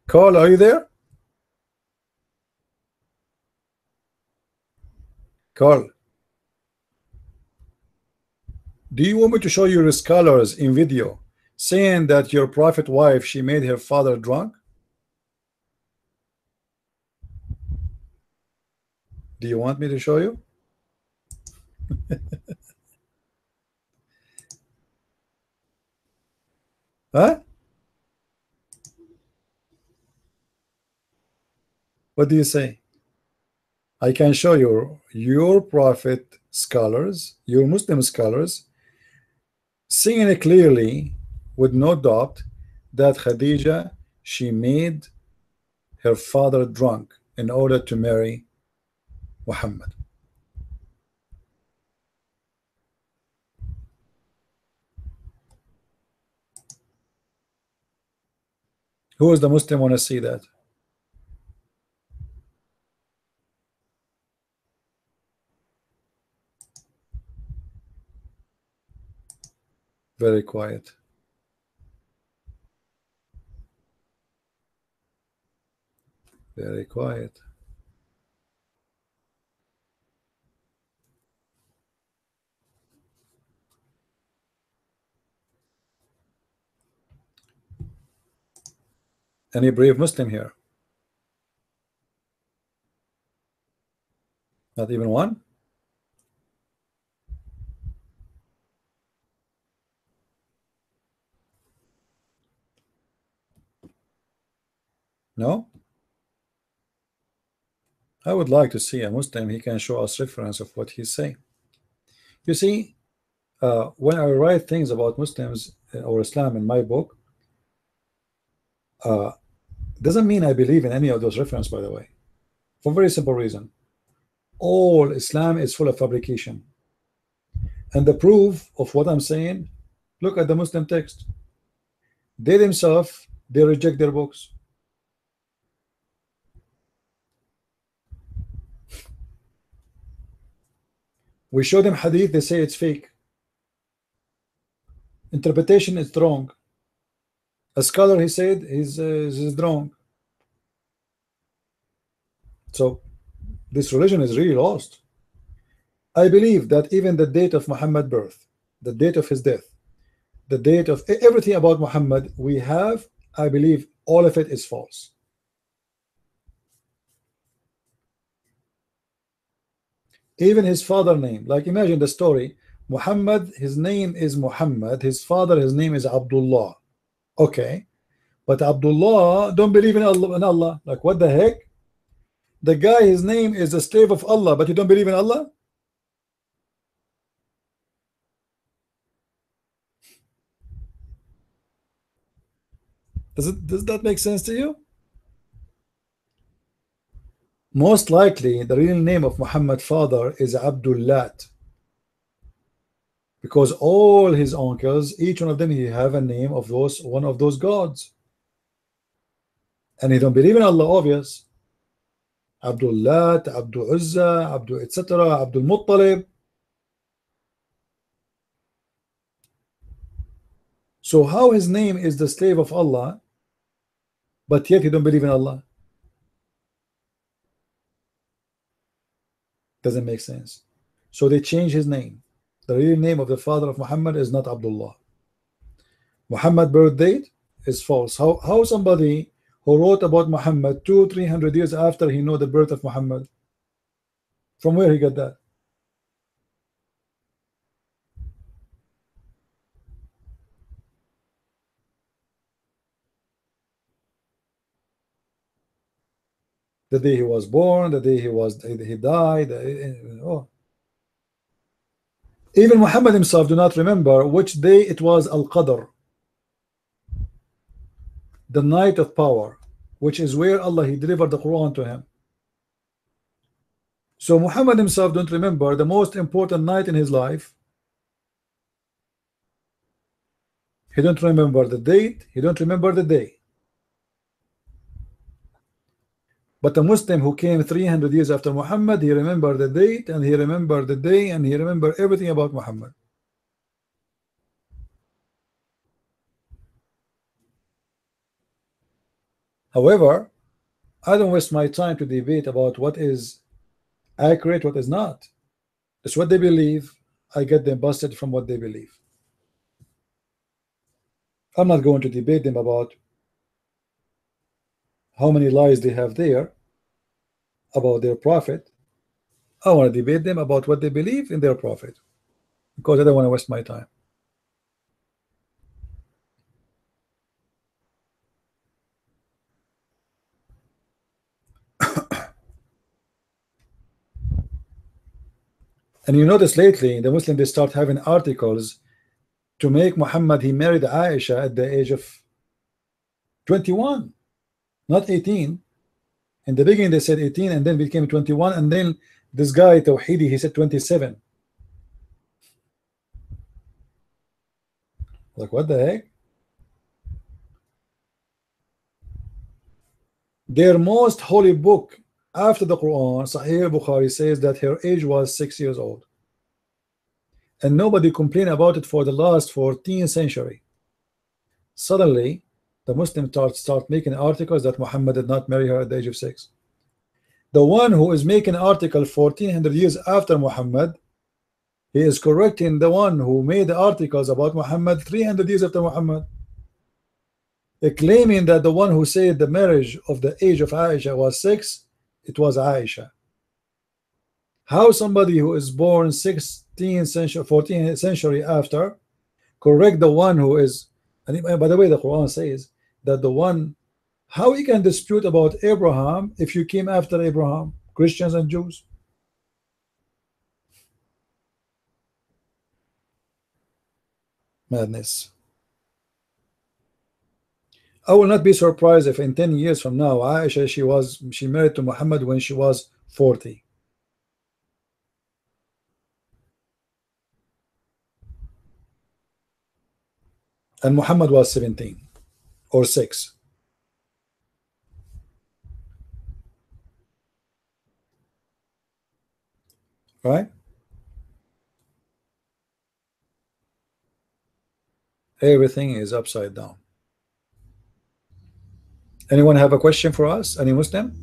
Carl, are you there? Carl, do you want me to show you your scholars in video saying that your prophet wife, she made her father drunk? Do you want me to show you? Huh? What do you say? I can show you your prophet scholars, your Muslim scholars, seeing it clearly with no doubt that Khadija, she made her father drunk in order to marry Muhammad. Who is the Muslim want to see that? Very quiet. Very quiet. Any brave Muslim here? Not even one? No? I would like to see a Muslim. He can show us reference of what he's saying. You see, when I write things about Muslims or Islam in my book, doesn't mean I believe in any of those references, by the way, for a very simple reason. All Islam is full of fabrication. And the proof of what I'm saying, look at the Muslim text. They themselves, they reject their books. We show them hadith, they say it's fake. Interpretation is wrong. A scholar, he said, is wrong. So this religion is really lost. I believe that even the date of Muhammad's birth, the date of his death, the date of everything about Muhammad we have, I believe all of it is false. Even his father name, like imagine the story, Muhammad, his name is Muhammad, his father, his name is Abdullah. Okay, but Abdullah don't believe in Allah. Like what the heck? The guy, his name is a slave of Allah, but you don't believe in Allah? Does that make sense to you? Most likely the real name of Muhammad's father is Abdullah, because all his uncles, each one of them, he have a name of one of those gods, and he don't believe in Allah, obvious. Abdullah, Abdul Uzza, Abdul etc., Abdul Muttalib. So how his name is the slave of Allah, but yet he don't believe in Allah? Doesn't make sense. So they change his name. The real name of the father of Muhammad is not Abdullah. Muhammad birth date is false. How somebody who wrote about Muhammad 200-300 years after he know the birth of Muhammad, from where he got that? The day he was born, the day he died. Oh. Even Muhammad himself do not remember which day it was Al-Qadr, the night of power, which is where Allah he delivered the Quran to him. So Muhammad himself don't remember the most important night in his life. He don't remember the date, he don't remember the day. But a Muslim who came 300 years after Muhammad, he remembered the date, and he remembered the day, and he remembered everything about Muhammad. However, I don't waste my time to debate about what is accurate, what is not. It's what they believe. I get them busted from what they believe. I'm not going to debate them about how many lies they have there about their prophet. I want to debate them about what they believe in their prophet, because I don't want to waste my time. And you notice lately the Muslims, they start having articles to make Muhammad, he married Aisha at the age of 21, not 18. In the beginning they said 18 and then became 21, and then this guy Tawhidi, he said 27. Like, what the heck? Their most holy book after the Quran, Sahih Bukhari, says that her age was 6 years old, and nobody complained about it for the last 14th century. Suddenly the Muslims start making articles that Muhammad did not marry her at the age of 6. The one who is making an article 1400 years after Muhammad, he is correcting the one who made the articles about Muhammad 300 years after Muhammad, claiming that the one who said the marriage of the age of Aisha was 6, it was Aisha. How somebody who is born 16th century, 14th century after, correct the one who is, and by the way, the Quran says that the one, how he can dispute about Abraham if you came after Abraham, Christians and Jews? Madness. I will not be surprised if in 10 years from now Aisha, she married to Muhammad when she was 40. And Muhammad was 17 or 6. Right? Everything is upside down. Anyone have a question for us? Any Muslim?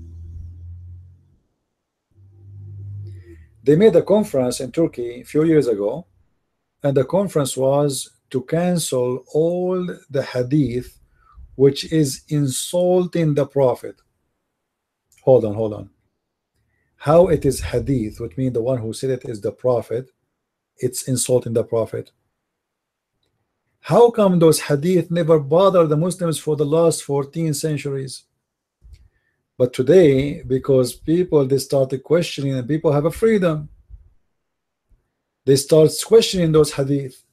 They made a conference in Turkey a few years ago, and the conference was to cancel all the hadith which is insulting the Prophet. Hold on. How it is hadith, which means the one who said it is the Prophet, it's insulting the Prophet? How come those hadith never bothered the Muslims for the last 14 centuries? But today, because people, they started questioning, and people have a freedom, they start questioning those hadith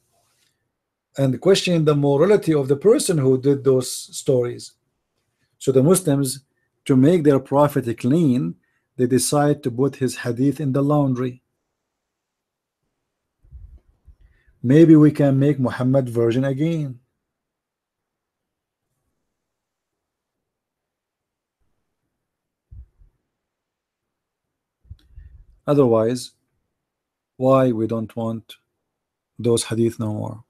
and questioning the morality of the person who did those stories. So the Muslims, to make their prophet clean, they decide to put his hadith in the laundry. Maybe we can make Muhammad virgin again. Otherwise, why we don't want those hadith no more?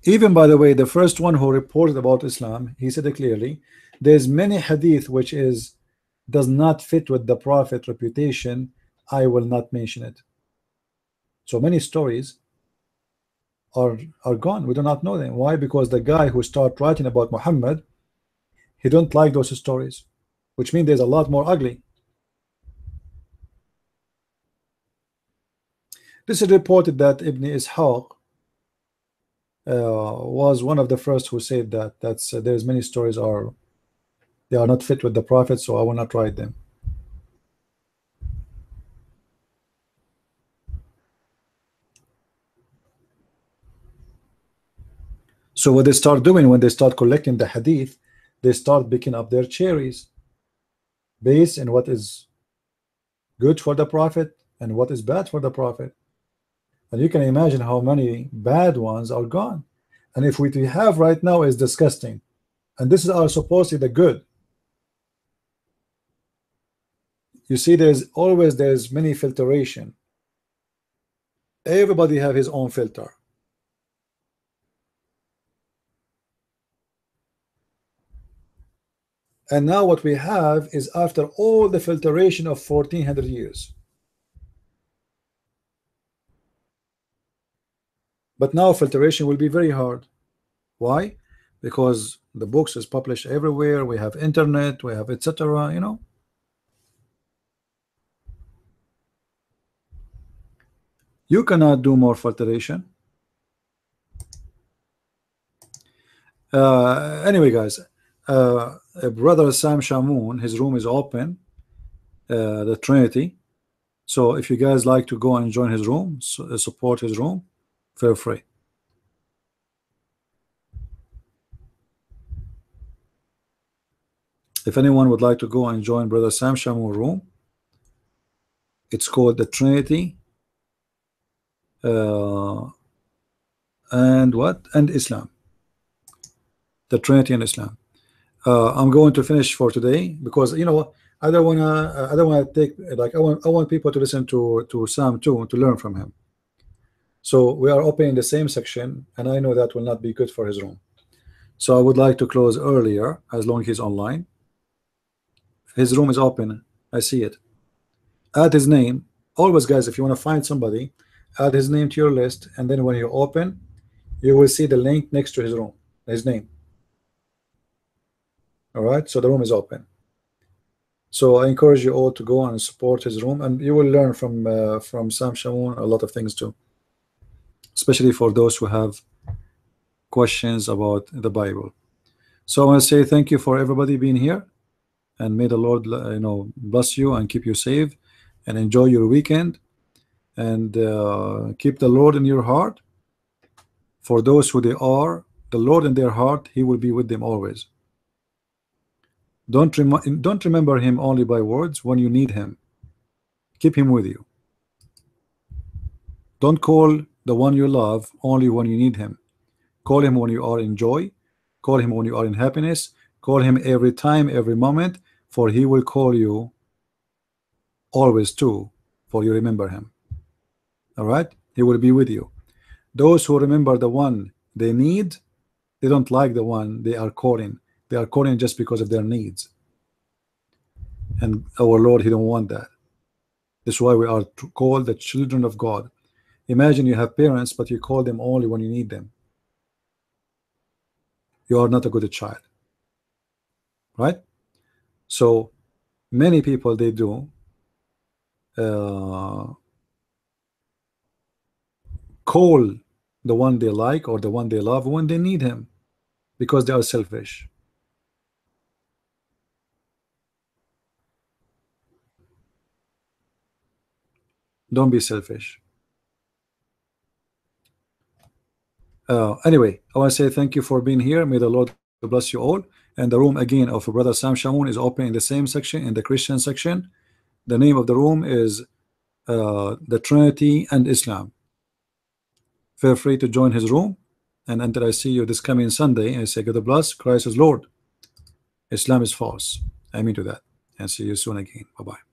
Even, by the way, the first one who reported about Islam, he said it clearly, there's many hadith which does not fit with the Prophet reputation. I will not mention it. So many stories are gone. We do not know them. Why? Because the guy who started writing about Muhammad, he don't like those stories, which means there's a lot more ugly. This is reported that Ibn Ishaq was one of the first who said that there's many stories they are not fit with the Prophet, so I will not write them. So what they start doing when they start collecting the hadith, they start picking up their cherries based on what is good for the Prophet and what is bad for the Prophet. And you can imagine how many bad ones are gone. And if what we have right now is disgusting, and this is supposedly the good. You see, there's many filtration. Everybody have his own filter. And now what we have is, after all the filtration of 1400 years, but now filtration will be very hard. Why? Because the books is published everywhere, we have internet, we have etc. You cannot do more filtration. Anyway, guys, brother Sam Shamoun, his room is open, the Trinity. So if you guys like to go and join his room, support his room, feel free. If anyone would like to go and join Brother Sam Shamoun room, it's called the Trinity and what? And Islam. The Trinity and Islam. I'm going to finish for today because you know I don't wanna take like I want people to listen to Sam too, to learn from him. So we are opening the same section, and I know that will not be good for his room. So I would like to close earlier as long as he's online. His room is open. I see it. Add his name. Always, guys, if you want to find somebody, add his name to your list, and then when you open, you will see the link next to his room, his name. All right, so the room is open. So I encourage you all to go and support his room, and you will learn from Sam Shamoun a lot of things too, especially for those who have questions about the Bible. So I want to say thank you for everybody being here, and may the Lord bless you and keep you safe, and enjoy your weekend, and keep the Lord in your heart. For those who they are, the Lord in their heart, He will be with them always. Don't remember Him only by words. When you need Him, keep Him with you. Don't call the one you love only when you need Him. Call Him when you are in joy. Call Him when you are in happiness. Call Him every time, every moment, for He will call you always too, for you remember Him. All right, He will be with you. Those who remember the one they need, they don't like the one they are calling. They are calling just because of their needs, and our Lord, He don't want that. This is why we are called the children of God. Imagine you have parents, but you call them only when you need them. You are not a good child, right? So many people, they do call the one they like or the one they love when they need him, because they are selfish. Don't be selfish. Anyway, I want to say thank you for being here. May the Lord bless you all. And the room again of Brother Sam Shamoun is open in the same section, in the Christian section. The name of the room is the Trinity and Islam. Feel free to join his room. And until I see you this coming Sunday, I say God bless. Christ is Lord. Islam is false. I mean to that. And see you soon again. Bye-bye.